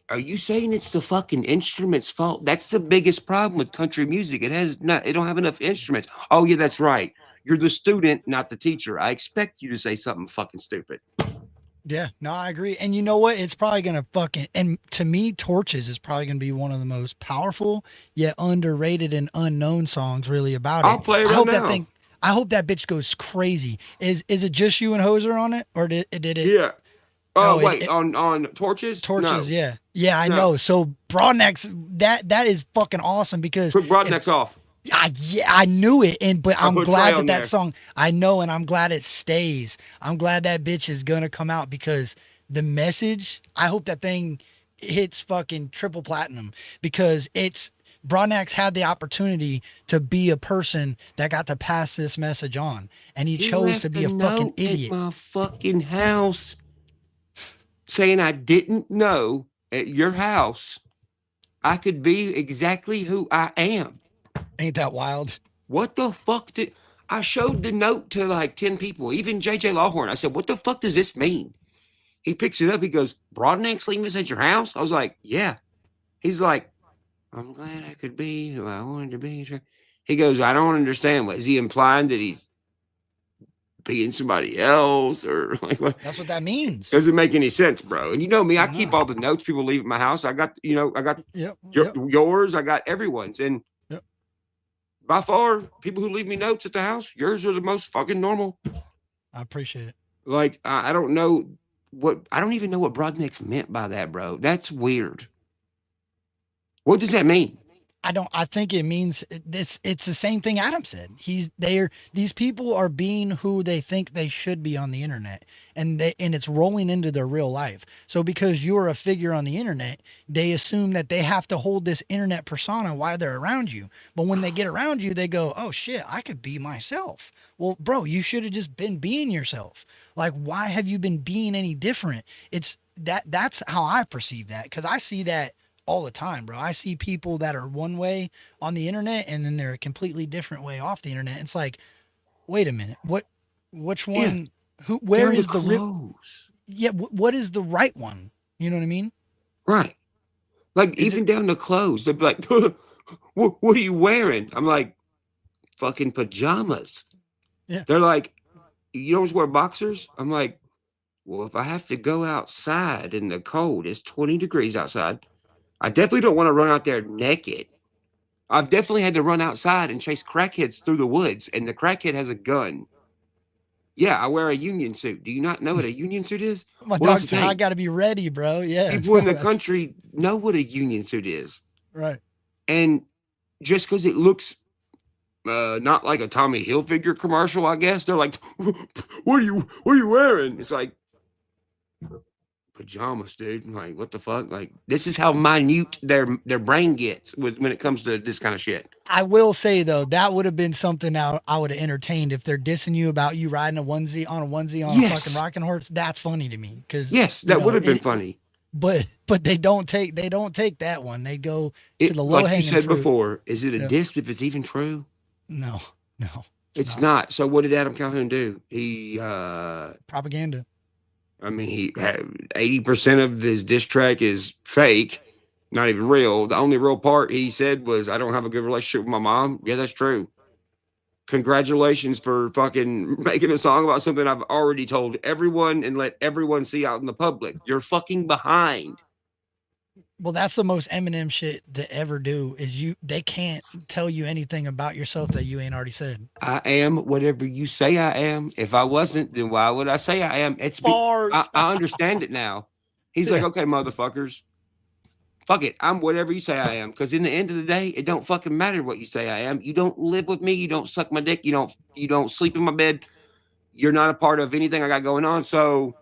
Are you saying it's the fucking instruments' fault? That's the biggest problem with country music. It don't have enough instruments. Oh yeah, that's right. You're the student, not the teacher. I expect you to say something fucking stupid. Yeah, no, I agree. And you know what? It's probably going to and to me, Torches is probably going to be one of the most powerful yet underrated and unknown songs really about it. I'll play it right now. I hope that bitch goes crazy. Is it just you and Hoser on it? Or did it? Yeah. Oh, wait, on Torches? Torches, no. Yeah. Yeah, I know. So Broadnecks, that is fucking awesome because took Broadnecks off. I knew it, but I'm glad that song, I know, and I'm glad it stays. I'm glad that bitch is gonna come out because the message, I hope that thing hits fucking triple platinum because it's Broadnax had the opportunity to be a person that got to pass this message on, and he chose to be a fucking idiot. At my fucking house saying I didn't know at your house I could be exactly who I am. Ain't that wild? What the fuck did I showed the note to like 10 people, even JJ Lawhorn. I said, what the fuck does this mean? He picks it up. He goes, Broadnax leaving this at your house? I was like, yeah. He's like, I'm glad I could be who I wanted to be. He goes, I don't understand. What is he implying that he's being somebody else or like what? That's what that means. Doesn't make any sense, bro. And you know me, I keep all the notes people leave at my house. I got, yours, I got everyone's. And by far, people who leave me notes at the house, yours are the most fucking normal. I appreciate it. Like, I don't know I don't even know what Broadnax meant by that, bro. That's weird. What does that mean? I think it means this. It's the same thing Adam said. These people are being who they think they should be on the internet, and it's rolling into their real life. So because you're a figure on the internet, they assume that they have to hold this internet persona while they're around you. But when they get around you, they go, "Oh shit, I could be myself." Well, bro, you should have just been being yourself. Like, why have you been being any different? That's how I perceive that, because I see that all the time, bro. I see people that are one way on the internet and then they're a completely different way off the internet. It's like, wait a minute, which one? Where is the real? Yeah, what is the right one? You know what I mean? Right. Like even down to clothes, they'd be like, what are you wearing? I'm like, fucking pajamas. Yeah. They're like, you don't just wear boxers? I'm like, well, if I have to go outside in the cold, it's 20 degrees outside. I definitely don't want to run out there naked. I've definitely had to run outside and chase crackheads through the woods, and the crackhead has a gun. Yeah, I wear a union suit. Do you not know what a union suit is? My dog said, I got to be ready, bro. Yeah. People in the country know what a union suit is. Right. And just because it looks not like a Tommy Hilfiger commercial, I guess, they're like, what are you wearing? It's like, pajamas, dude. Like, what the fuck? Like, this is how minute their brain gets when it comes to this kind of shit. I will say though, that would have been something I would have entertained if they're dissing you about you riding a onesie on a fucking rocking horse. That's funny to me, because that would have been funny. But they don't take that one. They go to the low hanging fruit. Like you said before, is it a diss if it's even true? No, it's not. So what did Adam Calhoun do? He propaganda. I mean, he had 80% of his diss track is fake, not even real. The only real part he said was, I don't have a good relationship with my mom. Yeah, that's true. Congratulations for fucking making a song about something I've already told everyone and let everyone see out in the public. You're fucking behind. Well, that's the most Eminem shit to ever do, is they can't tell you anything about yourself that you ain't already said. I am whatever you say I am. If I wasn't, then why would I say I am? I understand it now. He's like, okay, motherfuckers. Fuck it. I'm whatever you say I am. Because in the end of the day, it don't fucking matter what you say I am. You don't live with me. You don't suck my dick. You don't sleep in my bed. You're not a part of anything I got going on. So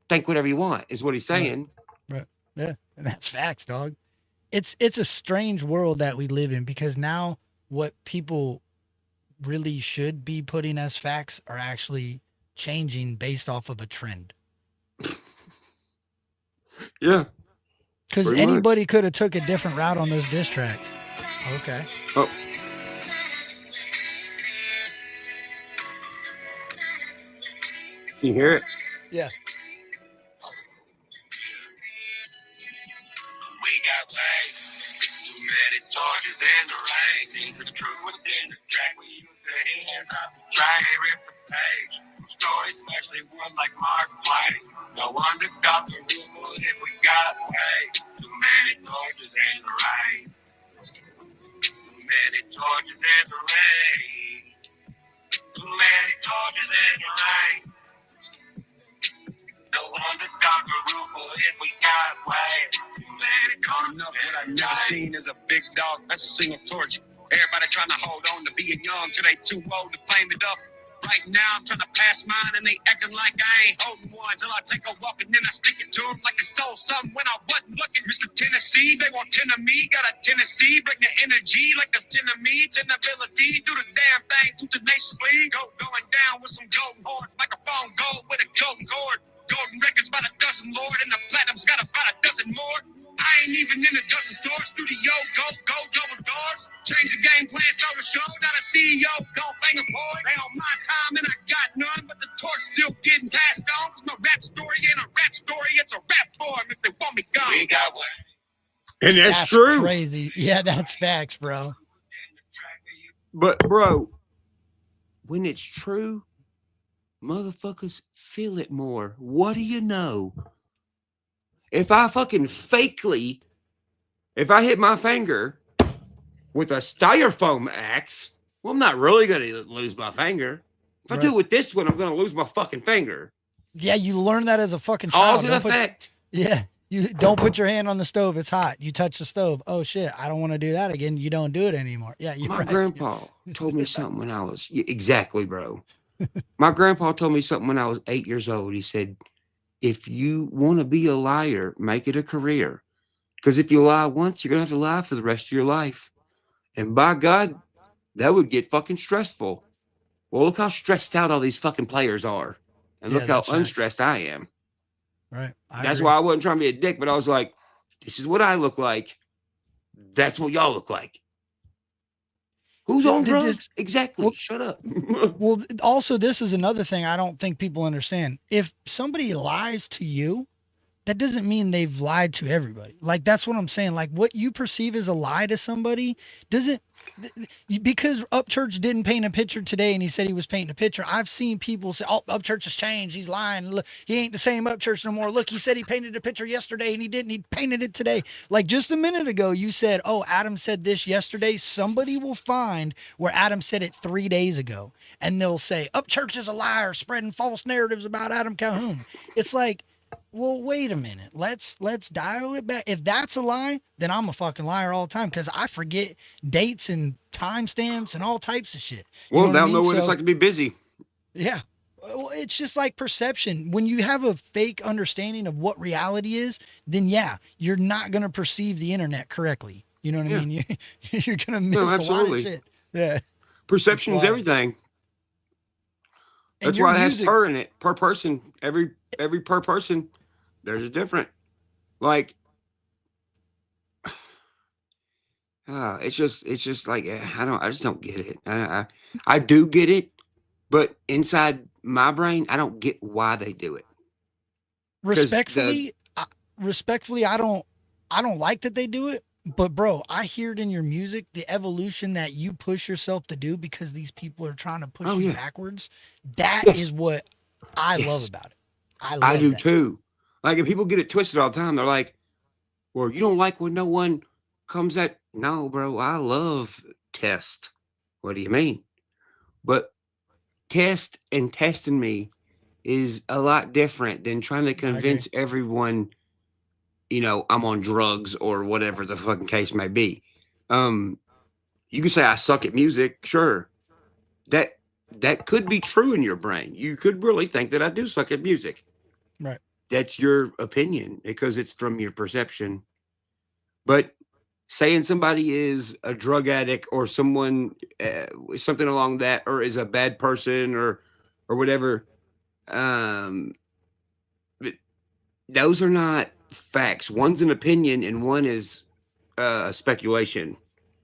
think whatever you want, is what he's saying. Right. Yeah. And that's facts, dog. It's a strange world that we live in, because now what people really should be putting as facts are actually changing based off of a trend. Yeah. Because anybody could have took a different route on those diss tracks. Okay. Oh. Can you hear it? Yeah. We got ways, too many torches in the rain. Seems the truth within the track. We use the hands out to try and rip the page. Stories, especially one like Mark Twain. No wonder got the rule if we got way. Too many torches in the rain. Too many torches in the rain. Too many torches in the rain. No wonder got the rule if we got way. Growing up, what I never seen is a big dog. That's a single torch. Everybody trying to hold on to being young till they too old to flame it up. right now. I'm trying to pass mine and they acting like I ain't holding one. Till I take a walk and then I stick it to them like I stole something when I wasn't looking. Mr. Tennessee, they want 10 of me. Got a Tennessee, bring the energy like there's 10 of me. 10 ability, do the damn thing to the Nations League. Going down with some golden horns. Microphone gold with a golden cord. Golden records by the dozen, Lord. And the platinum's got about a dozen more. I ain't even in a dozen stores. Studio, go, double doors. Change the game plan, start the show. Not a CEO, don't finger point. They on my time and I got none. But the torch still getting passed on. Cause my rap story ain't a rap story. It's a rap form. If they want me gone. We got one. And that's true. Crazy. Yeah, that's facts, bro. But, bro, when it's true, motherfuckers feel it more. What do you know? If I fucking fakely, if I hit my finger with a styrofoam axe, well, I'm not really going to lose my finger. If I do it with this one, I'm going to lose my fucking finger. Yeah, you learn that as a fucking Cause child. and effect. Yeah. You don't put your hand on the stove. It's hot. You touch the stove. Oh shit. I don't want to do that again. You don't do it anymore. Yeah. My grandpa told me something when I was exactly, bro. My grandpa told me something when I was 8 years old. He said, if you want to be a liar, make it a career. Because if you lie once, you're going to have to lie for the rest of your life. And by God, that would get fucking stressful. Well, look how stressed out all these fucking players are. And look how unstressed I am. Right. That's why I wasn't trying to be a dick, but I was like, this is what I look like. That's what y'all look like. Who's on drugs? Exactly. Well, shut up. Well, also, this is another thing I don't think people understand. If somebody lies to you, that doesn't mean they've lied to everybody. Like, that's what I'm saying. Like, what you perceive as a lie to somebody doesn't, because Upchurch didn't paint a picture today and he said he was painting a picture. I've seen people say, oh, Upchurch has changed. He's lying. Look, he ain't the same Upchurch no more. Look, he said he painted a picture yesterday and he didn't. He painted it today. Like, just a minute ago, you said, oh, Adam said this yesterday. Somebody will find where Adam said it 3 days ago and they'll say, Upchurch is a liar, spreading false narratives about Adam Calhoun. It's like, well, wait a minute. Let's dial it back. If that's a lie, then I'm a fucking liar all the time because I forget dates and timestamps and all types of shit. Well, they'll know what it's like to be busy. Yeah. Well, it's just like perception. When you have a fake understanding of what reality is, then yeah, you're not going to perceive the internet correctly. You know what I mean? You're going to miss a lot of shit. Yeah. Perception is everything. That's why it has per in it. Per person. Every per person, there's a different. Like, it's just like I just don't get it. I do get it, but inside my brain, I don't get why they do it. Respectfully, I don't like that they do it. But bro, I hear it in your music, the evolution that you push yourself to do because these people are trying to push you backwards. That is what I love about it. I do too. Like, if people get it twisted all the time, they're like, well, you don't like when no one comes at. No, bro, I love test. What do you mean? But test and testing me is a lot different than trying to convince everyone, you know, I'm on drugs or whatever the fucking case may be. You can say I suck at music. Sure. That could be true in your brain. You could really think that I do suck at music. Right. That's your opinion because it's from your perception. But saying somebody is a drug addict or someone, something along that, or is a bad person or whatever, those are not facts. One's an opinion and one is speculation.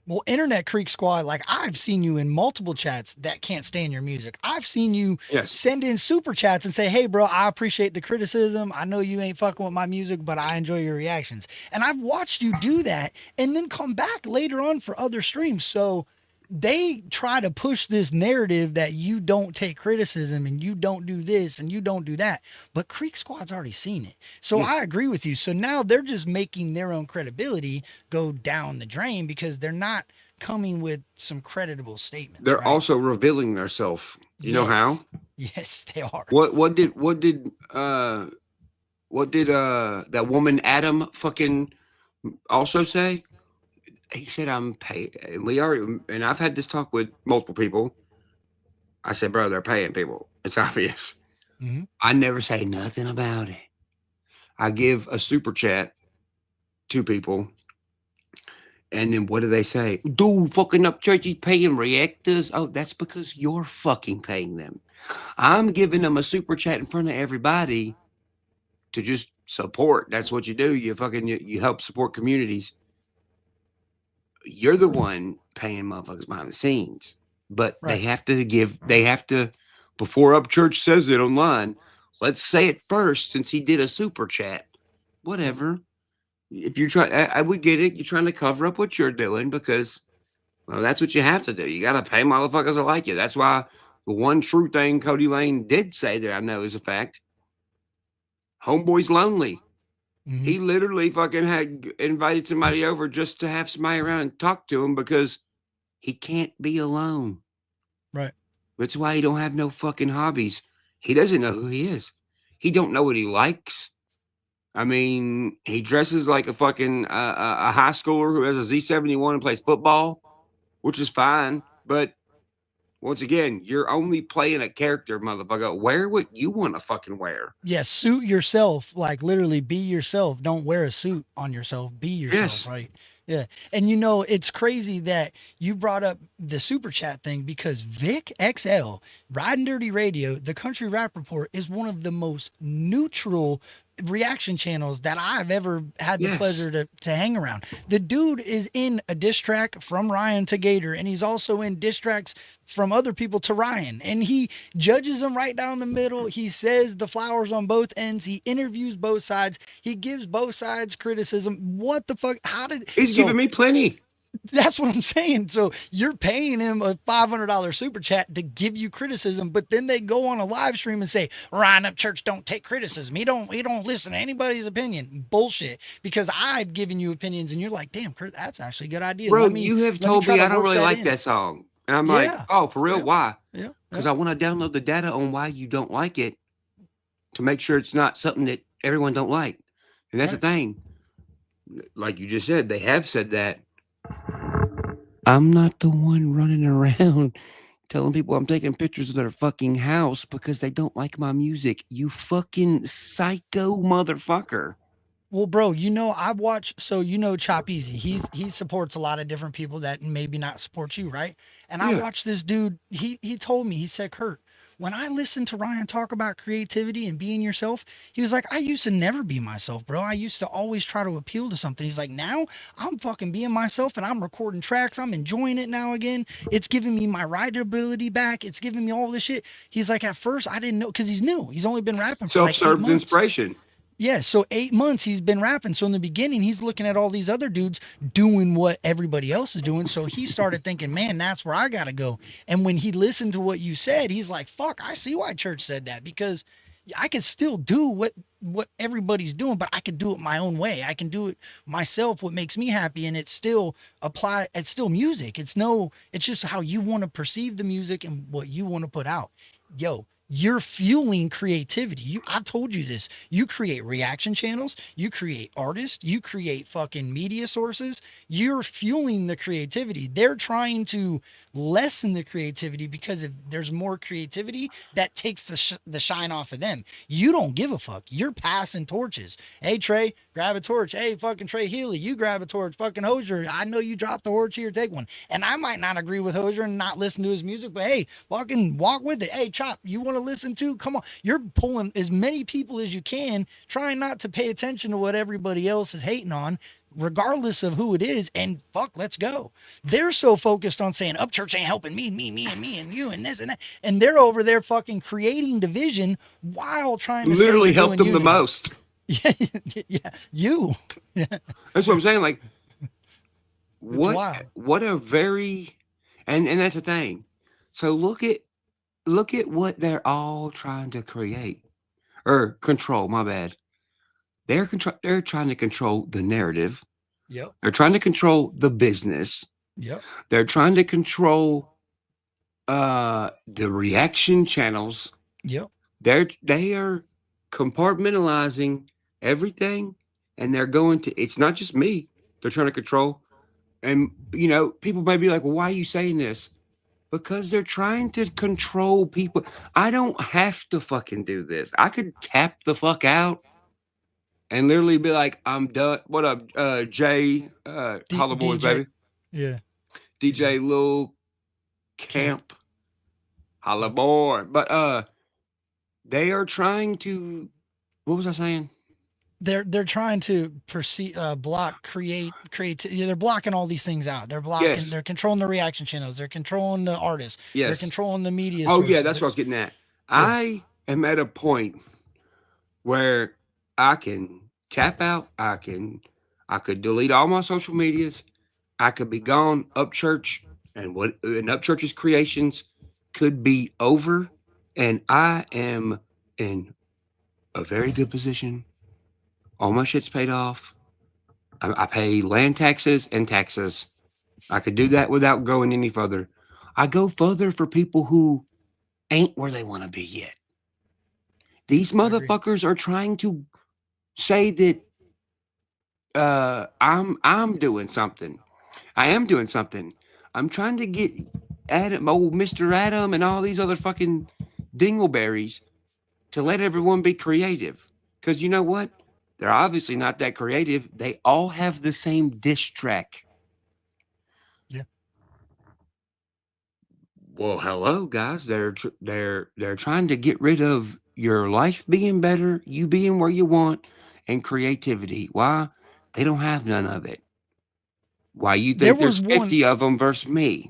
Well, Internet Creek Squad, like, I've seen you in multiple chats that can't stand your music. I've seen you send in super chats and say, hey, bro, I appreciate the criticism. I know you ain't fucking with my music, but I enjoy your reactions. And I've watched you do that and then come back later on for other streams. So they try to push this narrative that you don't take criticism and you don't do this and you don't do that. But Creek Squad's already seen it. So I agree with you. So now they're just making their own credibility go down the drain because they're not coming with some creditable statements. They're also revealing themselves. You know how? Yes, they are. What did that woman Adam fucking also say? He said, I'm paid. And we are, and I've had this talk with multiple people. I said, bro, they're paying people. It's obvious. Mm-hmm. I never say nothing about it. I give a super chat to people. And then what do they say? Dude, fucking Upchurch, he's paying reactors. Oh, that's because you're fucking paying them. I'm giving them a super chat in front of everybody to just support. That's what you do. You help support communities. You're the one paying motherfuckers behind the scenes. But Right. they have to, before Upchurch says it online, let's say it first since he did a super chat. Whatever. If you try, we get it. You're trying to cover up what you're doing because, well, that's what you have to do. You got to pay motherfuckers that like you. That's why the one true thing Cody Lane did say that I know is a fact. Homeboy's lonely. Mm-hmm. He literally fucking had invited somebody over just to have somebody around and talk to him because he can't be alone. Right. That's why he don't have no fucking hobbies. He doesn't know who he is. He don't know what he likes. I mean, he dresses like a fucking a high schooler who has a Z71 and plays football, which is fine. But once again, you're only playing a character, motherfucker. Wear what you want to fucking wear. Yeah, suit yourself. Like literally, be yourself. Don't wear a suit on yourself. Be yourself. Yes. Right. Yeah. And it's crazy that you brought up the super chat thing because Vic XL, Riding Dirty Radio, the Country Rap Report is one of the most neutral reaction channels that I've ever had the Yes. pleasure to hang around. The dude is in a diss track from Ryan to Gator, and he's also in diss tracks from other people to Ryan, and he judges them right down the middle. He says the flowers on both ends. He interviews both sides. He gives both sides criticism. What the fuck? How did He's giving me plenty. That's what I'm saying. So you're paying him a $500 super chat to give you criticism, but then they go on a live stream and say Ryan Upchurch don't take criticism. He don't listen to anybody's opinion. Bullshit. Because I've given you opinions and you're like, damn, Kurt, that's actually a good idea. Bro, you have told me I don't really like that song. And I'm like, oh, for real? Yeah. Why? Yeah. Because I want to download the data on why you don't like it to make sure it's not something that everyone don't like. And that's the thing. Like you just said, they have said that. I'm not the one running around telling people I'm taking pictures of their fucking house because they don't like my music. You fucking psycho motherfucker. Well, bro, I watch, so Chop Easy. He supports a lot of different people that maybe not support you, right? And I watched this dude, he told me, he said, Kurt, when I listen to Ryan talk about creativity and being yourself, he was like, I used to never be myself, bro. I used to always try to appeal to something. He's like, now I'm fucking being myself and I'm recording tracks. I'm enjoying it now again. It's giving me my writability back. It's giving me all this shit. He's like, at first I didn't know, because he's new. He's only been rapping for like 8 Self-served months. inspiration. Yeah, so 8 months he's been rapping. So in the beginning, he's looking at all these other dudes doing what everybody else is doing. So he started thinking, man, that's where I got to go. And when he listened to what you said, he's like, fuck, I see why Church said that, because I can still do what everybody's doing, but I can do it my own way. I can do it myself, what makes me happy. And it's still music. It's just how you want to perceive the music and what you want to put out. Yo, you're fueling creativity. I've told you this. You create reaction channels, you create artists, you create fucking media sources. You're fueling the creativity. They're trying to lessen the creativity because if there's more creativity, that takes the shine off of them. You don't give a fuck. You're passing torches. Hey, Trey, grab a torch. Hey, fucking Trey Healy, you grab a torch. Fucking Hosier, I know you dropped the torch here, take one. And I might not agree with Hosier and not listen to his music, but hey, fucking walk with it. Hey, Chop, you want to listen to? Come on. You're pulling as many people as you can, trying not to pay attention to what everybody else is hating on, regardless of who it is, and fuck, let's go. They're so focused on saying Upchurch ain't helping me, and you, and this and that, and they're over there fucking creating division while trying to literally help them the most. Yeah, you. That's what I'm saying. Like, what a very, and that's the thing. So look at what they're all trying to create or control. My bad. They're trying to control the narrative. Yep. They're trying to control the business. Yep. They're trying to control the reaction channels. Yep. They are compartmentalizing everything, and they're going to. It's not just me. They're trying to control, and people may be like, "Well, why are you saying this?" Because they're trying to control people. I don't have to fucking do this. I could tap the fuck out and literally be like, I'm done. What up, Jay? Holla Boys, DJ, baby. yeah, DJ Lil Camp. Holla boy. But they are trying to, what was I saying? they're trying to create. Yeah, they're blocking all these things out. They're blocking. Yes. They're controlling the reaction channels. They're controlling the artists. They're Yes. controlling the media. Oh, yeah, sources. that's what I was getting at. I am at a point where I can tap out. I could delete all my social medias. I could be gone. Upchurch and Upchurch's creations could be over, and I am in a very good position. All my shit's paid off. I pay land taxes and taxes. I could do that without going any further. I go further for people who ain't where they want to be yet. These motherfuckers are trying to say that I'm doing something. I am doing something. I'm trying to get Adam, old Mr. Adam, and all these other fucking dingleberries to let everyone be creative. Because you know what? They're obviously not that creative. They all have the same diss track. Yeah. Well, hello, guys. They're trying to get rid of your life being better, you being where you want, and creativity. Why? They don't have none of it. Why you think there's 50 of them versus me?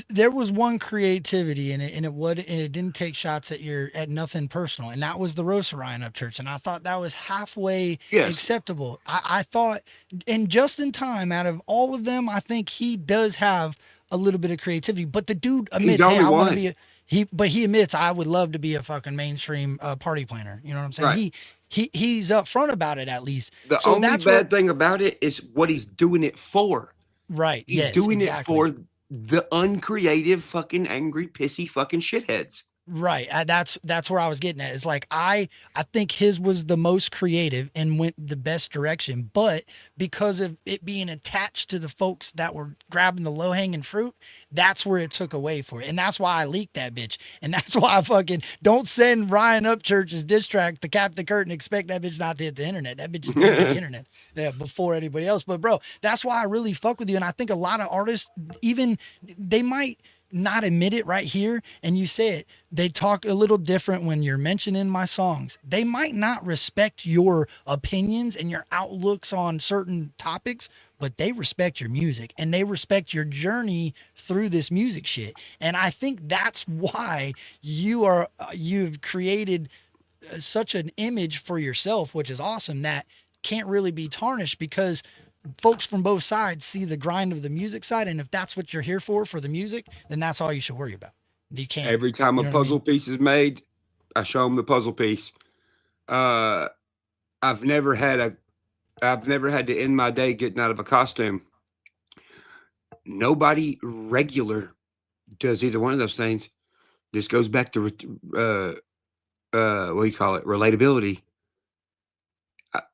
There was one creativity in it, and it didn't take shots at nothing personal, and that was the roast of Ryan Upchurch, and I thought that was halfway acceptable. I thought, and just in time, out of all of them, I think he does have a little bit of creativity. But the dude admits, hey, I want to be he admits I would love to be a fucking mainstream party planner. You know what I'm saying? Right. He's upfront about it at least. The only bad thing about it is what he's doing it for. Right. He's doing it for the uncreative, fucking angry, pissy, fucking shitheads. Right. That's where I was getting at. It's like I think his was the most creative and went the best direction, but because of it being attached to the folks that were grabbing the low hanging fruit, that's where it took away for it. And that's why I leaked that bitch. And that's why I fucking don't send Ryan Upchurch's diss track to Captain Kurt and expect that bitch not to hit the internet. That bitch is gonna hit the internet before anybody else. But bro, that's why I really fuck with you. And I think a lot of artists, even they might not admit it right here, and you say it, they talk a little different when you're mentioning my songs. They might not respect your opinions and your outlooks on certain topics, but they respect your music and they respect your journey through this music shit. And I think that's why you've created such an image for yourself, which is awesome, that can't really be tarnished, because folks from both sides see the grind of the music side, and if that's what you're here for the music, then that's all you should worry about. You can't. Every time a puzzle piece is made, I show them the puzzle piece. I've never had to end my day getting out of a costume. Nobody regular does either one of those things. This goes back to what do you call it? Relatability.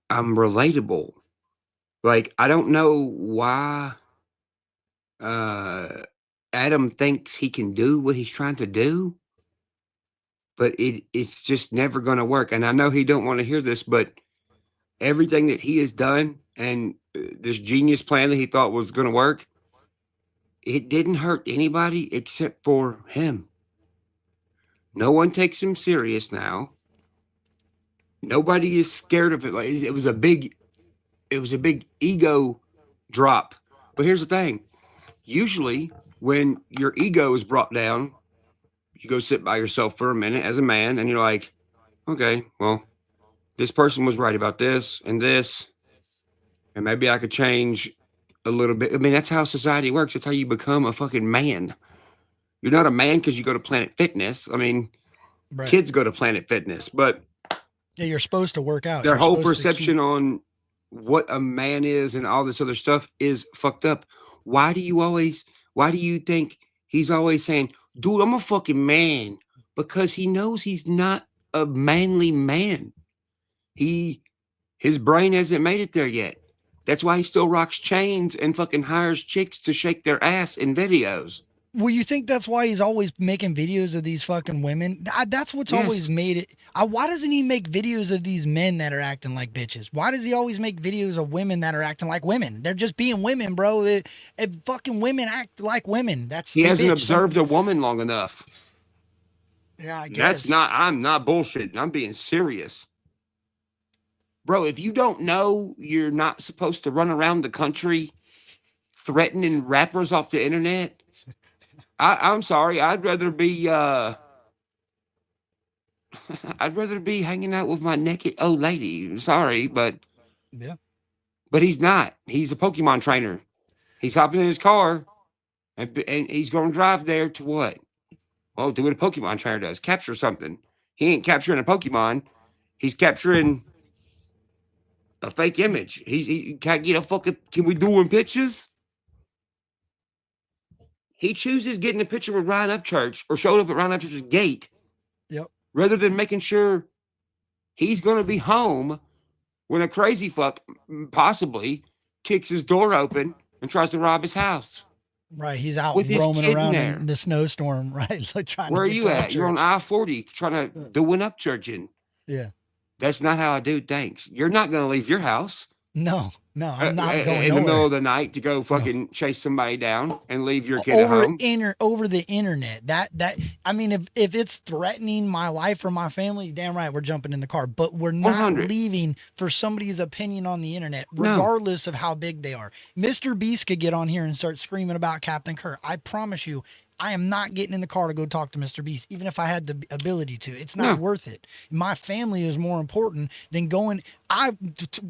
I'm relatable. Like, I don't know why Adam thinks he can do what he's trying to do, but it's just never going to work. And I know he don't want to hear this, but everything that he has done and this genius plan that he thought was going to work, it didn't hurt anybody except for him. No one takes him serious now. Nobody is scared of it. Like, it was a big ego drop. But here's the thing. Usually when your ego is brought down, you go sit by yourself for a minute as a man and you're like, okay, well, this person was right about this, and maybe I could change a little bit. I mean, that's how society works. That's how you become a fucking man. You're not a man because you go to Planet Fitness. I mean, kids go to Planet Fitness, but yeah, you're supposed to work out. Their whole perception on what a man is and all this other stuff is fucked up. Why do you think he's always saying, dude, I'm a fucking man? Because he knows he's not a manly man. His brain hasn't made it there yet. That's why he still rocks chains and fucking hires chicks to shake their ass in videos. Well, you think that's why he's always making videos of these fucking women? That's what's always Yes. made it. Why doesn't he make videos of these men that are acting like bitches? Why does he always make videos of women that are acting like women? They're just being women, bro. If fucking women act like women, that's He the hasn't bitch. observed a woman long enough. Yeah, I That's guess. not, I'm not bullshitting. I'm being serious. Bro, if you don't know you're not supposed to run around the country threatening rappers off the internet, I'm sorry. I'd rather be I'd rather be hanging out with my naked old lady. Sorry, Yeah. but he's not. He's a Pokemon trainer. He's hopping in his car and he's going to drive there to what? Well, do what a Pokemon trainer does: capture something. He ain't capturing a Pokemon. He's capturing a fake image. He can't get a fucking. Can we do him pictures? He chooses getting a picture with Ryan Upchurch or showing up at Ryan Upchurch's gate Yep. rather than making sure he's going to be home when a crazy fuck possibly kicks his door open and tries to rob his house Right. He's out with his roaming kid in around there. in the snowstorm, right? Like trying Where to are get you to at? You're on church. I-40 trying to do an Upchurching. Yeah. That's not how I do things. You're not going to leave your house No, I'm not going in the middle nowhere. of the night to go No. fucking chase somebody down and leave your kid at over home. over the internet. That I mean, if it's threatening my life or my family, damn right we're jumping in the car. But we're not 100. leaving for somebody's opinion on the internet, No. regardless of how big they are. Mr. Beast could get on here and start screaming about Captain Kirk. I promise you, I am not getting in the car to go talk to Mr. Beast, even if I had the ability to. It's not No. worth it. My family is more important than going.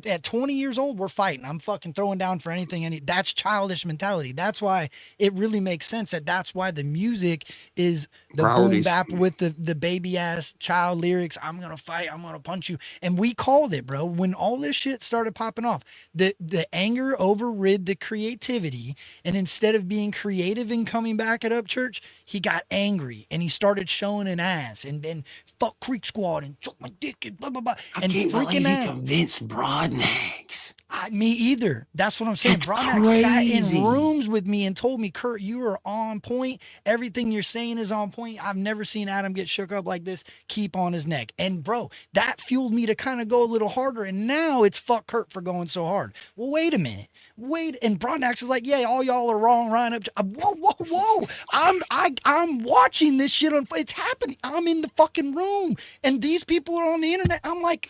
At 20 years old, we're fighting. I'm fucking throwing down for anything. That's childish mentality. That's why it really makes sense that's why the music is the boom Priorities. bap with the baby ass child lyrics. I'm gonna fight. I'm gonna punch you. And we called it, bro. When all this shit started popping off, the anger overrid the creativity, and instead of being creative and coming back at Upchurch, he got angry and he started showing an ass and fuck Creek Squad and suck my dick and blah blah blah. I And can't freaking believe he out. convinced Broadnax. Me either. That's what I'm saying. That's Broadnax sat in crazy. rooms with me and told me, Kurt, you are on point. Everything you're saying is on point. I've never seen Adam get shook up like this. Keep on his neck. And bro, that fueled me to kind of go a little harder. And now it's fuck Kurt for going so hard. Well, wait a minute. Wait. And Broadnax is like, yeah, all y'all are wrong. Ryan up. Whoa, whoa, whoa. I'm watching this shit on. It's happening. I'm in the fucking room, and these people are on the internet. I'm like,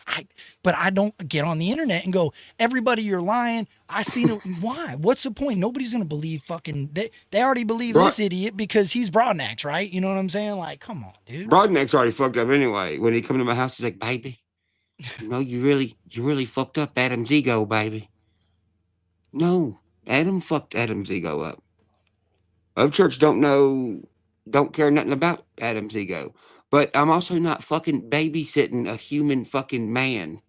but I don't get on the internet and go, everybody, you're lying. I seen it. Why? What's the point? Nobody's gonna believe fucking. They already believe this idiot because he's Broadnax, right? You know what I'm saying? Like, come on, dude. Broadnax already fucked up anyway. When he come to my house, he's like, baby, you really fucked up Adam's ego, baby. No, Adam fucked Adam's ego up. Upchurch don't care nothing about Adam's ego. But I'm also not fucking babysitting a human fucking man.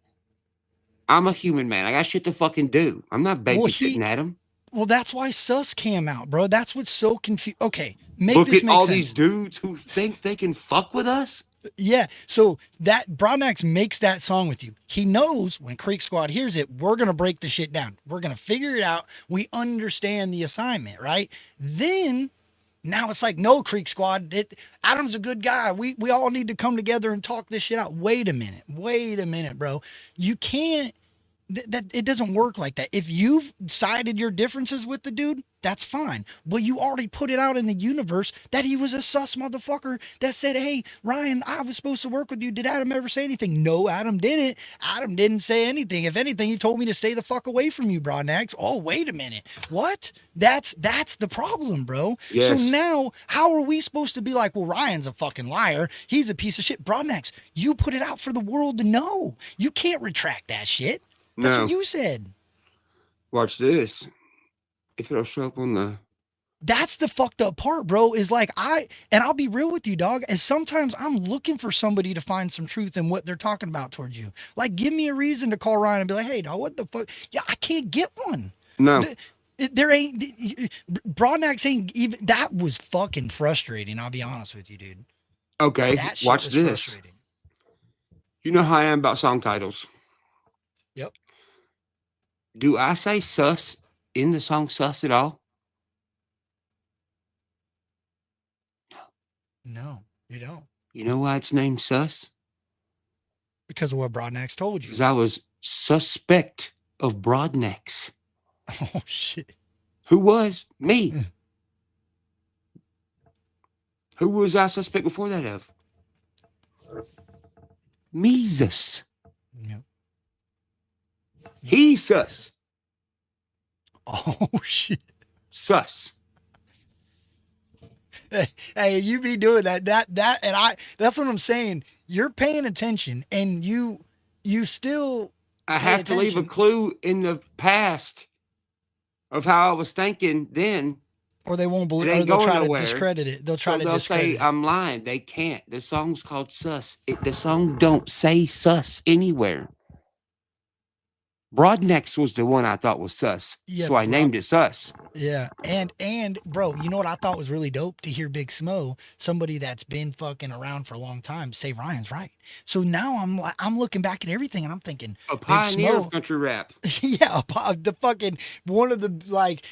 I'm a human man. I got shit to fucking do. I'm not babysitting Adam. Well, that's why Sus came out, bro. That's what's so confused. Okay, Look this at make all sense. these dudes who think they can fuck with us. Yeah, so that Broadnax makes that song with you. He knows when Creek Squad hears it, we're gonna break the shit down. We're gonna figure it out. We understand the assignment, right? Then now it's like, no, Creek Squad, Adam's a good guy. We all need to come together and talk this shit out. Wait a minute, bro. You can't. That it doesn't work like that. If you've sided your differences with the dude, that's fine. But you already put it out in the universe that he was a sus motherfucker that said, hey, Ryan, I was supposed to work with you. Did Adam ever say anything? No, Adam didn't. Adam didn't say anything. If anything, he told me to stay the fuck away from you, Broadnax. Oh, wait a minute. What? That's the problem, bro. Yes. So now, how are we supposed to be like, well, Ryan's a fucking liar. He's a piece of shit. Broadnax, you put it out for the world to know. You can't retract that shit. That's what you said. Watch this. If it'll show up on the. That's the fucked up part, bro. Is like I'll be real with you, dog. As sometimes I'm looking for somebody to find some truth in what they're talking about towards you. Like, give me a reason to call Ryan and be like, hey, dog, what the fuck? Yeah, I can't get one. No. There ain't. Broadnax ain't even. That was fucking frustrating. I'll be honest with you, dude. Okay, watch this. Frustrating. You know how I am about song titles. Yep. Do I say sus in the song sus at all? No, you don't. You know why it's named sus? Because of what Broadnax told you. Because I was suspect of broadnecks. Oh shit. Who was? Me. Who was I suspect before that of? Mesus. Yep. He sus. Oh shit. Sus. Hey, you be doing that, and that's what I'm saying. You're paying attention, and you still. I pay have to leave a attention, clue in the past of how I was thinking then. or they won't It believe, or ain't they'll going try to nowhere. discredit it. They'll try So to they'll discredit say it. I'm lying. They can't. The song's called Sus. The song don't say sus anywhere. Broadnecks was the one I thought was sus. Yeah, So I named it sus. Yeah, and bro, you know what I thought was really dope to hear Big Smo, somebody that's been fucking around for a long time, say Ryan's right. So now I'm looking back at everything and I'm thinking, A Big pioneer of Smo, country rap. yeah, the fucking one of the like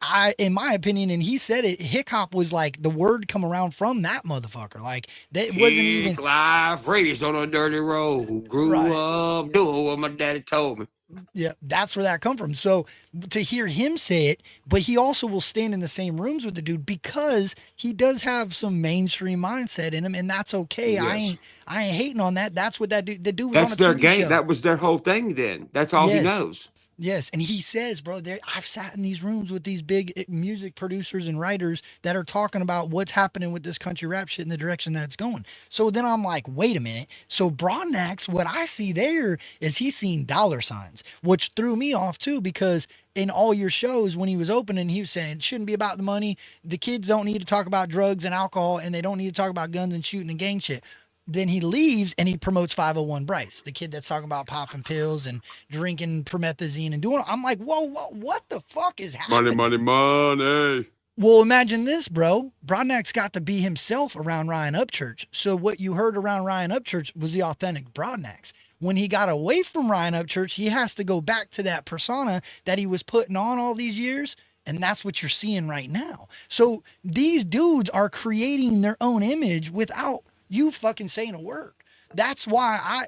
I in my opinion, and he said it, hip hop was like the word come around from that motherfucker. Like that wasn't even Hick life, raised on a dirty road. Grew right. up doing what my daddy told me. Yeah, that's where that come from. So to hear him say it, but he also will stand in the same rooms with the dude because he does have some mainstream mindset in him, and that's okay. Yes. I ain't hating on that. That's what that dude. The dude was on That's a their TV game. show. That was their whole thing then. That's all he Yes. knows. Yes, and he says, bro, there I've sat in these rooms with these big music producers and writers that are talking about what's happening with this country rap shit in the direction that it's going. So then I'm like, wait a minute. So Broadnax, what I see there is he's seen dollar signs, which threw me off too because in all your shows when he was opening, he was saying it shouldn't be about the money. The kids don't need to talk about drugs and alcohol, and they don't need to talk about guns and shooting and gang shit. Then he leaves and he promotes 501 Bryce, the kid that's talking about popping pills and drinking promethazine and doing. I'm like, whoa, what the fuck is Money, happening? money, money. Well, imagine this, bro. Broadnax got to be himself around Ryan Upchurch. So what you heard around Ryan Upchurch was the authentic Broadnax. When he got away from Ryan Upchurch, he has to go back to that persona that he was putting on all these years. And that's what you're seeing right now. So these dudes are creating their own image without you fucking saying a word. That's why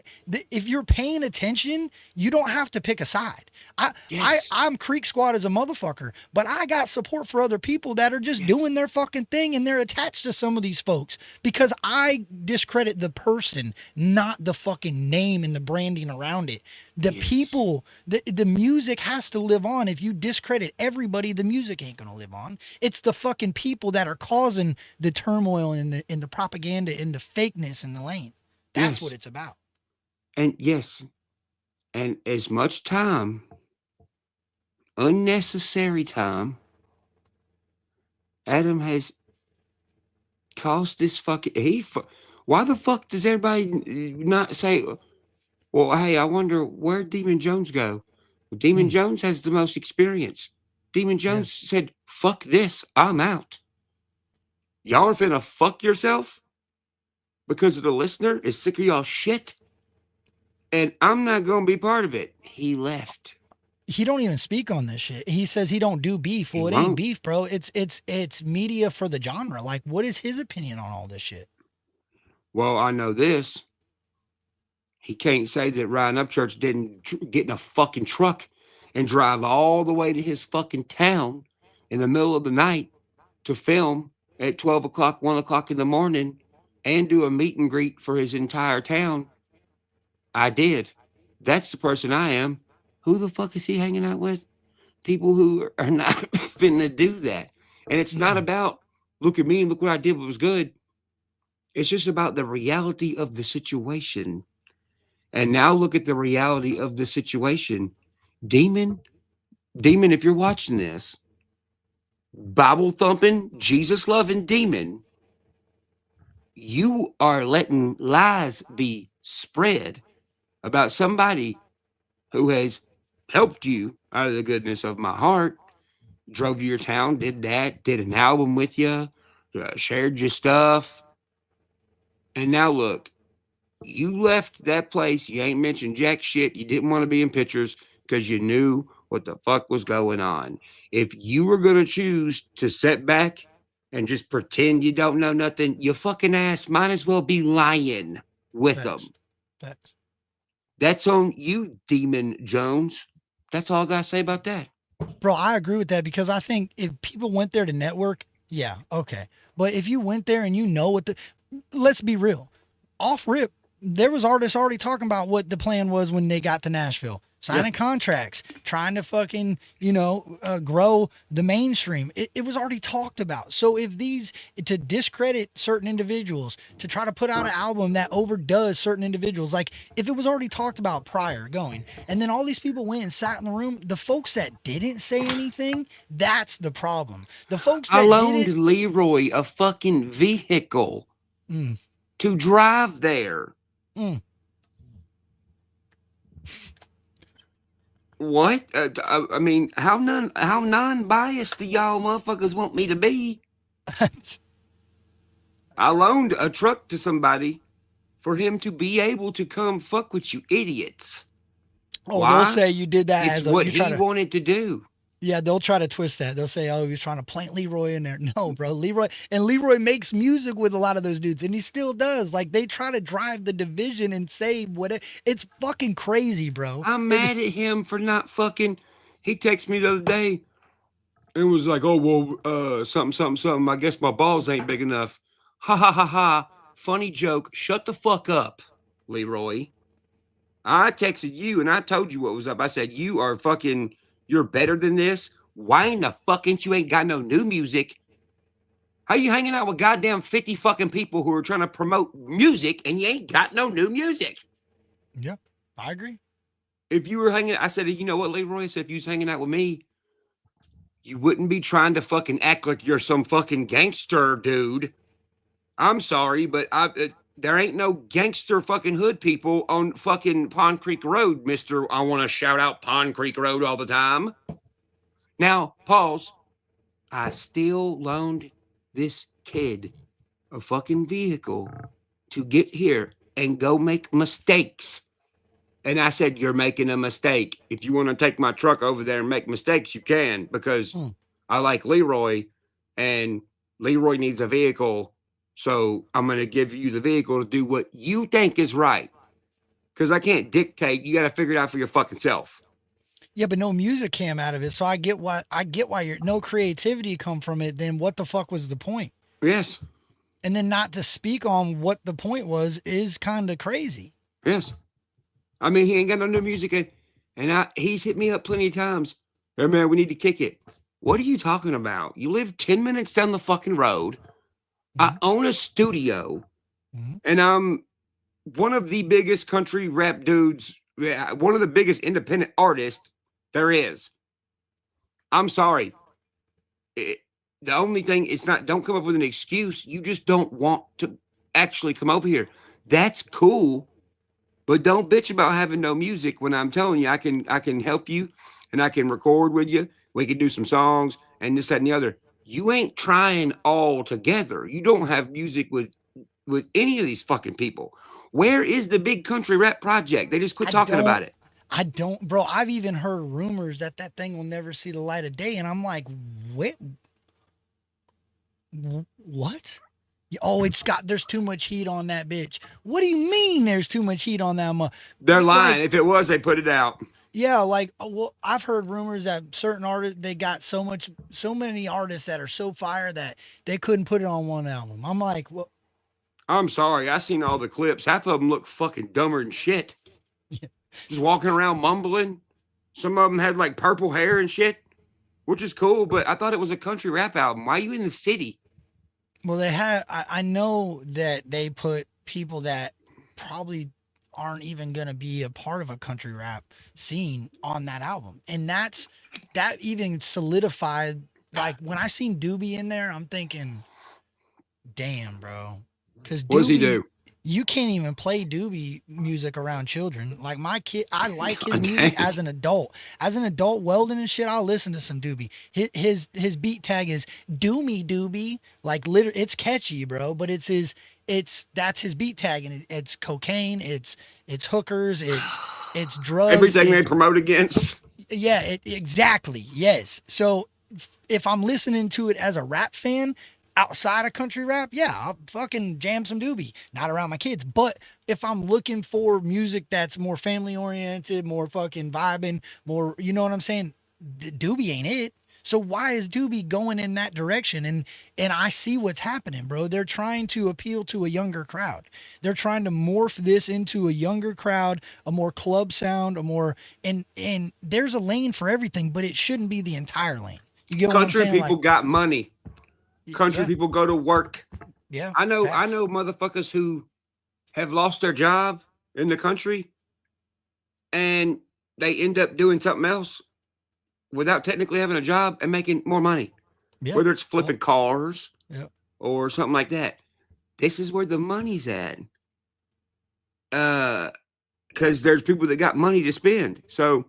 if you're paying attention, you don't have to pick a side. Yes. I'm Creek Squad as a motherfucker, but I got support for other people that are just doing their fucking thing and they're attached to some of these folks because I discredit the person, not the fucking name and the branding around it. The people, the music has to live on. If you discredit everybody, the music ain't gonna live on. It's the fucking people that are causing the turmoil and the propaganda and the fakeness in the lane. That's what it's about. And yes, and as much time, unnecessary time, Adam has caused this fucking. Why the fuck does everybody not say, well, hey, I wonder where'd Demon Jones go? Well, Demon Jones has the most experience. Demon Jones said, fuck this, I'm out. Y'all are finna fuck yourself because the listener is sick of y'all shit. And I'm not gonna be part of it. He left. He don't even speak on this shit. He says he don't do beef. Well, it ain't beef, bro. It's media for the genre. Like, what is his opinion on all this shit? Well, I know this. He can't say that Ryan Upchurch didn't get in a fucking truck and drive all the way to his fucking town in the middle of the night to film at 12 o'clock, 1 o'clock in the morning and do a meet and greet for his entire town. I did. That's the person I am. Who the fuck is he hanging out with? People who are not finna do that. And it's not about, look at me and look what I did, what was good. It's just about the reality of the situation. And now look at the reality of the situation. Demon, if you're watching this, Bible thumping, Jesus loving demon, you are letting lies be spread about somebody who has helped you out of the goodness of my heart, drove to your town, did that, did an album with you, shared your stuff. And now look, you left that place. You ain't mentioned jack shit. You didn't want to be in pictures because you knew what the fuck was going on. If you were going to choose to sit back and just pretend you don't know nothing, your fucking ass might as well be lying with Facts. them. Facts. That's on you, Demon Jones. That's all I gotta say about that. Bro, I agree with that because I think if people went there to network, yeah, okay. But if you went there and you know what let's be real. Off rip, there was artists already talking about what the plan was when they got to Nashville. Signing contracts, trying to fucking, grow the mainstream. It was already talked about. So if to discredit certain individuals, to try to put out an album that overdoes certain individuals, like if it was already talked about prior going, and then all these people went and sat in the room, the folks that didn't say anything, that's the problem. The folks that I loaned did it, Leroy a fucking vehicle to drive there. What? I mean, how non-biased do y'all motherfuckers want me to be? I loaned a truck to somebody for him to be able to come fuck with you idiots. Oh, Why? they'll say you did that It's what he wanted to do. Yeah, they'll try to twist that. They'll say, "Oh, he was trying to plant Leroy in there." No, bro, Leroy makes music with a lot of those dudes, and he still does. Like they try to drive the division and say what it's fucking crazy, bro. I'm mad at him for not fucking. He texted me the other day and was like, "Oh well, something. I guess my balls ain't big enough." Ha ha ha ha. Funny joke. Shut the fuck up, Leroy. I texted you and I told you what was up. I said you're better than this. Why in the fuck you ain't got no new music? How you hanging out with goddamn 50 fucking people who are trying to promote music and you ain't got no new music? Yeah, I agree. If you were hanging, I said, you know what, Leroy? I said, if you was hanging out with me, you wouldn't be trying to fucking act like you're some fucking gangster dude. I'm sorry, but there ain't no gangster fucking hood people on fucking Pond Creek Road, mister. I want to shout out Pond Creek Road all the time. Now, pause. I still loaned this kid a fucking vehicle to get here and go make mistakes. And I said, you're making a mistake. If you want to take my truck over there and make mistakes, you can, because I like Leroy and Leroy needs a vehicle. So I'm going to give you the vehicle to do what you think is right. Because I can't dictate. You got to figure it out for your fucking self. Yeah, but no music came out of it. So I get why you're no creativity come from it. Then what the fuck was the point? Yes. And then not to speak on what the point was is kind of crazy. Yes. I mean, he ain't got no new music. And he's hit me up plenty of times. Hey, man, we need to kick it. What are you talking about? You live 10 minutes down the fucking road. I own a studio, and I'm one of the biggest country rap dudes, one of the biggest independent artists there is. I'm sorry. The only thing is don't come up with an excuse. You just don't want to actually come over here. That's cool, but don't bitch about having no music when I'm telling you I can help you and I can record with you. We can do some songs and this, that, and the other. You ain't trying all together. You don't have music with any of these fucking people. Where is the big country rap project? They just quit talking about it. I don't, bro. I've even heard rumors that thing will never see the light of day. And I'm like, wait, what? Oh, there's too much heat on that bitch. What do you mean there's too much heat on that? They're lying. If it was, they put it out. Yeah, like, well, I've heard rumors that certain artists, they got so many artists that are so fire that they couldn't put it on one album. I'm like, well, I'm sorry. I seen all the clips. Half of them look fucking dumber than shit. Yeah. Just walking around mumbling. Some of them had like purple hair and shit, which is cool, but I thought it was a country rap album. Why are you in the city? Well, I know that they put people that probably aren't even going to be a part of a country rap scene on that album. And that even solidified, like when I seen Doobie in there, I'm thinking, damn, bro. Because what does he do? You can't even play Doobie music around children. Like my kid, I like his music as an adult. As an adult welding and shit, I'll listen to some Doobie. His beat tag is Doomy Doobie. Like literally, it's catchy, bro. But that's his beat tag, and it's cocaine, it's hookers, it's drugs. Everything they promote against. Yeah, exactly. Yes. So if I'm listening to it as a rap fan, outside of country rap, yeah, I'll fucking jam some Doobie. Not around my kids, but if I'm looking for music that's more family oriented, more fucking vibing, more, you know what I'm saying? Doobie ain't it. So why is Doobie going in that direction? And I see what's happening, bro. They're trying to appeal to a younger crowd. They're trying to morph this into a younger crowd, a more club sound, a more and there's a lane for everything, but it shouldn't be the entire lane. You get what I'm Country saying? people got money. Country yeah, people go to work. yeah. I know facts. motherfuckers who have lost their job in the country and they end up doing something else without technically having a job and making more money. Yeah. Whether it's flipping cars Yeah. or something like that. This is where the money's at. Because there's people that got money to spend. So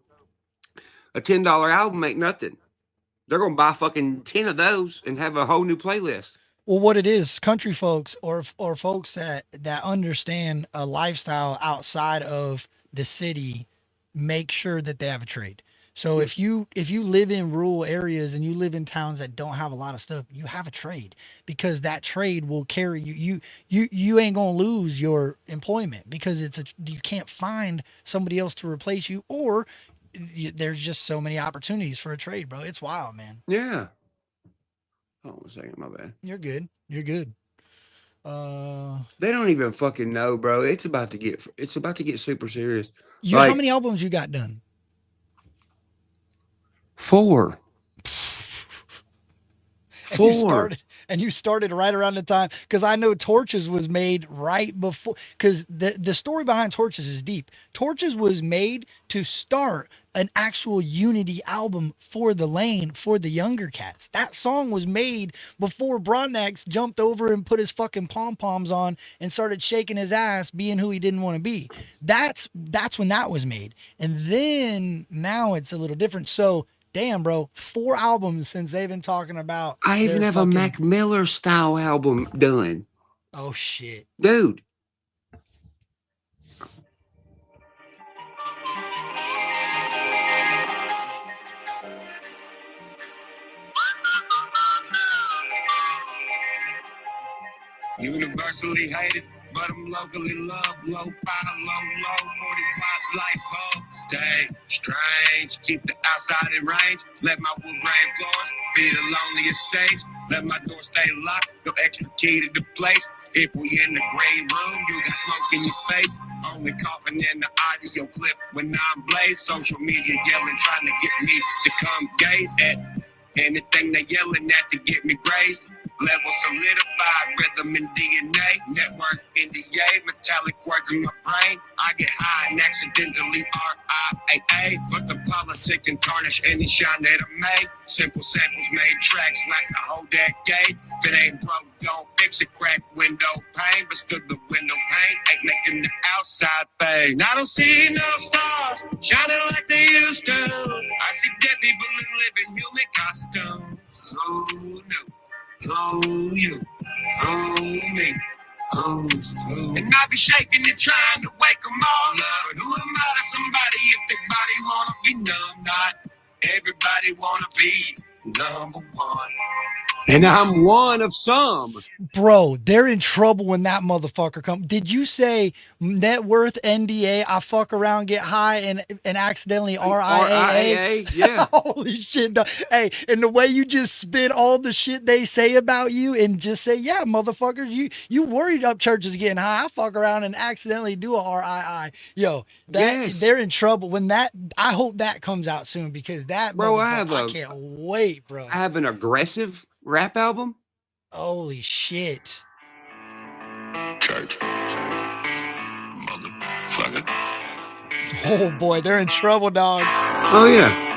a $10 album ain't nothing. They're gonna buy fucking 10 of those and have a whole new playlist. Well, what it is, country folks or folks that understand a lifestyle outside of the city, make sure that they have a trade. So Yes. if you live in rural areas and you live in towns that don't have a lot of stuff, you have a trade, because that trade will carry you. You ain't gonna lose your employment because you can't find somebody else to replace you, or there's just so many opportunities for a trade, bro. It's wild, man. Yeah. Hold on a second, my bad. You're good. You're good. They don't even fucking know, bro. It's about to get super serious. How Like, many albums you got done? 4. And you started right around the time, because I know Torches was made right before, because the story behind Torches is deep. Torches was made to start an actual unity album for the lane, for the younger cats. That song was made before Broadnax jumped over and put his fucking pom-poms on and started shaking his ass, being who he didn't want to be. That's when that was made. And then now it's a little different. So damn, bro, 4 albums since they've been talking about. I even have a Mac Miller style album done. Oh shit, dude. Universally hated, but I'm locally loved. Low-fi, low, 40-watt light bulb. Stay strange, keep the outside in range. Let my wood grain floors be the loneliest stage. Let my door stay locked, no extra key to the place. If we in the green room, you got smoke in your face. Only coughing in the audio clip when I'm blazed. Social media yelling, trying to get me to come gaze at anything they yelling at to get me grazed. Level solidified, rhythm and DNA. Network NDA, metallic words in my brain. I get high and accidentally RIAA. But the politic can tarnish any shine that I made. Simple samples made tracks, last the whole decade. If it ain't broke, don't fix it. Crack window pane, but still the window pane ain't making the outside fade. I don't see no stars shining like they used to. I see dead people in living human costumes. Who knew? Who you? Who me? Who's who? And I be shaking and trying to wake them all up. But who am I to somebody if their body wanna be numb? Not everybody wanna be number one. And I'm one of some. bro. They're in trouble when that motherfucker comes. Did you say net worth NDA? I fuck around, get high, and accidentally RIAA? Yeah. Holy shit! Dog. Hey, and the way you just spit all the shit they say about you, and just say, yeah, motherfuckers, you worried Upchurch is getting high. I fuck around and accidentally do a RII. Yo, they're in trouble when that. I hope that comes out soon, because that, bro, I can't wait, bro. I have an aggressive rap album. Holy shit. Church. Motherfucker. Oh boy, they're in trouble, dog. Oh yeah.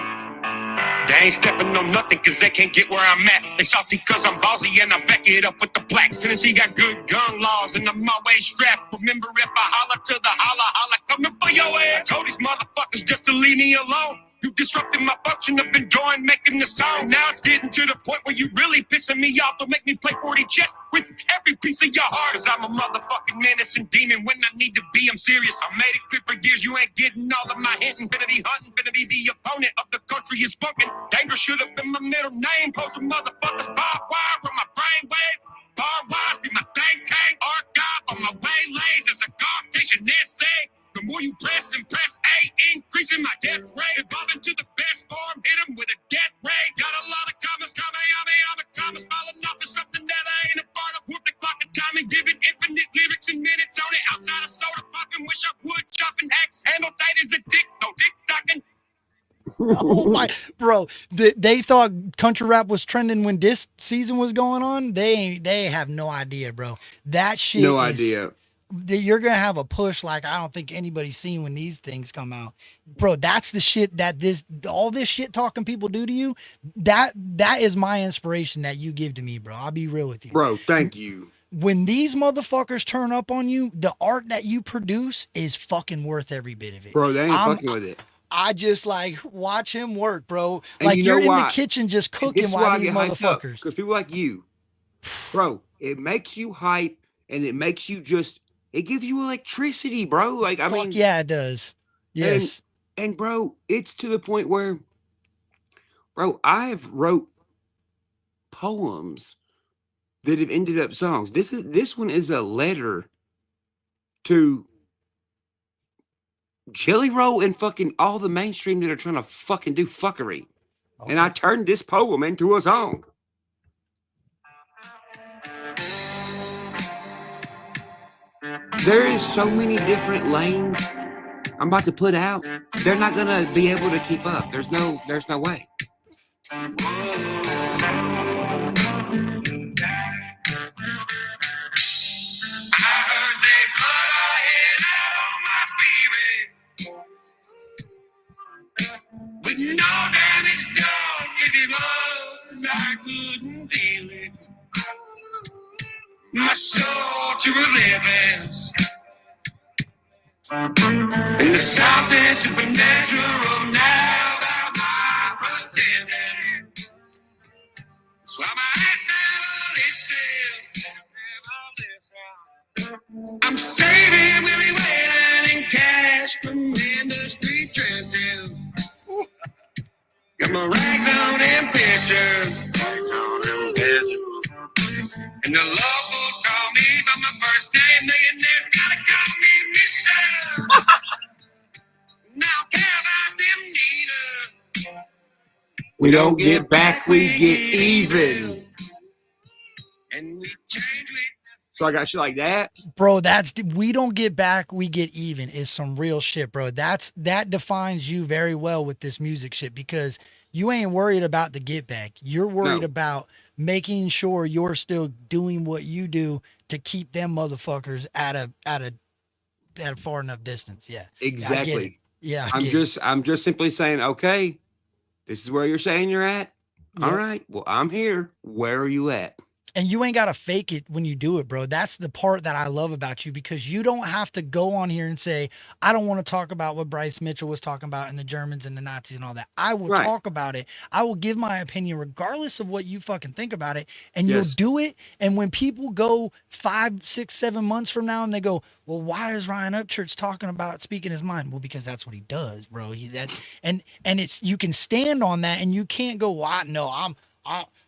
They ain't stepping on nothing cause they can't get where I'm at. They salty cause I'm ballsy and I back it up with the plaques. Tennessee got good gun laws and I'm always strapped. Remember if I holler to the holla coming for your ass. I told these motherfuckers just to leave me alone. You disrupted my function, I've been enjoying making the song. Now it's getting to the point where you really pissing me off. Don't make me play 40 chess with every piece of your heart. Cause I'm a motherfucking menace and demon. When I need to be, I'm serious. I made it clear for years, you ain't getting all of my hinting. Finna be hunting, finna be the opponent of the country is bunking. Dangerous should have been my middle name. Post some motherfuckers barbed wire with my brainwave. Bar wise be my think tank. Archive on my waylays as a competition essay. The more you press and press A, increasing my depth rate. Evolving to the best form, hit him with a death ray. Got a lot of comments, I'm a comments. Falling off is something that I ain't a part of. Whoop the clock and time and giving infinite lyrics and minutes on it. Outside of soda popping, wish I would chopping X. Handle tight as a dick, no dick talking. Oh my, bro! They thought country rap was trending when this season was going on. They have no idea, bro. That shit No is, idea. You're gonna have a push like I don't think anybody's seen when these things come out, bro. That's the shit that all this shit talking people do to you. That is my inspiration that you give to me, bro. I'll be real with you, Bro. Thank you. When these motherfuckers turn up on you, the art that you produce is fucking worth every bit of it. Bro, they ain't fucking with it. I just like watch him work, bro. And like you you're know in why? the kitchen just And cooking this is while why I these get hyped up, motherfuckers. because people like you, bro, it makes you hype and it makes you just, it gives you electricity, bro. Like, I mean, yeah, it does. Yes. And bro, it's to the point where, bro, I have wrote poems that have ended up songs. This one is a letter to Jelly Roll and fucking all the mainstream that are trying to fucking do fuckery. Okay. And I turned this poem into a song. There is so many different lanes I'm about to put out. They're not gonna be able to keep up. There's no way. With no damage done, if it was, I couldn't feel it. My soul to religions. In the South is supernatural now, thou my pretending. So I'm I'm saving Willie Whalen and cash from industry trenches. Got my rags on and pictures. And the locals call me by my first name. Millionaires gotta call me Mister. Now care about them neither. We don't get back, we get even. And we change with. So I got shit like that, bro. We don't get back, we get even is some real shit, bro. That defines you very well with this music shit, because you ain't worried about the get back. You're worried about making sure you're still doing what you do to keep them motherfuckers at a far enough distance. Yeah, exactly. Yeah, I'm just simply saying, okay, this is where you're saying you're at. Yep. All right, well, I'm here. Where are you at? And you ain't got to fake it when you do it, bro. That's the part that I love about you, because you don't have to go on here and say, I don't want to talk about what Bryce Mitchell was talking about and the Germans and the Nazis and all that. I will talk about it. I will give my opinion regardless of what you fucking think about it. And you'll do it. And when people go 5, 6, 7 months from now and they go, well, why is Ryan Upchurch talking about speaking his mind? Well, because that's what he does, bro. And it's, you can stand on that, and you can't go, well,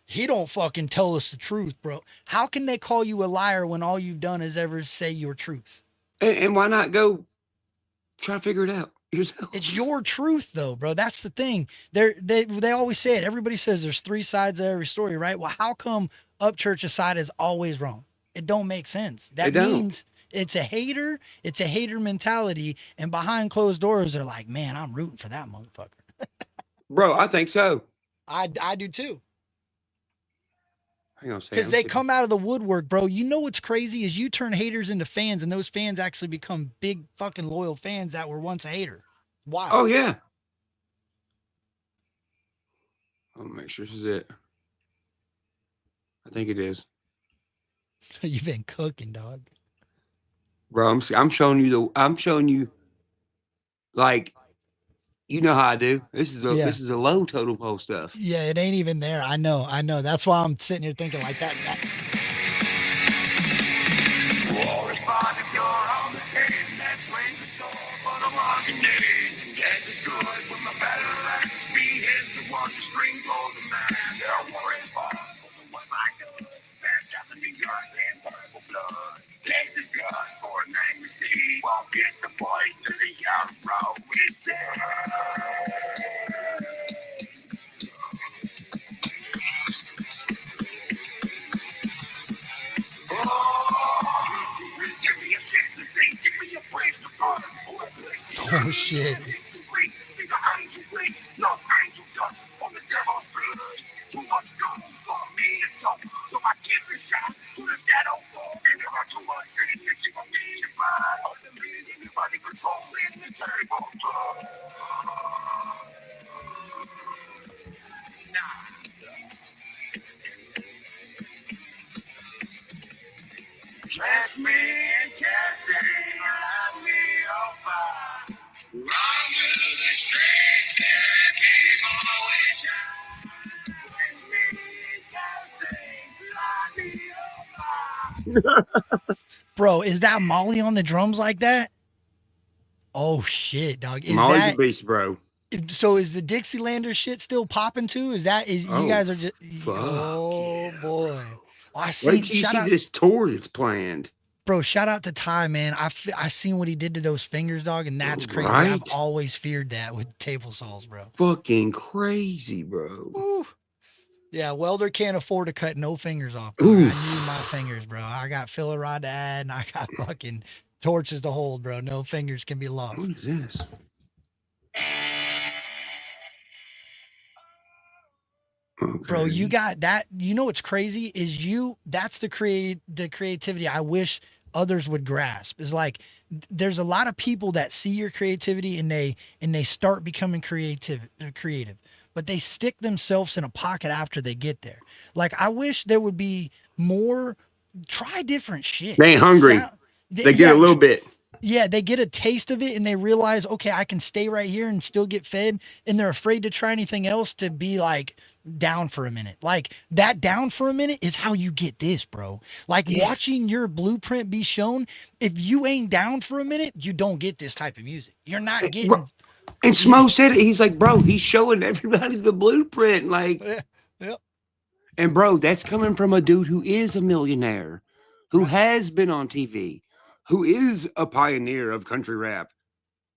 he don't fucking tell us the truth, bro. How can they call you a liar when all you've done is ever say your truth? And why not go try to figure it out yourself? It's your truth, though, bro. That's the thing. They always say it. Everybody says there's 3 sides of every story, right? Well, how come Upchurch's side is always wrong? It don't make sense. That means it's a hater. It's a hater mentality. And behind closed doors, they're like, man, I'm rooting for that motherfucker. Bro, I think so. I do too. Because they come out of the woodwork, bro. You know what's crazy is you turn haters into fans, and those fans actually become big fucking loyal fans that were once a hater. Wow. Oh, yeah. I'll make sure this is it. I think it is. You've been cooking, dog. Bro, I'm showing you like, you know how I do. This is a low total pole stuff. Yeah, it ain't even there. I know. That's why I'm sitting here thinking like that. But I'm watching it. Gas is good, but my battle like speed is the one to string goes the man. They're worried about the one like us. Baptizing the earth in purple blood. Gas is good for a name to see. Won't get the point to the young bro. We say. Give me a shit to sing, give me a place to burn, or a place to serve. Oh shit. See the angel wings, no angel dust on the devil's blood. Too much gold for me to talk, so I give the shot to the shadow fall. And there are too much things that you want me to buy. All the means anybody controlling the table. Nah. Catch me and catch light me on fire. Run to the streets, scare people away shine. Catch me and catch light me on fire. Bro, is that Molly on the drums like that? Oh shit, dog. Is Molly's that a beast, bro. so? Is the Dixielanders shit still popping too? Is you Oh, guys are just? fuck Oh yeah, boy. bro. Oh, I Wait seen. till you Shout see out, this tour that's planned. bro. Shout out to Ty, man. I seen what he did to those fingers, dog, and that's crazy. I've Right? always feared that with table saws, bro. Fucking crazy, bro. Woo. Yeah, welder can't afford to cut no fingers off. Dog. I need my fingers, bro. I got filler rod to add, and I got fucking torches to hold, bro. No fingers can be lost. What is this? Okay. Bro, you got that. You know what's crazy is that's the creativity I wish others would grasp. Is like there's a lot of people that see your creativity and they start becoming creative, but they stick themselves in a pocket after they get there. Like I wish there would be more. Try different shit. They ain't hungry. They get a little bit. Yeah, they get a taste of it and they realize, okay, I can stay right here and still get fed. And they're afraid to try anything else to be like down for a minute. Like that down for a minute is how you get this, bro. Like watching your blueprint be shown. If you ain't down for a minute, you don't get this type of music. You're not getting. Bro, and Smo said it. He's like, bro, he's showing everybody the blueprint. Like, Yep. And bro, that's coming from a dude who is a millionaire, who has been on TV, who is a pioneer of country rap.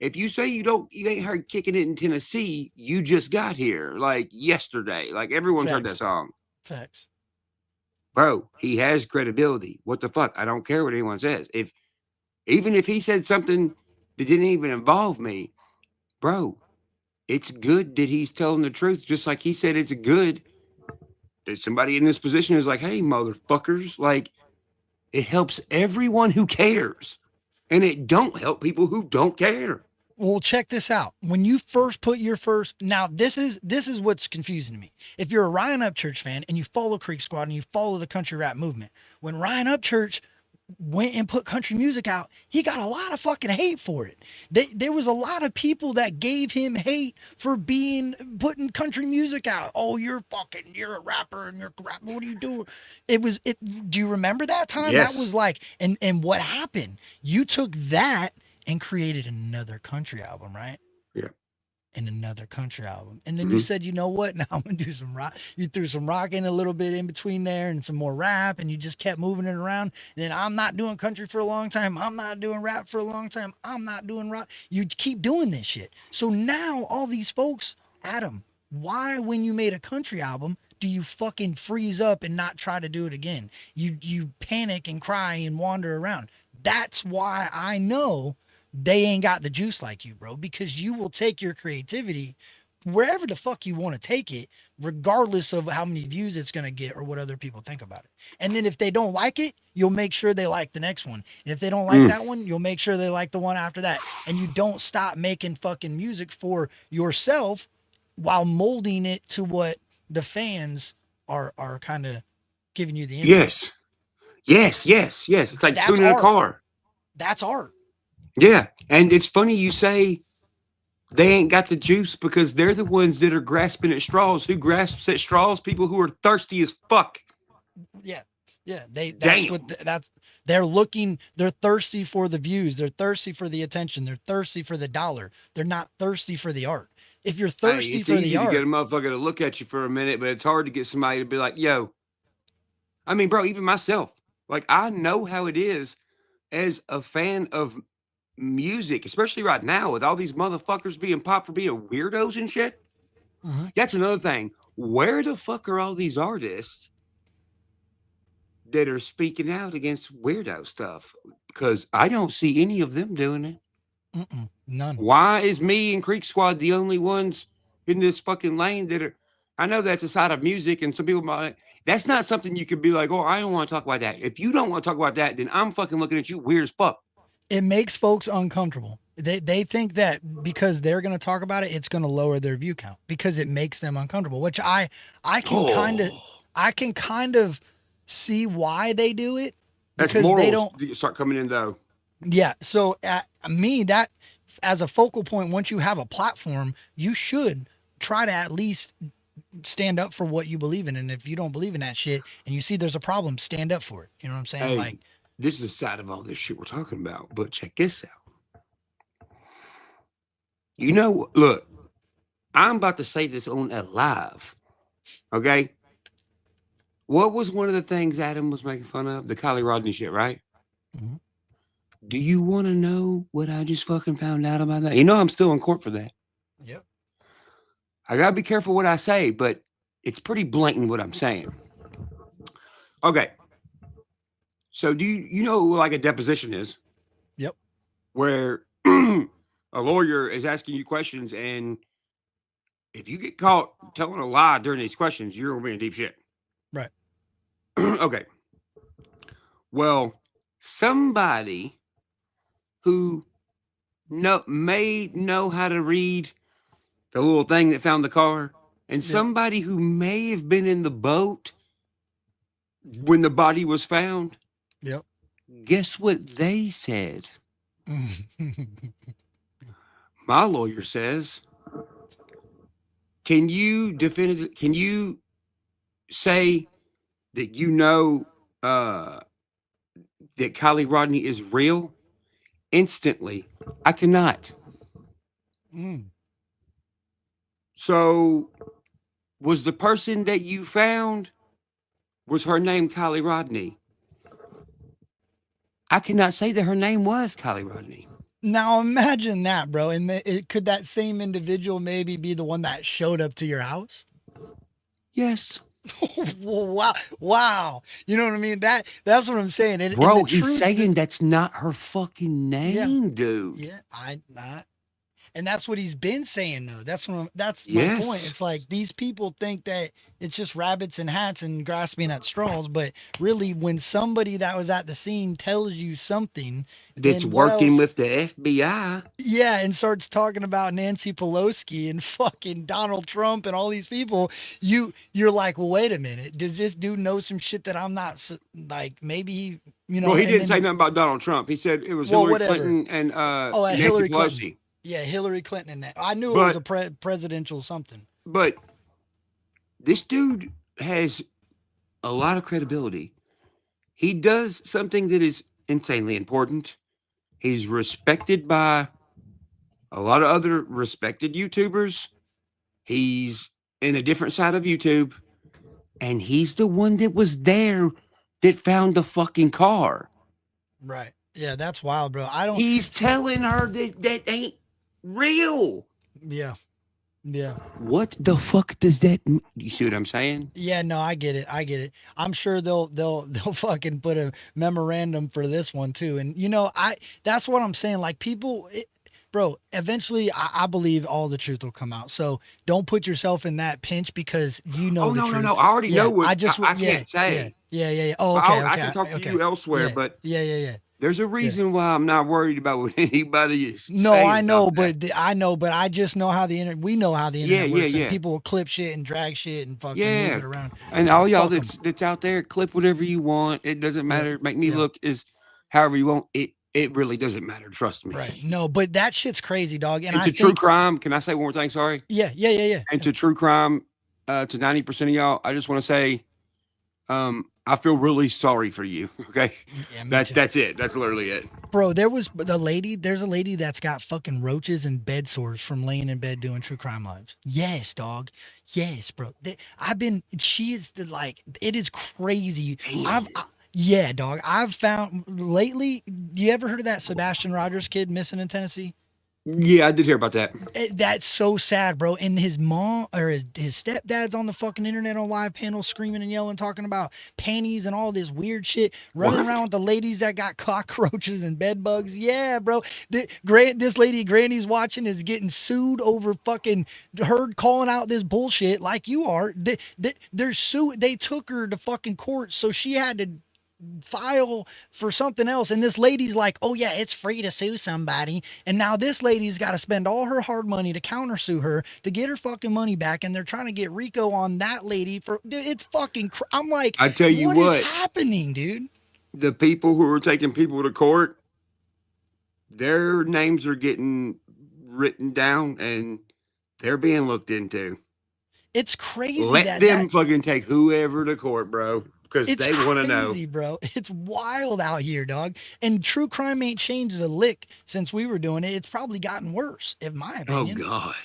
If you say you ain't heard Kicking It in Tennessee, you just got here like yesterday. Like everyone's heard that song. Facts. Bro, he has credibility. What the fuck? I don't care what anyone says. Even if he said something that didn't even involve me, bro, it's good that he's telling the truth. Just like he said it's good that somebody in this position is like, hey, motherfuckers, like it helps everyone who cares. And it don't help people who don't care. Well, check this out. When you first put your now this is what's confusing to me. If you're a Ryan Upchurch fan and you follow Creek Squad and you follow the country rap movement, when Ryan Upchurch went and put country music out, he got a lot of fucking hate for it. There was a lot of people that gave him hate for putting country music out. Oh, you're a rapper and you're rap. What are you doing? Do you remember that time? Yes. That was like, and what happened? You took that and created another country album, right? Yeah. And another country album. And then you said, you know what? Now I'm going to do some rock. You threw some rock in a little bit in between there and some more rap, and you just kept moving it around. And then I'm not doing country for a long time. I'm not doing rap for a long time. I'm not doing rock. You keep doing this shit. So now all these folks, Adam, why when you made a country album do you fucking freeze up and not try to do it again? You panic and cry and wander around. That's why I know they ain't got the juice like you, bro, because you will take your creativity wherever the fuck you want to take it, regardless of how many views it's going to get or what other people think about it. And then if they don't like it, you'll make sure they like the next one. And if they don't like that one, you'll make sure they like the one after that. And you don't stop making fucking music for yourself while molding it to what the fans are kind of giving you the image. Yes. It's like tuning a car. That's art. Yeah. And it's funny you say they ain't got the juice because they're the ones that are grasping at straws. Who grasps at straws? People who are thirsty as fuck. Yeah. Yeah, that's Damn. they're looking, they're thirsty for the views, they're thirsty for the attention, they're thirsty for the dollar. They're not thirsty for the art. If you're thirsty it's for easy the to get art, a motherfucker to look at you for a minute, but it's hard to get somebody to be like, yo. I mean, bro, even myself, like I know how it is as a fan of music, especially right now with all these motherfuckers being popped for being weirdos and shit. That's another thing. Where the fuck are all these artists that are speaking out against weirdo stuff? Because I don't see any of them doing it. None. Why is me and Creek Squad the only ones in this fucking lane that are? I know that's a side of music, and some people might. That's not something you could be like, oh, I don't want to talk about that. If you don't want to talk about that, then I'm fucking looking at you weird as fuck. It makes folks uncomfortable. They think that because they're going to talk about it, it's going to lower their view count because it makes them uncomfortable. Which I can kind of see why they do it. That's Because morals they don't start coming in though. Yeah. So me, that as a focal point, once you have a platform, you should try to at least stand up for what you believe in. And if you don't believe in that shit and you see there's a problem, stand up for it. You know what I'm saying? Hey, like, this is the side of all this shit we're talking about. But check this out. You know, look, I'm about to say this on a live. Okay. What was one of the things Adam was making fun of? The Kylie Rodney shit, right? Mhm. Do you want to know what I just fucking found out about that? You know, I'm still in court for that. Yep. I got to be careful what I say, but it's pretty blatant what I'm saying. Okay. So do you know what like a deposition is? Yep. Where a lawyer is asking you questions, and if you get caught telling a lie during these questions, you're going to be in deep shit. Right. Okay. Well, somebody who may know how to read the little thing that found the car, and somebody who may have been in the boat when the body was found. Yep. Guess what they said? My lawyer says, can you say that you know that Kylie Rodney is real? Instantly, I cannot. So, was the person that you found, was her name Kylie Rodney? I cannot say that her name was Kylie Rodney. Now imagine that, bro. And could that same individual maybe be the one that showed up to your house? Yes. Wow. You know what I mean? That's what I'm saying. Bro, he's saying that's not her fucking name, dude. Yeah, and that's what he's been saying though. That's my point. It's like these people think that it's just rabbits and hats and grasping at straws, but really when somebody that was at the scene tells you something that's working with the FBI. Yeah, and starts talking about Nancy Pelosi and fucking Donald Trump and all these people, you're like, well, wait a minute. Does this dude know some shit that I'm not like? Maybe he, you know. Well, he didn't say nothing about Donald Trump. He said it was Hillary Clinton and Nancy Hillary Pelosi. Clinton. Yeah, Hillary Clinton and that. I knew it was a presidential something. But this dude has a lot of credibility. He does something that is insanely important. He's respected by a lot of other respected YouTubers. He's in a different side of YouTube. And he's the one that was there that found the fucking car. Right. Yeah, that's wild, bro. He's telling her that ain't real. Yeah. Yeah. What the fuck does that mean? You see what I'm saying? Yeah, no, I get it. I'm sure they'll fucking put a memorandum for this one too. And you know, that's what I'm saying. Like people, bro, eventually I believe all the truth will come out. So don't put yourself in that pinch because you know. Oh, no. I already know what I can't say. Yeah. Oh, okay. I can talk to you elsewhere, but yeah. There's a reason why I'm not worried about what anybody is saying. No, I know, but I just know how the internet. We know how the internet works. And people will clip shit and drag shit and fucking move it around. And all y'all that's out there, clip whatever you want. It doesn't matter. Make me look as however you want. It really doesn't matter. Trust me. Right. No, but that shit's crazy, dog. And to true crime, can I say one more thing? Sorry. Yeah. And to true crime, to 90% of y'all, I just want to say, I feel really sorry for you. Okay, Yeah, me too. that's it. That's literally it. Bro, there's a lady that's got fucking roaches and bed sores from laying in bed doing true crime lives. Yes, dog. Yes, bro. She is like, it is crazy. Yeah, dog. I've found lately, you ever heard of that Sebastian Rogers kid missing in Tennessee? Yeah, I did hear about that. That's so sad, bro. And his mom or his stepdad's on the fucking internet on live panels screaming and yelling, talking about panties and all this weird shit, running around with the ladies that got cockroaches and bed bugs. Yeah, bro. This lady Granny's watching is getting sued over fucking her calling out this bullshit like you are. They took her to fucking court, so she had to file for something else, and this lady's like, oh yeah, it's free to sue somebody, and now this lady's got to spend all her hard money to countersue her to get her fucking money back, and they're trying to get RICO on that lady for, dude, it's fucking I'm like, I tell you what what is happening, dude? The people who are taking people to court, their names are getting written down and they're being looked into. It's crazy. Let them fucking take whoever to court, bro, because they want to know. Bro. It's wild out here, dog. And true crime ain't changed a lick since we were doing it. It's probably gotten worse, in my opinion. Oh God,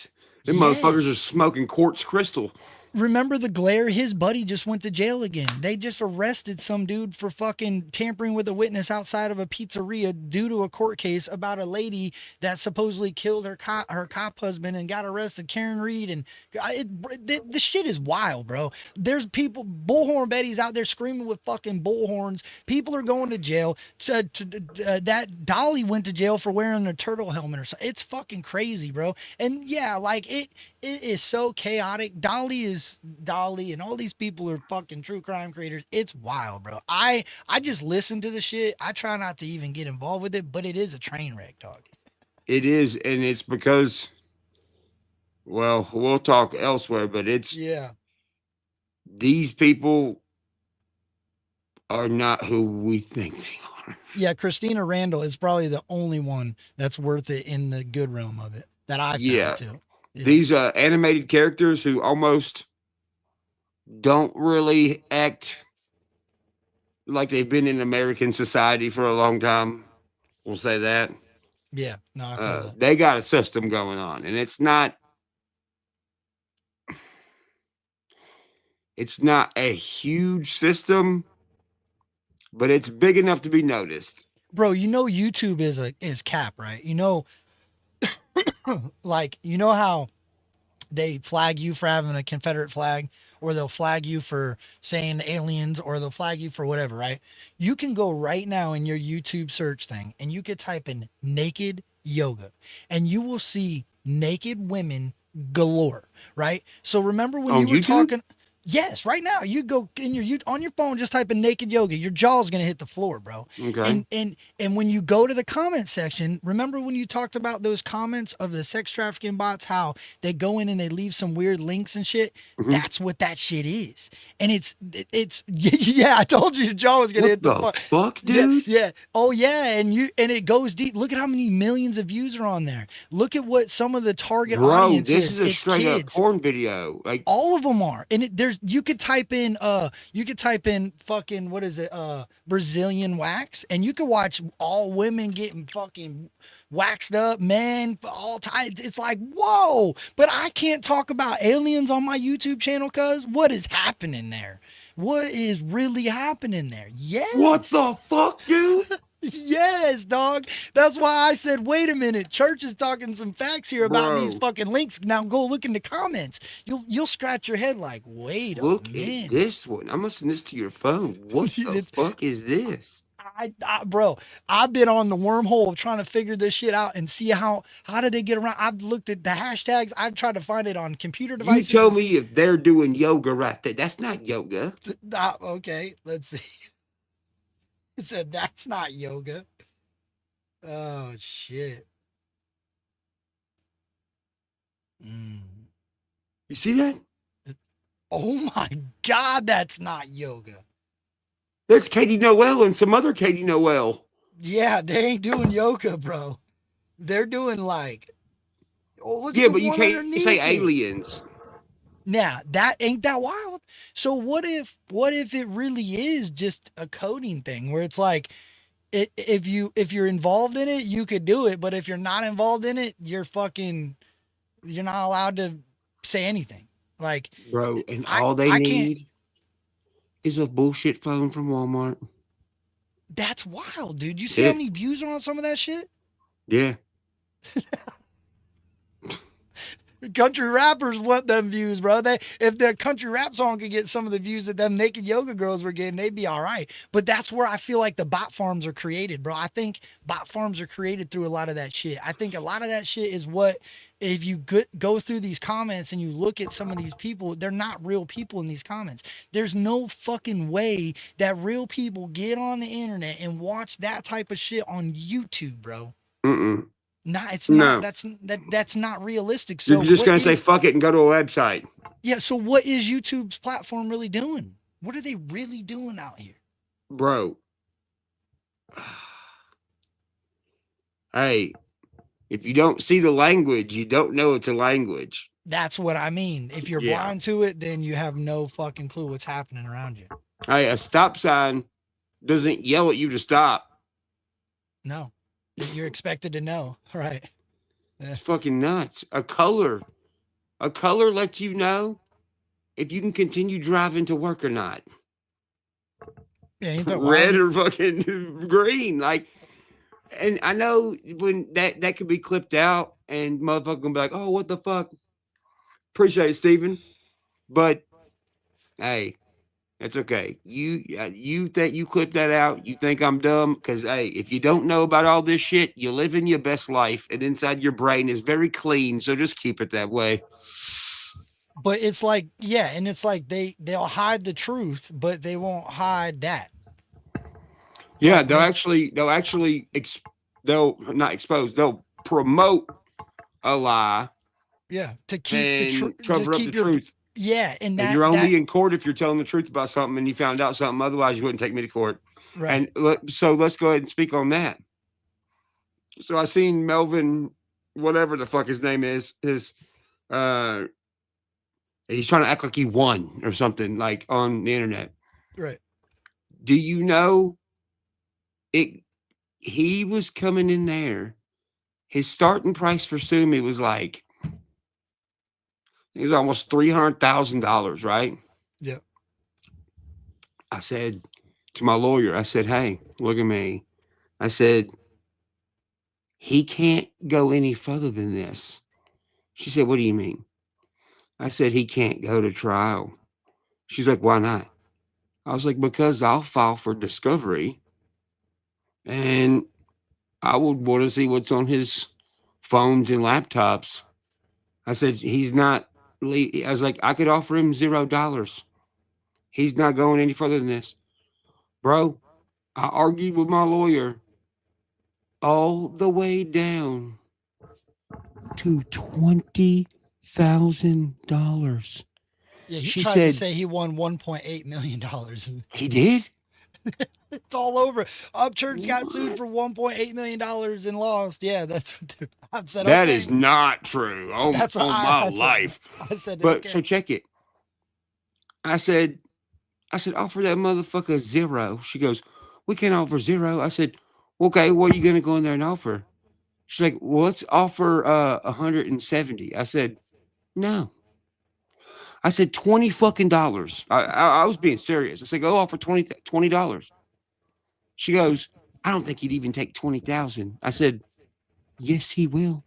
them motherfuckers are smoking quartz crystal. Remember the glare? His buddy just went to jail again. They just arrested some dude for fucking tampering with a witness outside of a pizzeria due to a court case about a lady that supposedly killed her cop husband and got arrested, Karen Reed. And the shit is wild, bro. There's people, bullhorn Betty's out there screaming with fucking bullhorns. People are going to jail. That Dolly went to jail for wearing a turtle helmet or something. It's fucking crazy, bro. And yeah, like it is so chaotic. Dolly and all these people are fucking true crime creators. It's wild, bro. I just listen to the shit. I try not to even get involved with it, but it is a train wreck, dog. It is, and it's because, well, we'll talk elsewhere, but it's these people are not who we think they are. Yeah, Christina Randall is probably the only one that's worth it in the good realm of it that I found too. Yeah. These animated characters who almost don't really act like they've been in American society for a long time. We'll say that. Yeah, no, I feel that. They got a system going on, and it's not a huge system, but it's big enough to be noticed. Bro, you know YouTube is cap, right? You know, like, you know how they flag you for having a Confederate flag, or they'll flag you for saying aliens, or they'll flag you for whatever, right? You can go right now in your YouTube search thing and you could type in naked yoga and you will see naked women galore, right? So remember when you were talking, yes, right now you go in on your phone, just type in naked yoga, your jaw's gonna hit the floor, bro. Okay. And when you go to the comment section, remember when you talked about those comments of the sex trafficking bots, how they go in and they leave some weird links and shit? Mm-hmm. That's what that shit is. And it's yeah, I told you your jaw was gonna hit the fuck, dude. Yeah. Oh yeah, and it goes deep. Look at how many millions of views are on there. Look at what some of the target audience this is. This is a straight up porn video. Like all of them are. And you could type in fucking, what is it, Brazilian wax, and you could watch all women getting fucking waxed up, men all tied. It's like, whoa, but I can't talk about aliens on my YouTube channel, cuz what is happening there? What is really happening there? Yes. What the fuck, dude? Yes, dog. That's why I said, wait a minute. Church is talking some facts here about these fucking links. Now go look in the comments. You'll scratch your head like, wait a minute. Look at this one. I'm gonna send this to your phone. What the fuck is this? Bro, I've been on the wormhole of trying to figure this shit out and see how did they get around. I've looked at the hashtags. I've tried to find it on computer devices. You tell me if they're doing yoga right there. That's not yoga. Okay, let's see. He said that's not yoga. Oh shit. You see that? Oh my God, that's not yoga. That's Katie Noel and some other Katie Noel. Yeah, they ain't doing yoga, bro. They're doing like, look at but you can't say aliens. Now, that ain't that wild. So what if it really is just a coding thing where it's like if you're involved in it, you could do it, but if you're not involved in it, you're not allowed to say anything. Like Bro, and I all they I can't. need is a bullshit phone from Walmart. That's wild, dude. You That's see how it. many views are on some of that shit? Yeah. Country rappers want them views, bro. If the country rap song could get some of the views that them naked yoga girls were getting, they'd be all right. But that's where I feel like the bot farms are created, bro. I think bot farms are created through a lot of that shit. I think a lot of that shit is what, if you go through these comments and you look at some of these people, they're not real people in these comments. There's no fucking way that real people get on the internet and watch that type of shit on YouTube, bro. Mm-mm. Nah, it's not. No. That's not realistic. So You're just what going to say is fuck it and go to a website. yeah, so what is YouTube's platform really doing? What are they really doing out here? Bro. Hey, if you don't see the language, you don't know it's a language. That's what I mean. If you're Yeah. blind to it, then you have no fucking clue what's happening around you. Hey, a stop sign doesn't yell at you to stop. No. You're expected to know. Right. It's fucking nuts. A color lets you know if you can continue driving to work or not. Yeah, ain't that Red wild? or fucking green. Like, and I know when that could be clipped out and motherfucker gonna be like, oh, what the fuck? Appreciate it, Steven. But hey, it's okay. You think you clip that out, you think I'm dumb? Because hey, if you don't know about all this shit, you live in your best life, and inside your brain is very clean. So just keep it that way. But it's like, yeah, and it's like they'll hide the truth, but they won't hide that. Yeah, Like, they'll not expose, they'll promote a lie. Yeah, to keep the truth, cover up the truth. Yeah, and And you're only in court if you're telling the truth about something and you found out something. Otherwise, you wouldn't take me to court. Right. And so let's go ahead and speak on that. So I seen Melvin, whatever the fuck his name is, he's trying to act like he won or something like on the internet. Right. Do you know it? He was coming in there. His starting price for Sumi was like, it was almost $300,000, right? Yeah. I said to my lawyer, I said, hey, look at me. I said, he can't go any further than this. She said, what do you mean? I said, he can't go to trial. She's like, why not? I was like, because I'll file for discovery and I would want to see what's on his phones and laptops. I said, he's not, I was like, I could offer him $0. He's not going any further than this. Bro, I argued with my lawyer all the way down to $20,000. Yeah, She tried said, to say he won $1.8 million. He did? It's all over. Upchurch got sued for $1.8 million and lost. Yeah, that's what I said. That okay. is not true on That's what my I said. life. I said, But okay. so check it. I said, offer that motherfucker $0. She goes, we can't offer $0. I said, okay, what are you going to go in there and offer? She's like, well, let's offer 170. I said, no. I said, $20 fucking dollars. I was being serious. I said, go offer $20. She goes, I don't think he'd even take 20,000. I said, yes, he will.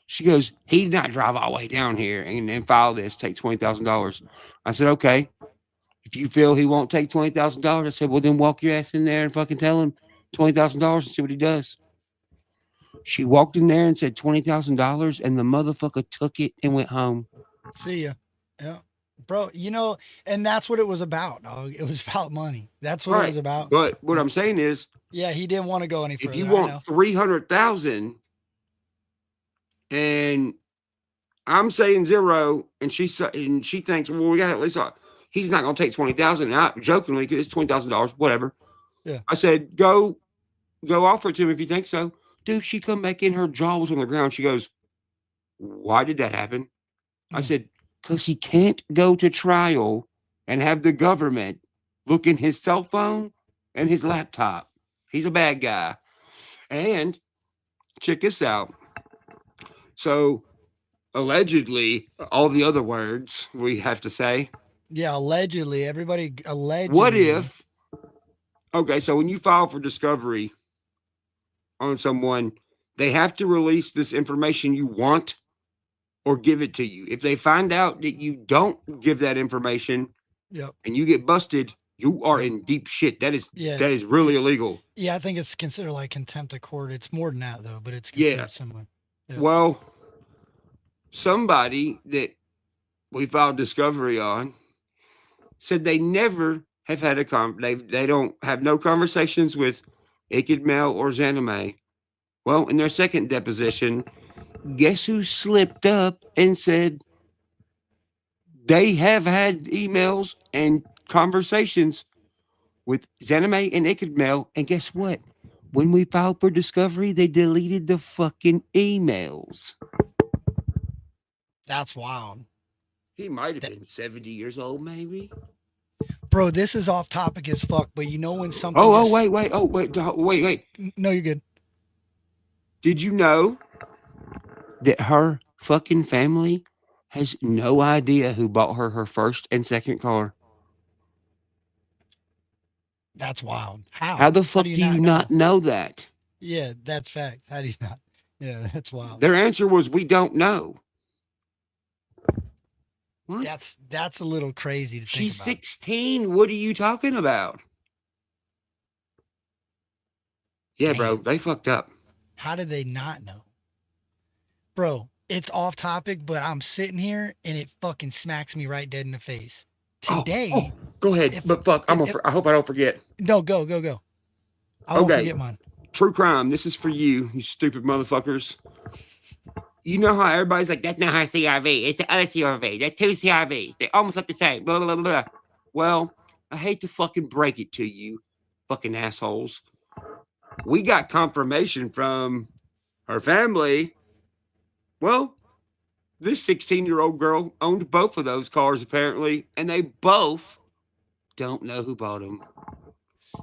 She goes, he did not drive all the way down here and file this, take $20,000. I said, okay. If you feel he won't take $20,000, I said, well, then walk your ass in there and fucking tell him $20,000 and see what he does. She walked in there and said $20,000, and the motherfucker took it and went home. See ya. Yeah. Bro, and that's what it was about, dog. It was about money. That's what it was about. But what I'm saying is, yeah, he didn't want to go any further. If you want 300,000 and I'm saying $0, and she thinks, well, we got at least he's not going to take 20,000. And I jokingly, because it's $20,000, whatever. Yeah. I said, go offer it to him if you think so. Dude, she come back in, her jaw was on the ground. She goes, why did that happen? I said, Because he can't go to trial and have the government look in his cell phone and his laptop. He's a bad guy. And check this out. So allegedly, all the other words we have to say. Yeah, allegedly. Everybody allegedly. What if? Okay, so when you file for discovery on someone, they have to release this information you want or give it to you. If they find out that you don't give that information, Yep. and you get busted, you are in deep shit. That is really illegal. Yeah, I think it's considered like contempt of court. It's more than that though, but it's considered similar. Yeah. Well, somebody that we filed discovery on said they never have had they don't have no conversations with Ikidmel or Zanime. Well, in their second deposition, guess who slipped up and said they have had emails and conversations with Zanime and Ikidmel, and guess what? When we filed for discovery, they deleted the fucking emails. That's wild. He might have been 70 years old, maybe. Bro, this is off topic as fuck, but you know when something... Wait. No, you're good. Did you know that her fucking family has no idea who bought her first and second car? That's wild. How? How the fuck do you not know that? Yeah, that's fact. How do you not? Yeah, that's wild. Their answer was, we don't know. What? That's a little crazy to She's think about. 16. What are you talking about? Yeah, Damn. bro, they fucked up. How did they not know? Bro, it's off topic, but I'm sitting here and it fucking smacks me right dead in the face. Today. Go ahead. But fuck, I hope I don't forget. No, go. I won't forget mine. True crime. This is for you, you stupid motherfuckers. You know how everybody's like, that's not her CRV. It's the other CRV. They're two CRVs. They almost look the same. Blah, blah, blah, blah. Well, I hate to fucking break it to you, fucking assholes. We got confirmation from her family. Well, this 16-year-old girl owned both of those cars, apparently, and they both don't know who bought them.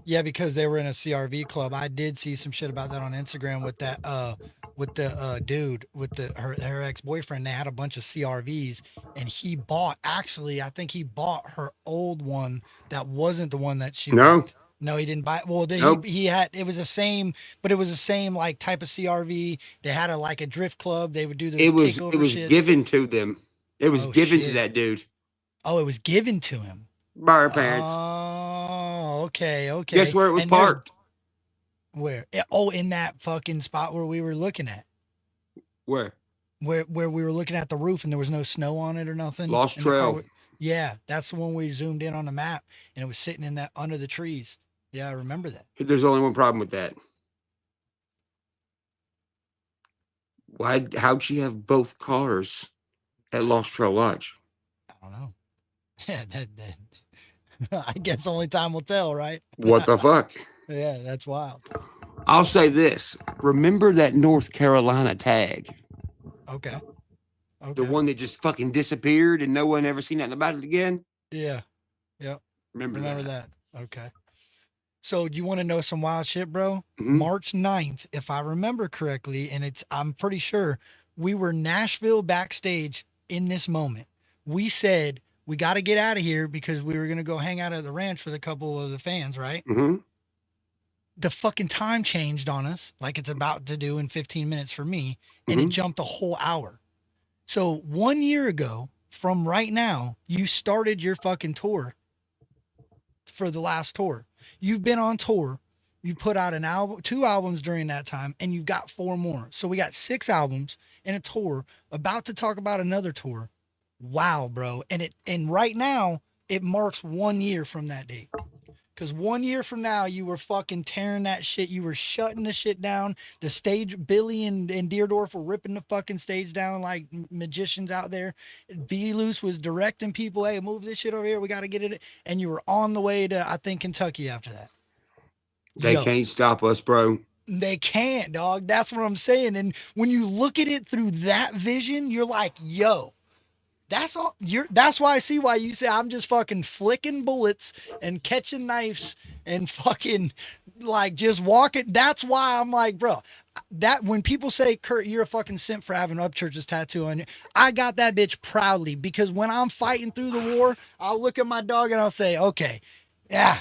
Yeah, because they were in a CRV club. I did see some shit about that on Instagram with that with the dude with her ex-boyfriend. They had a bunch of CRVs, and he bought, actually I think he bought her old one that wasn't the one that she liked. No, he didn't buy. Well, he had, it was the same, but it was the same like type of CRV. They had a drift club. They would do this. It was given to them. It was given to that dude. Oh, it was given to him by her parents. Oh, okay. Guess where it was parked? Where? Oh, in that fucking spot where we were looking at. Where? Where we were looking at the roof and there was no snow on it or nothing. Lost Trail. Yeah, that's the one we zoomed in on the map, and it was sitting in that under the trees. Yeah, I remember that. There's only one problem with that. How'd she have both cars at Lost Trail Lodge? I don't know. Yeah, I guess only time will tell, right? What the fuck? Yeah, that's wild. I'll say this. Remember that North Carolina tag? Okay. The one that just fucking disappeared and no one ever seen nothing about it again? Yeah. Yep. Remember that. Okay. So do you want to know some wild shit, bro? Mm-hmm. March 9th, if I remember correctly, and I'm pretty sure we were Nashville backstage in this moment. We said, we got to get out of here because we were going to go hang out at the ranch with a couple of the fans, right? Mm-hmm. The fucking time changed on us, like it's about to do in 15 minutes for me, and it jumped a whole hour. So 1 year ago from right now, you started your fucking tour for the last tour. You've been on tour. You put out an album, 2 albums during that time, and you've got 4 more. So we got 6 albums and a tour, about to talk about another tour. Wow, bro. And right now it marks 1 year from that date. Because 1 year from now, you were fucking tearing that shit. You were shutting the shit down. The stage, Billy and Deerdorf were ripping the fucking stage down like magicians out there. B. Loose was directing people, hey, move this shit over here. We got to get it. And you were on the way to, I think, Kentucky after that. They can't stop us, bro. They can't, dog. That's what I'm saying. And when you look at it through that vision, you're like, yo, That's all. That's why I see why you say I'm just fucking flicking bullets and catching knives and fucking like just walking. That's why I'm like, bro. That when people say, Kurt, you're a fucking simp for having Upchurch's tattoo on you, I got that bitch proudly because when I'm fighting through the war, I'll look at my dog and I'll say, okay, yeah.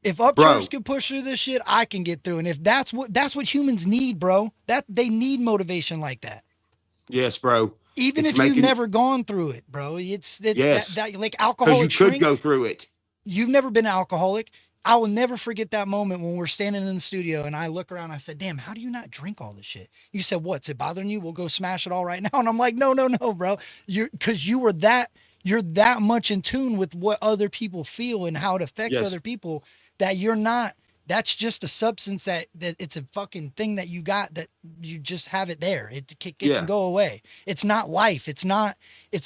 If Bro. Upchurch can push through this shit, I can get through. And if that's what humans need, bro. That they need motivation like that. Yes, bro. Even It's if you've making, never gone through it, bro. It's yes, that like because you alcoholics could drink. go through it. You've never been an alcoholic. I will never forget that moment when we're standing in the studio and I look around and I said, damn, how do you not drink all this shit? You said, what's it bothering you? We'll go smash it all right now. And I'm like, no, bro. Because you're that much in tune with what other people feel and how it affects Yes. other people that you're not. That's just a substance that it's a fucking thing that you got that you just have it there. It can go away. It's not life. It's not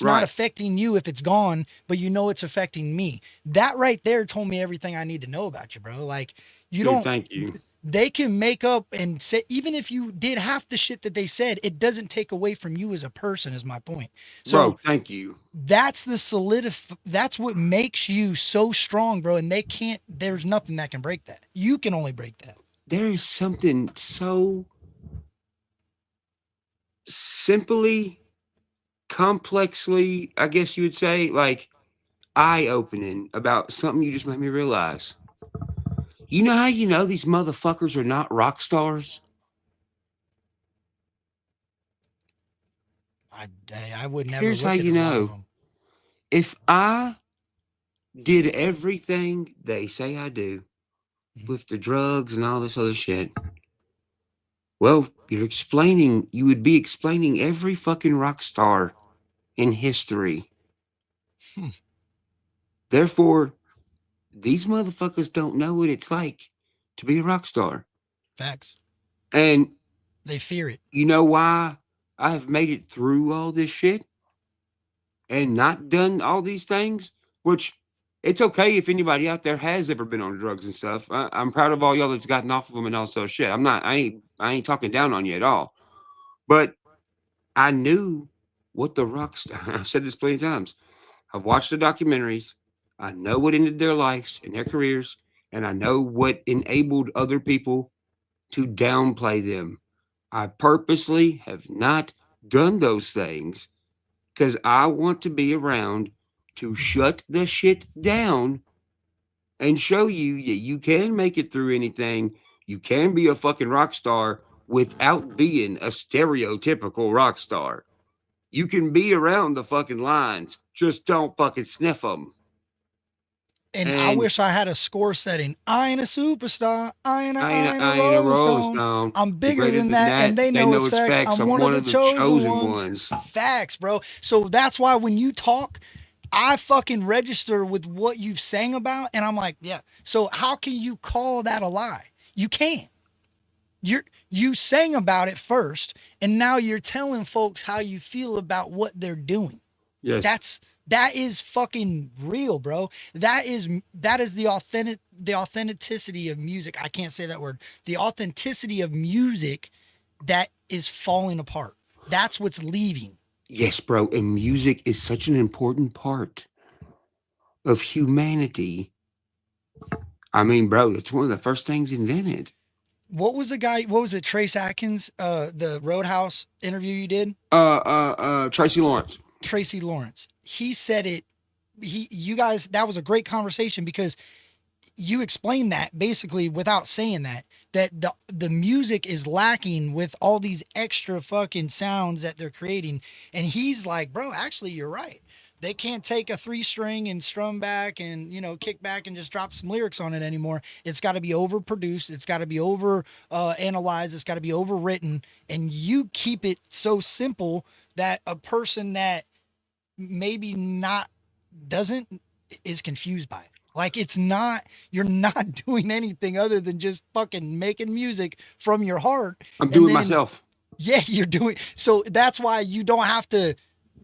Right. affecting you if it's gone, but you know it's affecting me. That right there told me everything I need to know about you, bro. Like you Dude, don't, thank you. they can make up and say, even if you did half the shit that they said, it doesn't take away from you as a person is my point. So Bro, thank you. that's that's what makes you so strong, bro. And there's nothing that can break that. You can only break that. There is something so simply, complexly, I guess you would say, like eye-opening about something you just made me realize. You know how you know these motherfuckers are not rock stars? I would never Here's look how at you a lot of know. them. If I did everything they say I do with the drugs and all this other shit, well, you would be explaining every fucking rock star in history. Therefore, these motherfuckers don't know what it's like to be a rock star. Facts. And they fear it. You know why I have made it through all this shit and not done all these things? Which it's okay if anybody out there has ever been on drugs and stuff. I'm proud of all y'all that's gotten off of them and all sort of shit. I ain't talking down on you at all. But I knew what the rock star. I've said this plenty of times. I've watched the documentaries. I know what ended their lives and their careers, and I know what enabled other people to downplay them. I purposely have not done those things because I want to be around to shut the shit down and show you that you can make it through anything. You can be a fucking rock star without being a stereotypical rock star. You can be around the fucking lines. Just don't fucking sniff them. And I wish I had a score setting. I ain't a superstar. I ain't a a Rolling Stone. Stone. I'm bigger than that, and they know it's facts. I'm one of the chosen ones. Facts, bro. So that's why when you talk, I fucking register with what you've sang about, and I'm like, yeah. So how can you call that a lie? You can't. You sang about it first, and now you're telling folks how you feel about what they're doing. Yes. That is fucking real, bro. That is the authenticity of music. I can't say that word. The authenticity of music that is falling apart. That's what's leaving. Yes, bro. And music is such an important part of humanity. I mean, bro, it's one of the first things invented. What was it, Trace Atkins, the Roadhouse interview you did? Tracy Lawrence. Tracy Lawrence. He said it. You guys, that was a great conversation because you explained that basically without saying that the music is lacking with all these extra fucking sounds that they're creating. And he's like, bro, actually, you're right. They can't take a 3-string and strum back and, kick back and just drop some lyrics on it anymore. It's got to be overproduced. It's got to be over analyzed. It's got to be overwritten. And you keep it so simple that a person that maybe not doesn't is confused by it. Like you're not doing anything other than just fucking making music from your heart. I'm doing myself. Yeah, you're doing. So that's why you don't have to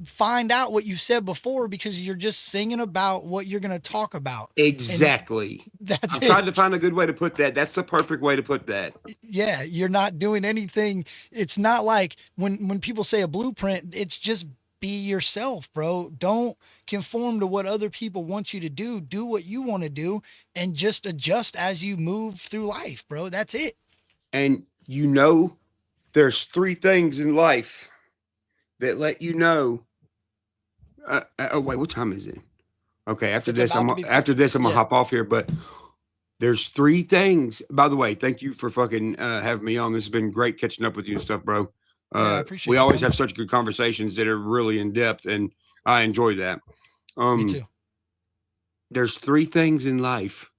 find out what you said before because you're just singing about what you're going to talk about. Exactly. I've tried to find a good way to put that. That's the perfect way to put that. Yeah, you're not doing anything. It's not like when people say a blueprint, it's just be yourself, bro. Don't conform to what other people want you to do. Do what you want to do and just adjust as you move through life, bro. That's it. And you know, there's 3 things in life that let you know. Oh wait, what time is it? Okay, after It's this, about I'm to be gonna yeah. hop off here. But there's 3 things. By the way, thank you for fucking having me on. This has been great catching up with you and stuff, bro. Yeah, I appreciate We you, always man. have such good conversations that are really in depth, and I enjoy that. Me too. There's 3 things in life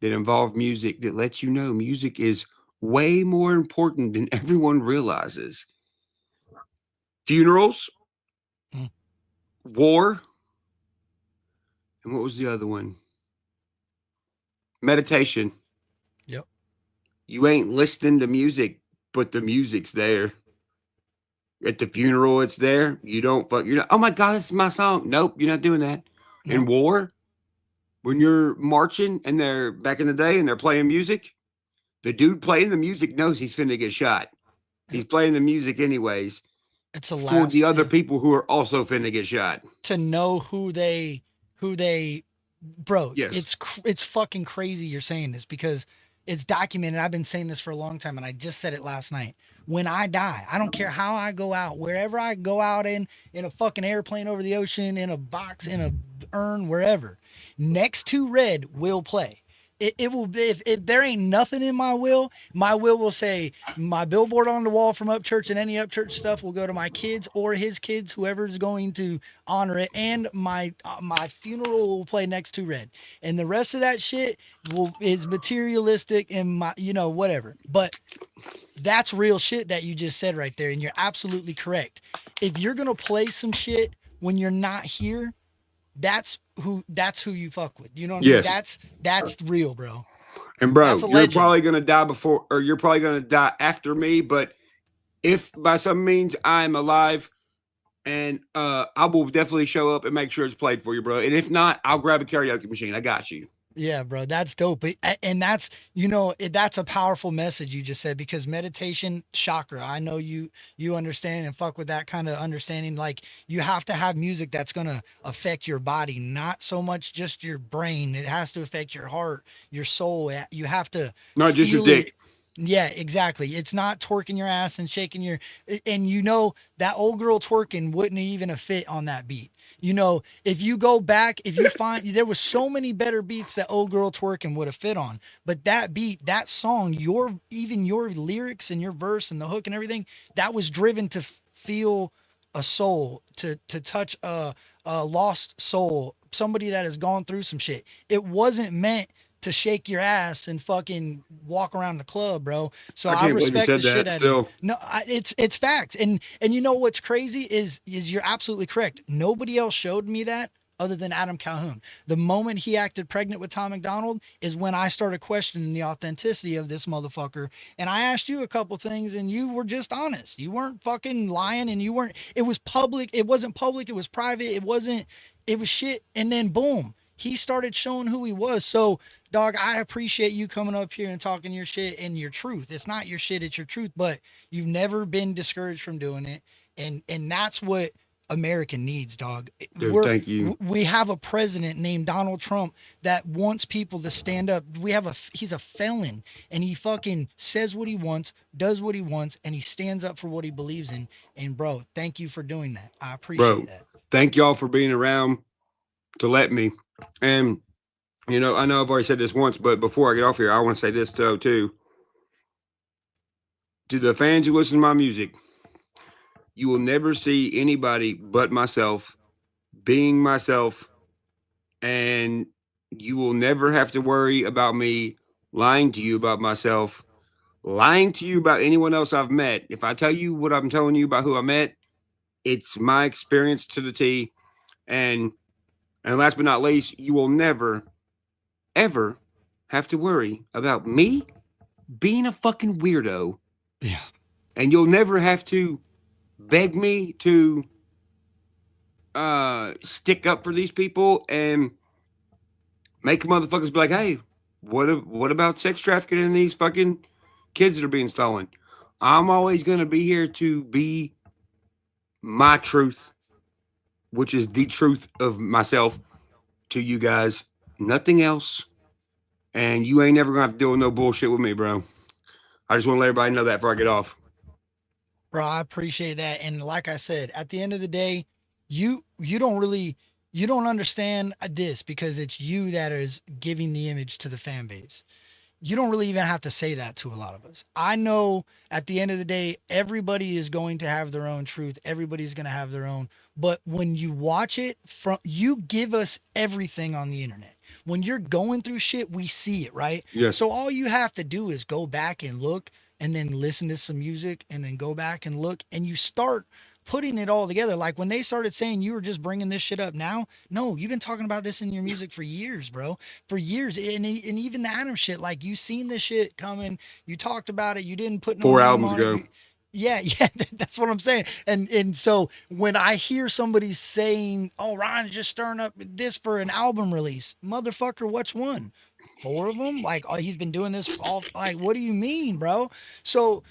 that involve music that lets you know music is way more important than everyone realizes. Funerals, Mm. war, and what was the other one? Meditation. Yep. You ain't listening to music, but the music's there. At the funeral, it's there. You don't fuck. You're not. Oh my god, this is my song. Nope, you're not doing that. No. In war, when you're marching and they're back in the day and they're playing music, the dude playing the music knows he's finna get shot. He's playing the music anyways. It's a For the other yeah. people who are also finna get shot. To know who they bro, Yes. it's fucking crazy you're saying this because it's documented. I've been saying this for a long time and I just said it last night. When I die, I don't care how I go out, wherever I go out in a fucking airplane over the ocean, in a box, in a urn, wherever, next to red will play. It will be if there ain't nothing in my will say my billboard on the wall from Upchurch, and any Upchurch stuff will go to my kids or his kids, whoever's going to honor it, and my funeral will play next to red, and the rest of that shit is materialistic and my whatever. But that's real shit that you just said right there, and you're absolutely correct. If you're gonna play some shit when you're not here, that's who you fuck with. You know what I mean? Yes. That's real, bro. And That's bro, a you're legend. probably gonna die before, or you're probably gonna die after me. But if by some means I'm alive, and I will definitely show up and make sure it's played for you, bro. And if not, I'll grab a karaoke machine. I got you. Yeah, bro, that's dope. And that's, that's a powerful message you just said, because meditation, chakra. I know you understand and fuck with that kind of understanding. Like, you have to have music that's gonna affect your body, not so much just your brain. It has to affect your heart, your soul. You have to Not just your feel it. dick. Yeah, exactly. It's not twerking your ass and shaking and that old girl twerking wouldn't even have fit on that beat. If you go back, if you find there was so many better beats that old girl twerking would have fit on, but that beat, that song, even your lyrics and your verse and the hook and everything, that was driven to feel a soul, to touch a lost soul, somebody that has gone through some shit. It wasn't meant to shake your ass and fucking walk around the club, bro. So I I can't believe you respect the said shit that out of you. still. No, it's facts. And you know what's crazy is you're absolutely correct. Nobody else showed me that other than Adam Calhoun. The moment he acted pregnant with Tom McDonald is when I started questioning the authenticity of this motherfucker. And I asked you a couple things and you were just honest. You weren't fucking lying, and it was public. It wasn't public. It was private. It was shit. And then boom, he started showing who he was. So, dog, I appreciate you coming up here and talking your shit and your truth. It's not your shit, it's your truth, but you've never been discouraged from doing it. And that's what America needs, dog. Dude, thank you. We have a president named Donald Trump that wants people to stand up. He's a felon, and he fucking says what he wants, does what he wants, and he stands up for what he believes in. And bro, thank you for doing that. I appreciate that. Thank y'all for being around to let me. And I know I've already said this once, but before I get off here, I want to say this too. To the fans who listen to my music, you will never see anybody but myself being myself, and you will never have to worry about me lying to you about myself, lying to you about anyone else I've met. If I tell you what I'm telling you about who I met, it's my experience to the T. And last but not least, you will never, ever have to worry about me being a fucking weirdo. Yeah. And you'll never have to beg me to stick up for these people and make motherfuckers be like, hey, what about sex trafficking and these fucking kids that are being stolen? I'm always going to be here to be my truth which is the truth of myself to you guys. Nothing else. And you ain't never gonna have to deal with no bullshit with me, bro. I just want to let everybody know that before I get off. Bro, I appreciate that. And like I said, at the end of the day, you don't understand this because it's you that is giving the image to the fan base. You don't really even have to say that to a lot of us. I know at the end of the day, everybody is going to have their own truth. Everybody's going to have their own. But when you watch it from, you give us everything on the internet. When you're going through shit, we see it, right? Yes. So all you have to do is go back and look and then listen to some music and then go back and look and you start putting it all together. Like when they started saying you were just bringing this shit up now, no, you've been talking about this in your music for years, bro, for years. And even the Adam shit, like you seen this shit coming, you talked about it, you didn't put no 4 name albums on ago. it. Yeah, that's what I'm saying. And so when I hear somebody saying, "Oh, Ryan's just stirring up this for an album release," motherfucker, what's one? 4 of them? Like, oh, he's been doing this all. Like, what do you mean, bro? So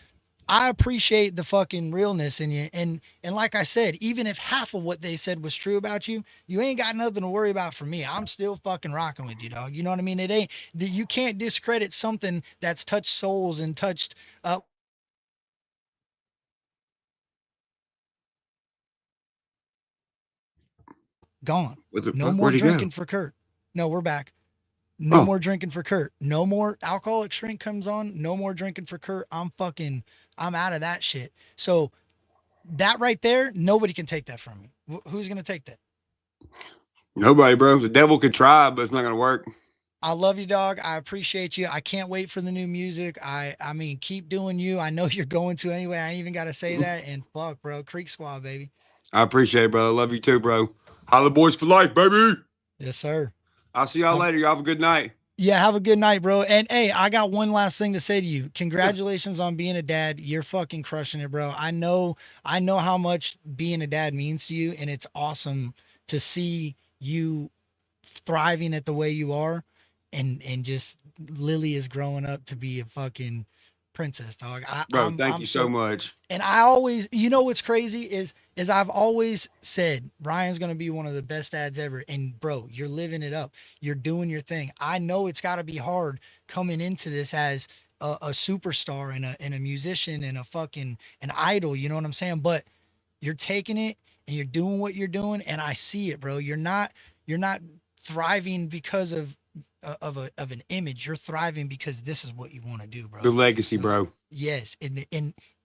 I appreciate the fucking realness in you. And like I said, even if half of what they said was true about you, you ain't got nothing to worry about for me. I'm still fucking rocking with you, dog. You know what I mean? It ain't that you can't discredit something that's touched souls and touched gone. What the No fuck? more Where'd he go? drinking for Kurt. No, we're back. No Oh. more drinking for Kurt. No more alcoholic shrink comes on. No more drinking for Kurt. I'm out of that shit. So that right there, nobody can take that from me. Who's going to take that? Nobody, bro. The devil could try, but it's not gonna work. I love you, dog. I appreciate you. I can't wait for the new music. I mean, keep doing you. I know you're going to anyway. I ain't even got to say that. And fuck, bro. Creek Squad, baby. I appreciate it, bro. I love you too, bro. Holla boys for life, baby. Yes, sir. I'll see y'all later. Y'all have a good night. Yeah, have a good night, bro. And hey, I got one last thing to say to you. Congratulations on being a dad. You're fucking crushing it, bro. I know how much being a dad means to you, and it's awesome to see you thriving at the way you are, and just Lily is growing up to be a fucking princess, dog. Bro, thank you so much. And I always, you know, what's crazy is I've always said Ryan's gonna be one of the best dads ever. And bro, you're living it up. You're doing your thing. I know it's got to be hard coming into this as a superstar and a musician and a fucking an idol. You know what I'm saying? But you're taking it and you're doing what you're doing, and I see it, bro. You're not thriving because of an image. You're thriving because this is what you want to do, bro. The legacy, bro. Yes,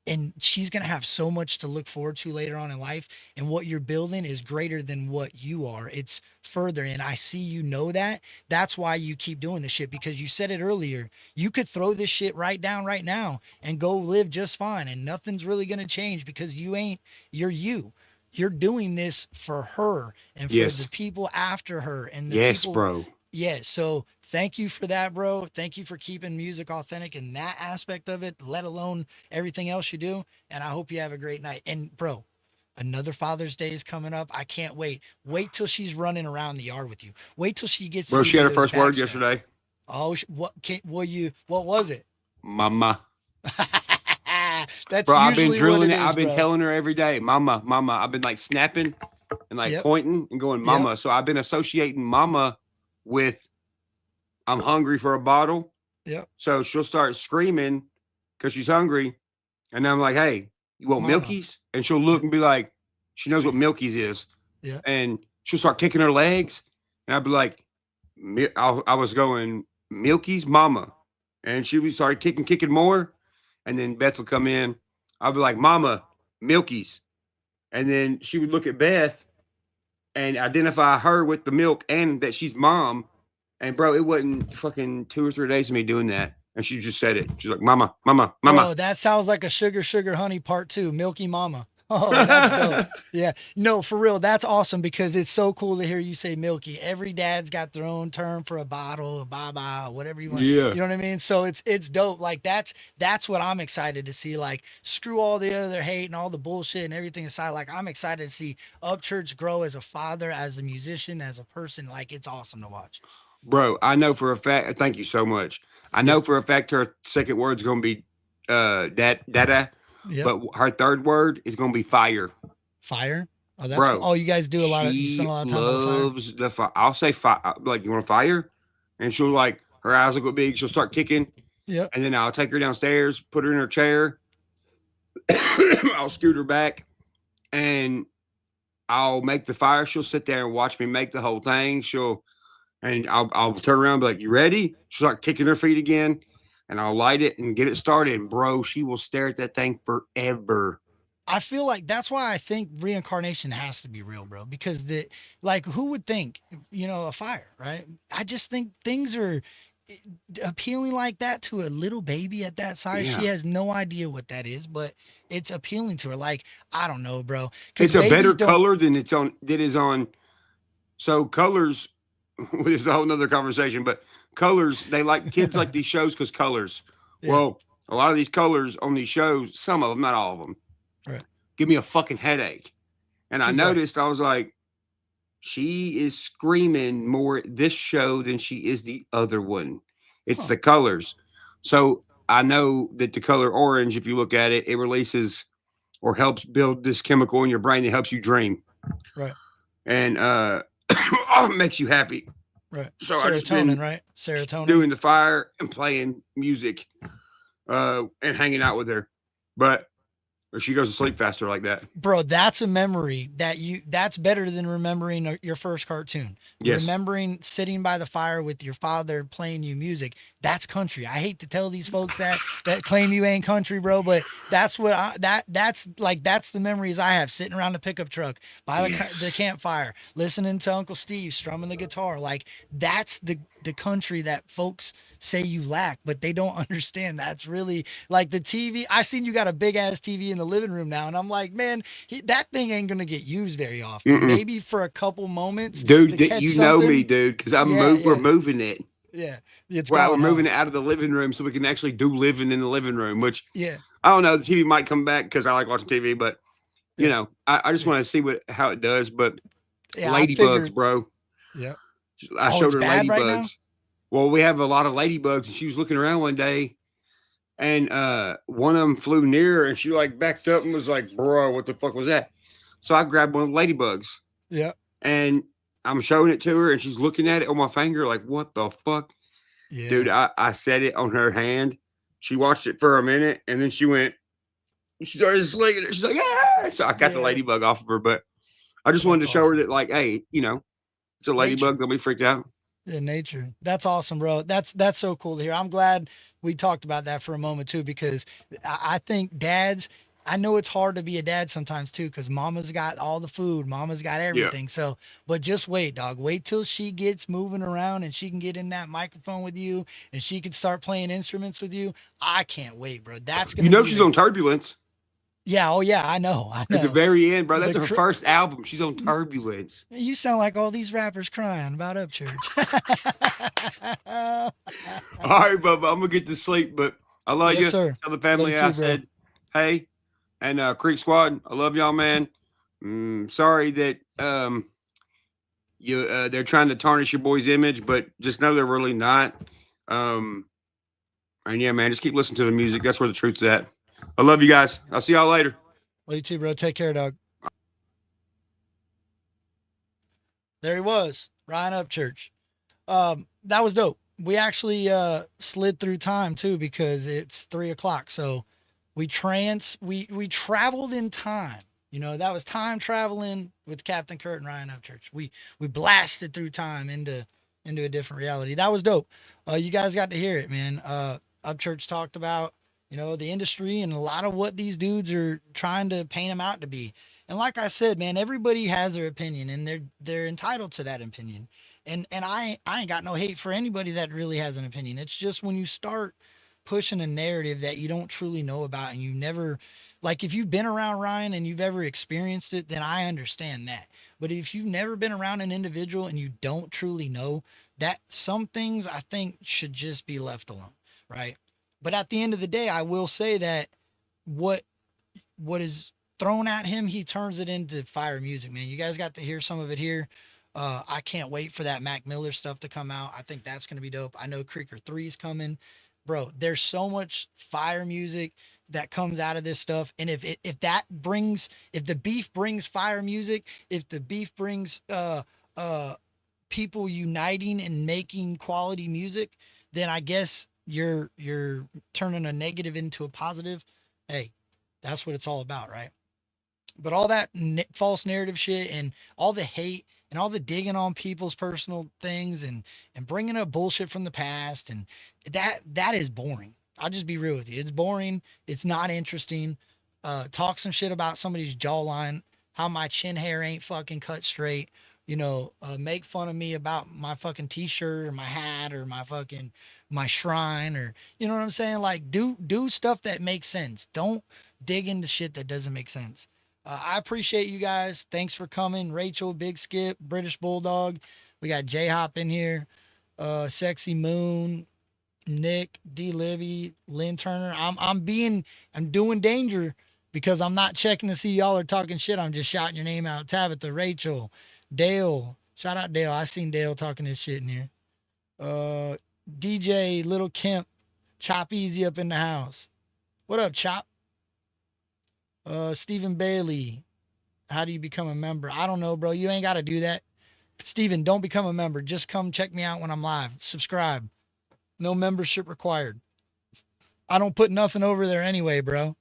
and she's gonna have so much to look forward to later on in life. And what you're building is greater than what you are. It's further, and I see you know that. That's why you keep doing this shit, because you said it earlier. You could throw this shit right down right now and go live just fine, and nothing's really gonna change because you're you. You're doing this for her and for the people after her and the people. Bro. Yeah, so thank you for that, bro. Thank you for keeping music authentic in that aspect of it, let alone everything else you do. And I hope you have a great night. And bro, another Father's Day is coming up. I can't wait. Wait till she's running around the yard with you. Wait till she gets. Bro, to she had her those first word backstroke. yesterday. Oh, what was it? Mama. That's bro, I've usually been drilling what it. I've been bro. telling her every day, mama, mama. I've been like snapping and like pointing and going, mama. So I've been associating mama with I'm hungry for a bottle. Yep. So she'll start screaming because she's hungry. And then I'm like, hey, you want Milky's? And she'll look and be like, she knows what Milky's is. Yeah. And she'll start kicking her legs. And I'd be like, I was going, Milky's, mama. And she would start kicking more. And then Beth would come in. I'd be like, mama, Milky's. And then she would look at Beth and identify her with the milk and that she's mom. And bro, it wasn't fucking 2 or 3 days of me doing that. And she just said it. She's like, mama, mama, mama. Oh, that sounds like a sugar honey part 2, Milky Mama. Oh, that's dope. Yeah. No, for real. That's awesome because it's so cool to hear you say Milky. Every dad's got their own term for a bottle, a baba, whatever you want. Yeah. You know what I mean? So it's dope. Like that's what I'm excited to see. Like screw all the other hate and all the bullshit and everything aside. Like I'm excited to see Upchurch grow as a father, as a musician, as a person. Like it's awesome to watch. Bro, I know for a fact. Thank you so much. I know for a fact her second word's going to be dada. Yep. But her third word is going to be fire. Fire? Oh, that's cool. bro. Oh, you guys do a lot of. You spend a She lot of time by the fire. loves the fire. I'll say fire, like you want a fire, and she'll like her eyes will go big. She'll start kicking, Yep. and then I'll take her downstairs, put her in her chair. I'll scoot her back, and I'll make the fire. She'll sit there and watch me make the whole thing. I'll turn around and be like, "You ready?" She'll start kicking her feet again, and I'll light it and get it started. And bro, she will stare at that thing forever. I feel like that's why I think reincarnation has to be real, bro. Because like, who would think, a fire, right? I just think things are eh, appealing like that to a little baby at that size. She Yeah, has no idea what that is, but it's appealing to her. Like, I don't know, bro. Because it's a better babies don't. color than it is on. So colors, this is a whole nother conversation. But colors, they like kids like these shows because colors. Yeah. Well, a lot of these colors on these shows, some of them, not all of them, Right. give me a fucking headache. And I Too bright. noticed, I was like, she is screaming more at this show than she is the other one. It's Huh. the colors. So I know that the color orange, if you look at it, it releases or helps build this chemical in your brain that helps you dream. Right. And it makes you happy. Right. So I just been Serotonin, right? Serotonin. doing the fire and playing music and hanging out with her. But she goes to sleep faster like that. Bro, that's a memory that's better than remembering your first cartoon. Yes. Remembering sitting by the fire with your father playing you music. That's country. I hate to tell these folks that claim you ain't country, bro, but that's what that's the memories I have, sitting around the pickup truck by the campfire, listening to Uncle Steve strumming the guitar. Like, that's the country that folks say you lack, but they don't understand. That's really like the TV. I seen you got a big ass TV in the living room now, and I'm like, man, that thing ain't gonna get used very often. Mm-mm. Maybe for a couple moments, Dude, to catch you know something. me, dude, because Yeah, we're yeah, moving it. yeah. It's Well, we're gone, huh? moving it out of the living room so we can actually do living in the living room, which Yeah, I don't know. The TV might come back because I like watching TV, but you yeah, know, I just yeah. want to see how it does. But Yeah, I ladybugs, figured. bro. Yeah. I Oh, showed it's her bad right now. ladybugs. Well, we have a lot of ladybugs, and she was looking around one day, and one of them flew near her, and she like backed up and was like, "Bro, what the fuck was that?" So I grabbed one of the ladybugs, Yeah, and I'm showing it to her, and she's looking at it on my finger, like, "What the fuck?" Dude, yeah. I set it on her hand. She watched it for a minute, and then she started slinging it. She's like, "Yeah!" So I got the Yeah. ladybug off of her, but I just wanted That's to show her awesome. that, like, hey, it's a Nature. ladybug. Don't be freaked out. Yeah, nature. That's awesome, bro. That's so cool to hear. I'm glad we talked about that for a moment too, because I think dads. I know it's hard to be a dad sometimes too, because mama's got all the food, mama's got Yeah. everything. So, but just wait, dog. Wait till she gets moving around and she can get in that microphone with you, and she can start playing instruments with you. I can't wait, bro. That's You gonna know be she's the. on Turbulence Yeah. Oh yeah. I know. I at the know. very end, bro. That's The her first album. She's on Turbulence. You sound like all these rappers crying about Upchurch. All right, Bubba, I'm gonna get to sleep, but I love Yes, you. sir. Tell the Love family you I too, bro. said hey, and Creek Squad, I love y'all, man. Sorry that they're trying to tarnish your boy's image, but just know they're really not. And yeah, man, just keep listening to the music. That's where the truth's at. I love you guys. I'll see y'all later. Love you too, bro. Take care, dog. There he was, Ryan Upchurch. That was dope. We actually slid through time too, because it's 3 o'clock. So we traveled in time. That was time traveling with Captain Kurt and Ryan Upchurch. We blasted through time into a different reality. That was dope. You guys got to hear it, man. Upchurch talked about the industry and a lot of what these dudes are trying to paint them out to be. And like I said, man, everybody has their opinion, and they're entitled to that opinion. And I ain't got no hate for anybody that really has an opinion. It's just when you start pushing a narrative that you don't truly know about, and you never, like, if you've been around Ryan and you've ever experienced it, then I understand that. But if you've never been around an individual and you don't truly know, that some things I think should just be left alone, right? But at the end of the day, I will say that what is thrown at him, he turns it into fire music, man. You guys got to hear some of it here. I can't wait for that Mac Miller stuff to come out. I think that's going to be dope. I know Creeker 3 is coming. bro, there's so much fire music that comes out of this stuff. And if the beef brings fire music, if the beef brings people uniting and making quality music, then I guess you're turning a negative into a positive. Hey, that's what it's all about, right? But all that false narrative shit and all the hate and all the digging on people's personal things and bringing up bullshit from the past, and that is boring. I'll just be real with you. It's boring. It's not interesting. Talk some shit about somebody's jawline, how my chin hair ain't fucking cut straight. Make fun of me about my fucking t-shirt or my hat or my shrine, or you know what I'm saying? Like do stuff that makes sense. Don't dig into shit that doesn't make sense. I appreciate you guys. Thanks for coming. Rachel, Big Skip, British Bulldog. We got J Hop in here. Sexy Moon, Nick, D Livy, Lynn Turner. I'm doing danger because I'm not checking to see y'all are talking shit. I'm just shouting your name out. Tabitha, Rachel, Dale. Shout out Dale. I seen Dale talking this shit in here. DJ, Little Kemp, Chop Easy up in the house. What up, Chop? Stephen Bailey. How do you become a member? I don't know, bro. You ain't got to do that. Steven, don't become a member. Just come check me out when I'm live. Subscribe. No membership required. I don't put nothing over there anyway, bro.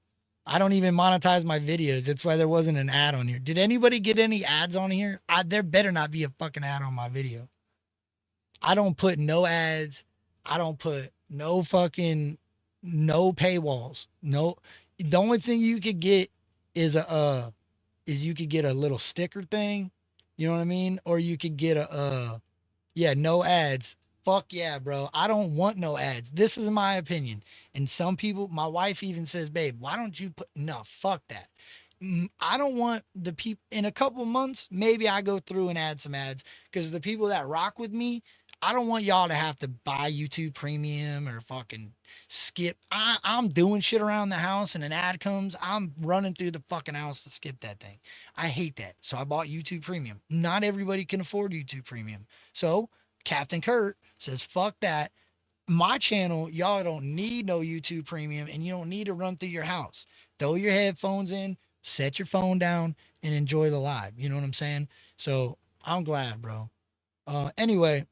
I don't even monetize my videos. That's why there wasn't an ad on here. Did anybody get any ads on here? There better not be a fucking ad on my video. I don't put no ads. I don't put no paywalls. No. The only thing you could get is you could get a little sticker thing, you know what I mean? Or you could get no ads. Fuck yeah, bro. I don't want no ads. This is my opinion. And some people, my wife even says, babe, why don't you no, fuck that. I don't want the people in a couple months, maybe I go through and add some ads, because the people that rock with me, I don't want y'all to have to buy YouTube Premium or fucking skip. I'm doing shit around the house and an ad comes, I'm running through the fucking house to skip that thing. I hate that. So I bought YouTube Premium. Not everybody can afford YouTube Premium. So Captain Kurt says, fuck that. My channel, y'all don't need no YouTube Premium, and you don't need to run through your house. Throw your headphones in, set your phone down, and enjoy the live. You know what I'm saying? So I'm glad, bro. Anyway,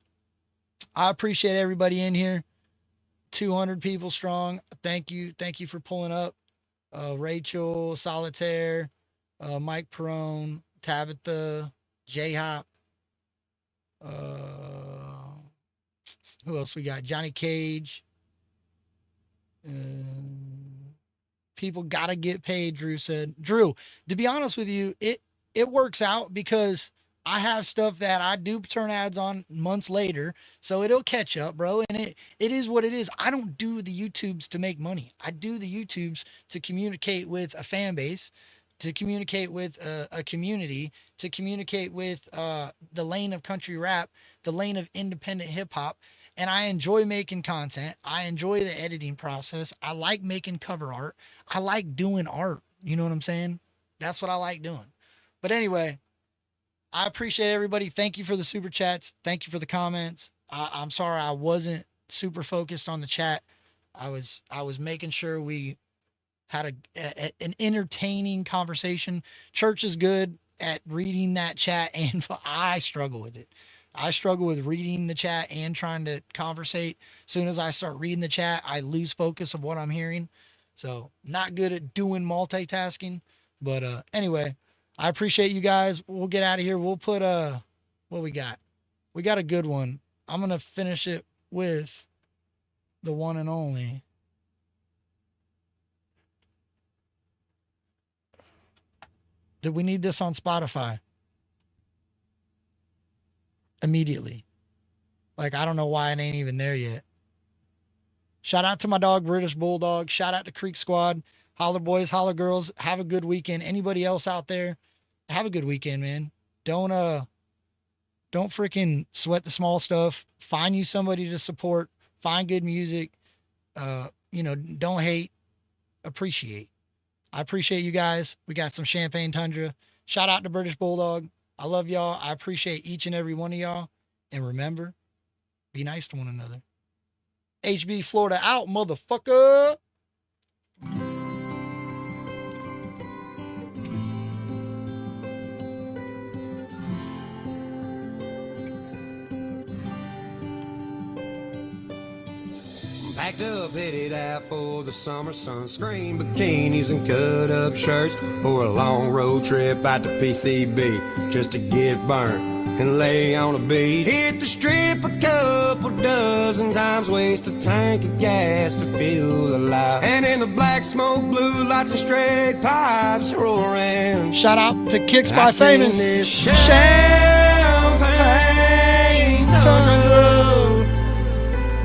I appreciate everybody in here. 200 people strong. Thank you. Thank you for pulling up. Rachel, Solitaire, Mike Perone, Tabitha, J-Hop. Who else we got? Johnny Cage. People gotta get paid, Drew said. Drew, to be honest with you, it works out because I have stuff that I do turn ads on months later, so it'll catch up, bro. And it is what it is. I don't do the YouTubes to make money. I do the YouTubes to communicate with a fan base, to communicate with a community, to communicate with the lane of country rap, the lane of independent hip hop. And I enjoy making content. I enjoy the editing process. I like making cover art. I like doing art. You know what I'm saying? That's what I like doing. But anyway, I appreciate everybody. Thank you for the super chats. Thank you for the comments. I'm sorry I wasn't super focused on the chat. I was making sure we had an entertaining conversation. Church is good at reading that chat, and I struggle with it. I struggle with reading the chat and trying to conversate. As soon as I start reading the chat, I lose focus of what I'm hearing. So not good at doing multitasking. But anyway, I appreciate you guys. We'll get out of here. We'll put what we got. We got a good one. I'm gonna finish it with the one and only. Do we need this on Spotify? Immediately. Like, I don't know why it ain't even there yet. Shout out to my dog, British Bulldog. Shout out to Creek Squad. Holler boys, holler girls. Have a good weekend. Anybody else out there, have a good weekend, man. Don't freaking sweat the small stuff. Find you somebody to support. Find good music. Don't hate. Appreciate. I appreciate you guys. We got some Champagne Tundra. Shout out to British Bulldog. I love y'all. I appreciate each and every one of y'all. And remember, be nice to one another. HB Florida out, motherfucker. Packed up, headed out for the summer, sunscreen, bikinis, and cut-up shirts for a long road trip out to PCB just to get burnt and lay on a beach. Hit the strip a couple dozen times, waste a tank of gas to feel alive. And in the black smoke, blue lights and straight pipes roaring. Shout out to Kicks by Famous. Champagne Tundra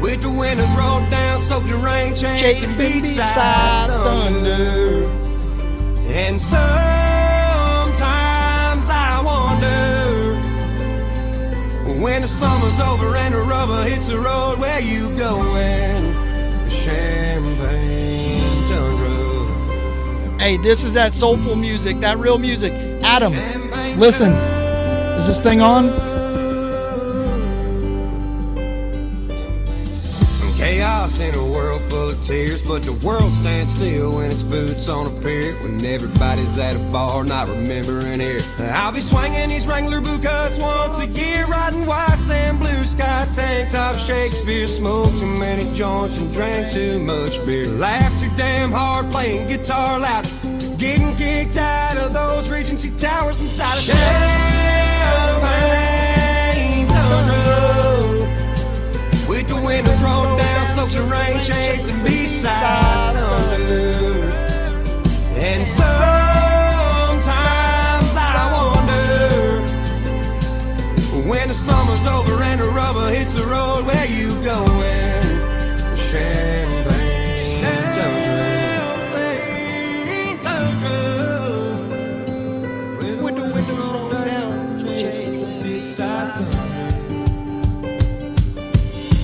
with the windows rolled down, soaked in rain, chasing beachside thunder. And sometimes I wonder, when the summer's over and the rubber hits the road, where you going? Champagne Tundra. Hey, this is that soulful music, that real music. Adam, listen. Is this thing on? Chaos in a world full of tears, but the world stands still when its boots on a pier. When everybody's at a bar, not remembering here. I'll be swinging these Wrangler boot cuts once a year, riding white sand, blue sky, tank top, Shakespeare. Smoked too many joints and drank too much beer. Laughed too damn hard, playing guitar loud, getting kicked out of those Regency towers inside of Champagne Tundra. With the windows rolled down, soaked in rain, chasing beachside thunder. And sometimes I wonder, when the summer's over and the rubber hits the road, where you going? Champagne Tundra. With the windows rolled down, chasing beachside thunder.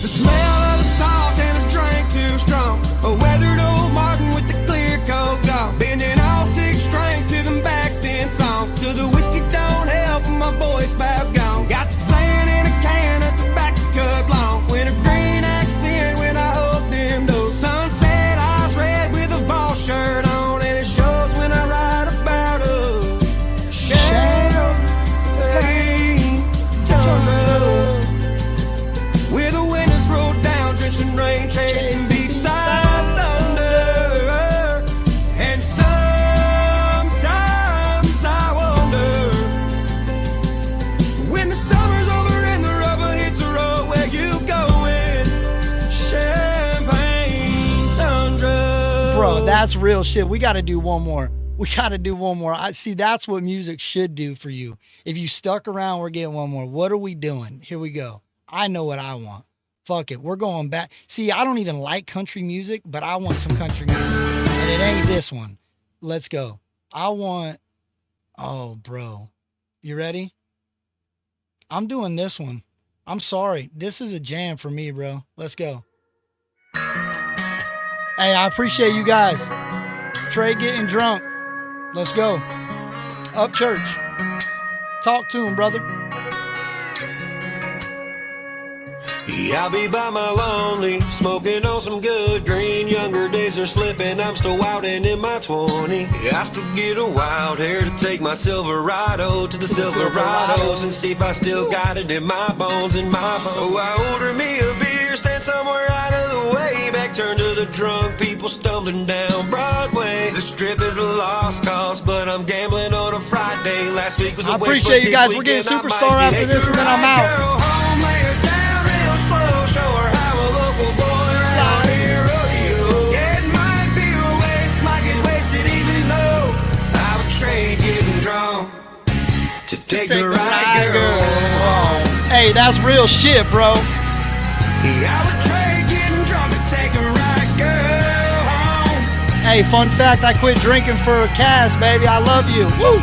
The smell of the salt and a drink too strong. A weathered old Martin with the clear coat gone. Bending all six strings to them back then songs. Till the whiskey don't help and my voice back gone. Got the sand in a can of tobacco cut long. With a green accent when I hooked them those. Sunset eyes red with a ball shirt on. And it shows when I write about a Champagne Tundra. With the windows rolled down, drenching rain, chasing beachside thunder. And sometimes I wonder, when the summer's over and the rubber hits the road, where you going? Champagne Tundra. Bro, that's real shit. We got to do one more. We got to do one more. I see, that's what music should do for you. If you stuck around, we're getting one more. What are we doing? Here we go. I know what I want. Fuck it. We're going back. See, I don't even like country music, but I want some country music. And it ain't this one. Let's go. I want, oh, bro. You ready? I'm doing this one. I'm sorry. This is a jam for me, bro. Let's go. Hey, I appreciate you guys. Trey getting drunk. Let's go. Upchurch. Talk to him, brother. Yeah, I'll be by my lonely, smoking on some good green. Younger days are slipping, I'm still wild and in my 20s. Yeah, I still get a wild hair to take my Silverado to the Silverados and see if I still got it in my bones, in my bones. So I order me a beer, stand somewhere out of the way. Back turn to the drunk people stumbling down Broadway. The strip is a lost cause, but I'm gambling on a Friday. Last week was a I appreciate you guys. We're getting Superstar after this and then I'm out. Show her how a local boy around here rodeo. Yeah, it might be a waste, might get wasted even though I would trade getting drunk to take the right girl home. Hey, that's real shit, bro. Yeah, I would trade getting drunk to take the right girl home. Hey, fun fact, I quit drinking for Cass, baby. I love you. Woo!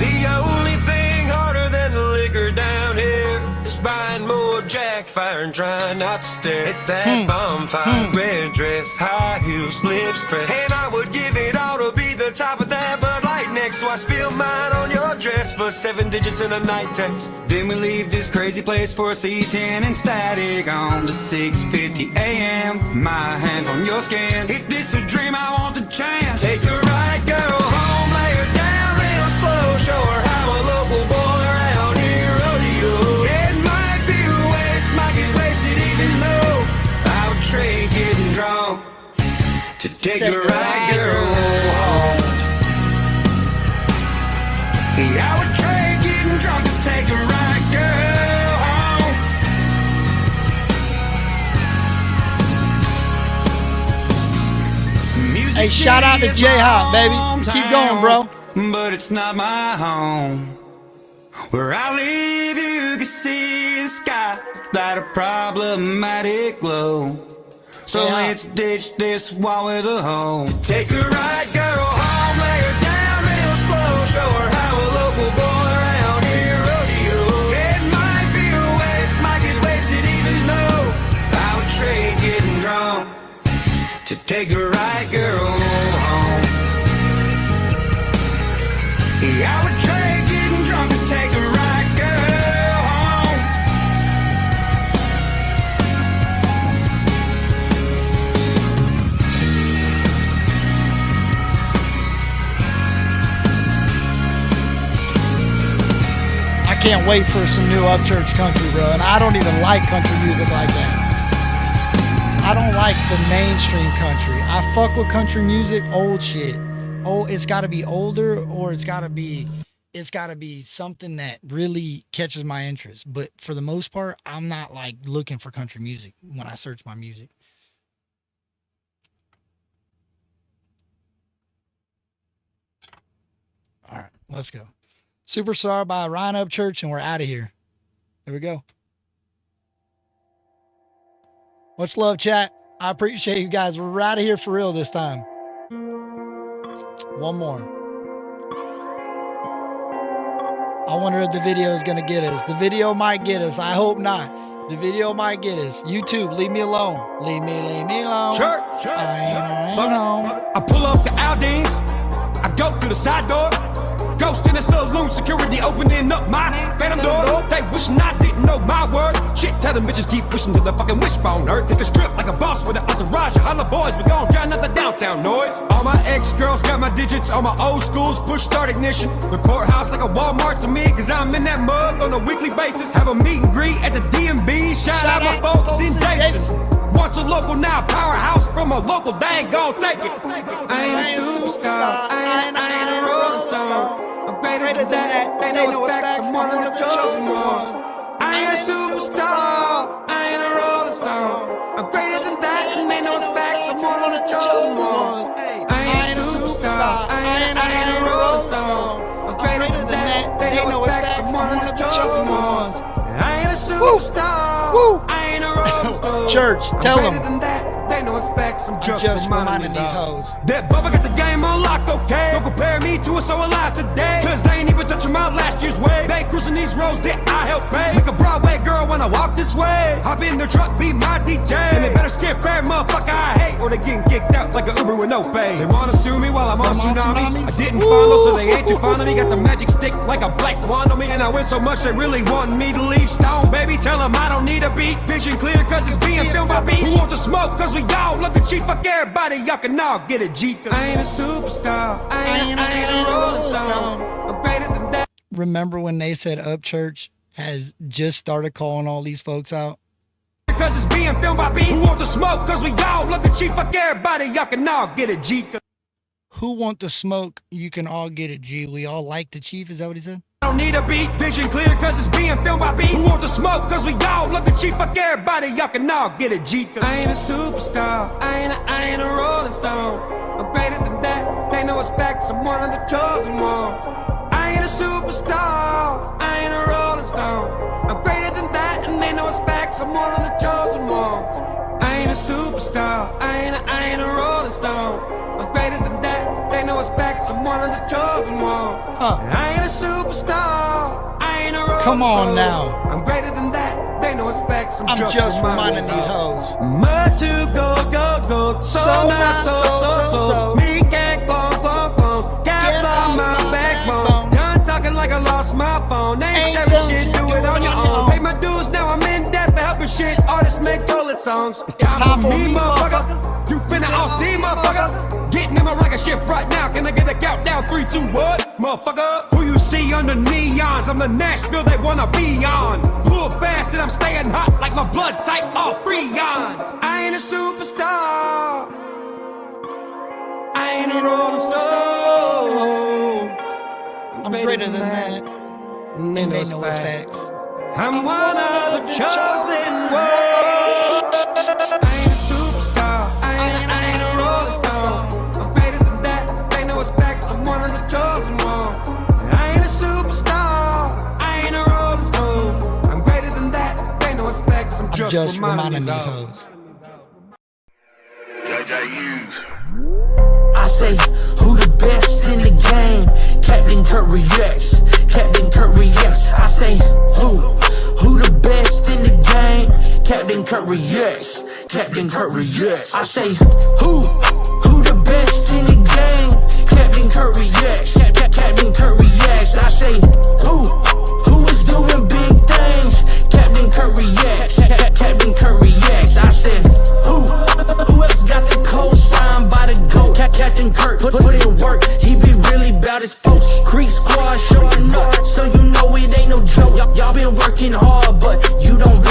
The only thing harder than the liquor down here is buying more Jack Fire and trying not to stare at that bonfire. Red dress, high heels, lips pressed. And I would give it all to be the top of that Bud Light next, so I spill mine on your dress for 7 digits in a night text. Then we leave this crazy place for a C10 and static on the 6:50 a.m. My hands on your skin. If this a dream, I want the chance. Take a ride, girl, home, lay her down real slow. Show her how a local boy around here rodeo. It might be a waste, might get wasted even though I would trade getting drunk to take a ride, girl, home. I would trade getting drunk to take a ride, girl, home. Hey, shout out to J-Hop, baby. Keep going, bro. But it's not my home. Where I live, you can see the sky light a problematic glow. So let's ditch this wall with a home. Take a ride, girl, home, lay her down real slow. Show her how a local boy around here rodeo. It might be a waste, might get wasted even though I would trade getting drunk to take a ride, girl, home. I would trade getting drunk to take a ride, girl, home. I can't wait for some new Upchurch country, bro. And I don't even like country music like that. I don't like the mainstream country. I fuck with country music, old shit. Oh, it's got to be older, or it's got to be something that really catches my interest. But for the most part, I'm not like looking for country music when I search my music. All right, let's go. Superstar by Ryan Upchurch, and we're out of here. There we go. Much love, chat. I appreciate you guys. We're out of here for real this time. One more. I wonder if the video is going to get us. The video might get us. I hope not. The video might get us. YouTube, leave me alone. Leave me alone. Church. I ain't home. I pull up the Aldines. I go through the side door. Ghost in the saloon, security opening up my phantom door. They wishing I didn't know my word. Shit, tell them bitches keep pushing to the fucking wishbone earth. Hit the strip like a boss with an entourage. Holla boys, we gon' drown out the downtown noise. All my ex-girls got my digits. All my old schools push start ignition. The courthouse like a Walmart to me, cause I'm in that mug on a weekly basis. Have a meet and greet at the DMV. Shout out my folks in Davis. Once a local, now powerhouse from a local, they ain't gon' take it. I ain't a superstar, I ain't a rolling stone. I'm greater than that, they know it's facts, I'm one of the chosen ones. I ain't a superstar, I ain't a rolling stone. I'm greater than that, and they know it's facts, I'm one of the chosen ones. I ain't a superstar, I ain't a rolling stone. I'm greater than that, they know it's facts, I'm one of the chosen ones. I ain't a superstar, I ain't a rolling stone. Church, tell them. They know it's facts, I'm just reminding these hoes. That Bubba got the game on lock, okay? Don't compare me to a so alive today. Cause they ain't even touching my last year's wave. They cruising these roads that I helped pay. Like a Broadway girl when I walk this way. Hop in the truck, be my DJ. And they better skip every motherfucker I hate, or they getting kicked out like an Uber with no pay. They wanna sue me while I'm on tsunamis. I didn't follow, so they ain't too fond of me. Got the magic stick like a black wand on me. And I win so much they really want me to leave. Stone, baby, tell them I don't need a beat. Vision clear cause it's being filmed by beat. Who want to smoke cause we all look at cheap. Fuck everybody, y'all can all get a G. I ain't a superstar, I ain't a rolling stone. I'm greater than that. Remember when they said Upchurch has just started calling all these folks out? Because it's being filmed by beat. Who want to smoke cause we all look at cheap. Fuck everybody, y'all can all get a G. Who want to smoke? You can all get a G. We all like the chief. Is that what he said? I don't need a beat, vision clear cause it's being filmed by beat. Who want to smoke cause we all look at cheap. Fuck everybody, y'all can all get a G. I ain't a superstar, I ain't a rolling stone. I'm greater than that, they know it's facts, I'm one of the chosen ones. I ain't a superstar, I ain't a rolling stone. I'm greater than that, and they know it's facts, I'm one of the chosen ones. I ain't a superstar, I ain't a rolling stone. I'm greater than that, they know it's facts, I'm one of the chosen ones. I ain't a superstar, I ain't a rolling Come on stone. now. I'm greater than that, they know it's facts, I'm just reminding these hoes. Mud to go, so now, so. Me can't go, gas on my backbone. Done talking like I lost my phone. Ain't selling shit, do it on your own. Pay my dues, now I'm in debt for helping shit. Artists make toilet songs. It's time for me, motherfucker. You finna all see, motherfucker. Getting in my rocket ship right now. Can I get a countdown? 3, 2, what? Motherfucker. Who you see under neons? I'm the Nashville they wanna be on. Pull fast and I'm staying hot like my blood type all Freon. I ain't a superstar. I ain't a rolling stone. I'm greater than that. And they know it's facts. I'm one of the chosen ones. I ain't a superstar. I ain't a rolling stone. I'm greater than that. They know it's facts. I'm one of the chosen ones. I ain't a superstar. I ain't a rolling stone. I'm greater than that. They know it's facts. I'm just reminding these hoes. I say, who the best in the game? Captain Kurt reacts. Captain Kurt reacts. I say, who the best in the game? Captain Kurt reacts. Captain Kurt reacts. I say, who the best in the game? Captain Kurt reacts. Captain Kurt reacts. I say, who is doing big things? Captain Kurt reacts. Captain Kurt reacts. I said, who else got the cosign by the GOAT? Captain Kurt put in work. He be really about his folks. Creek Squad showing up, so you know it ain't no joke. Y'all been working hard, but you don't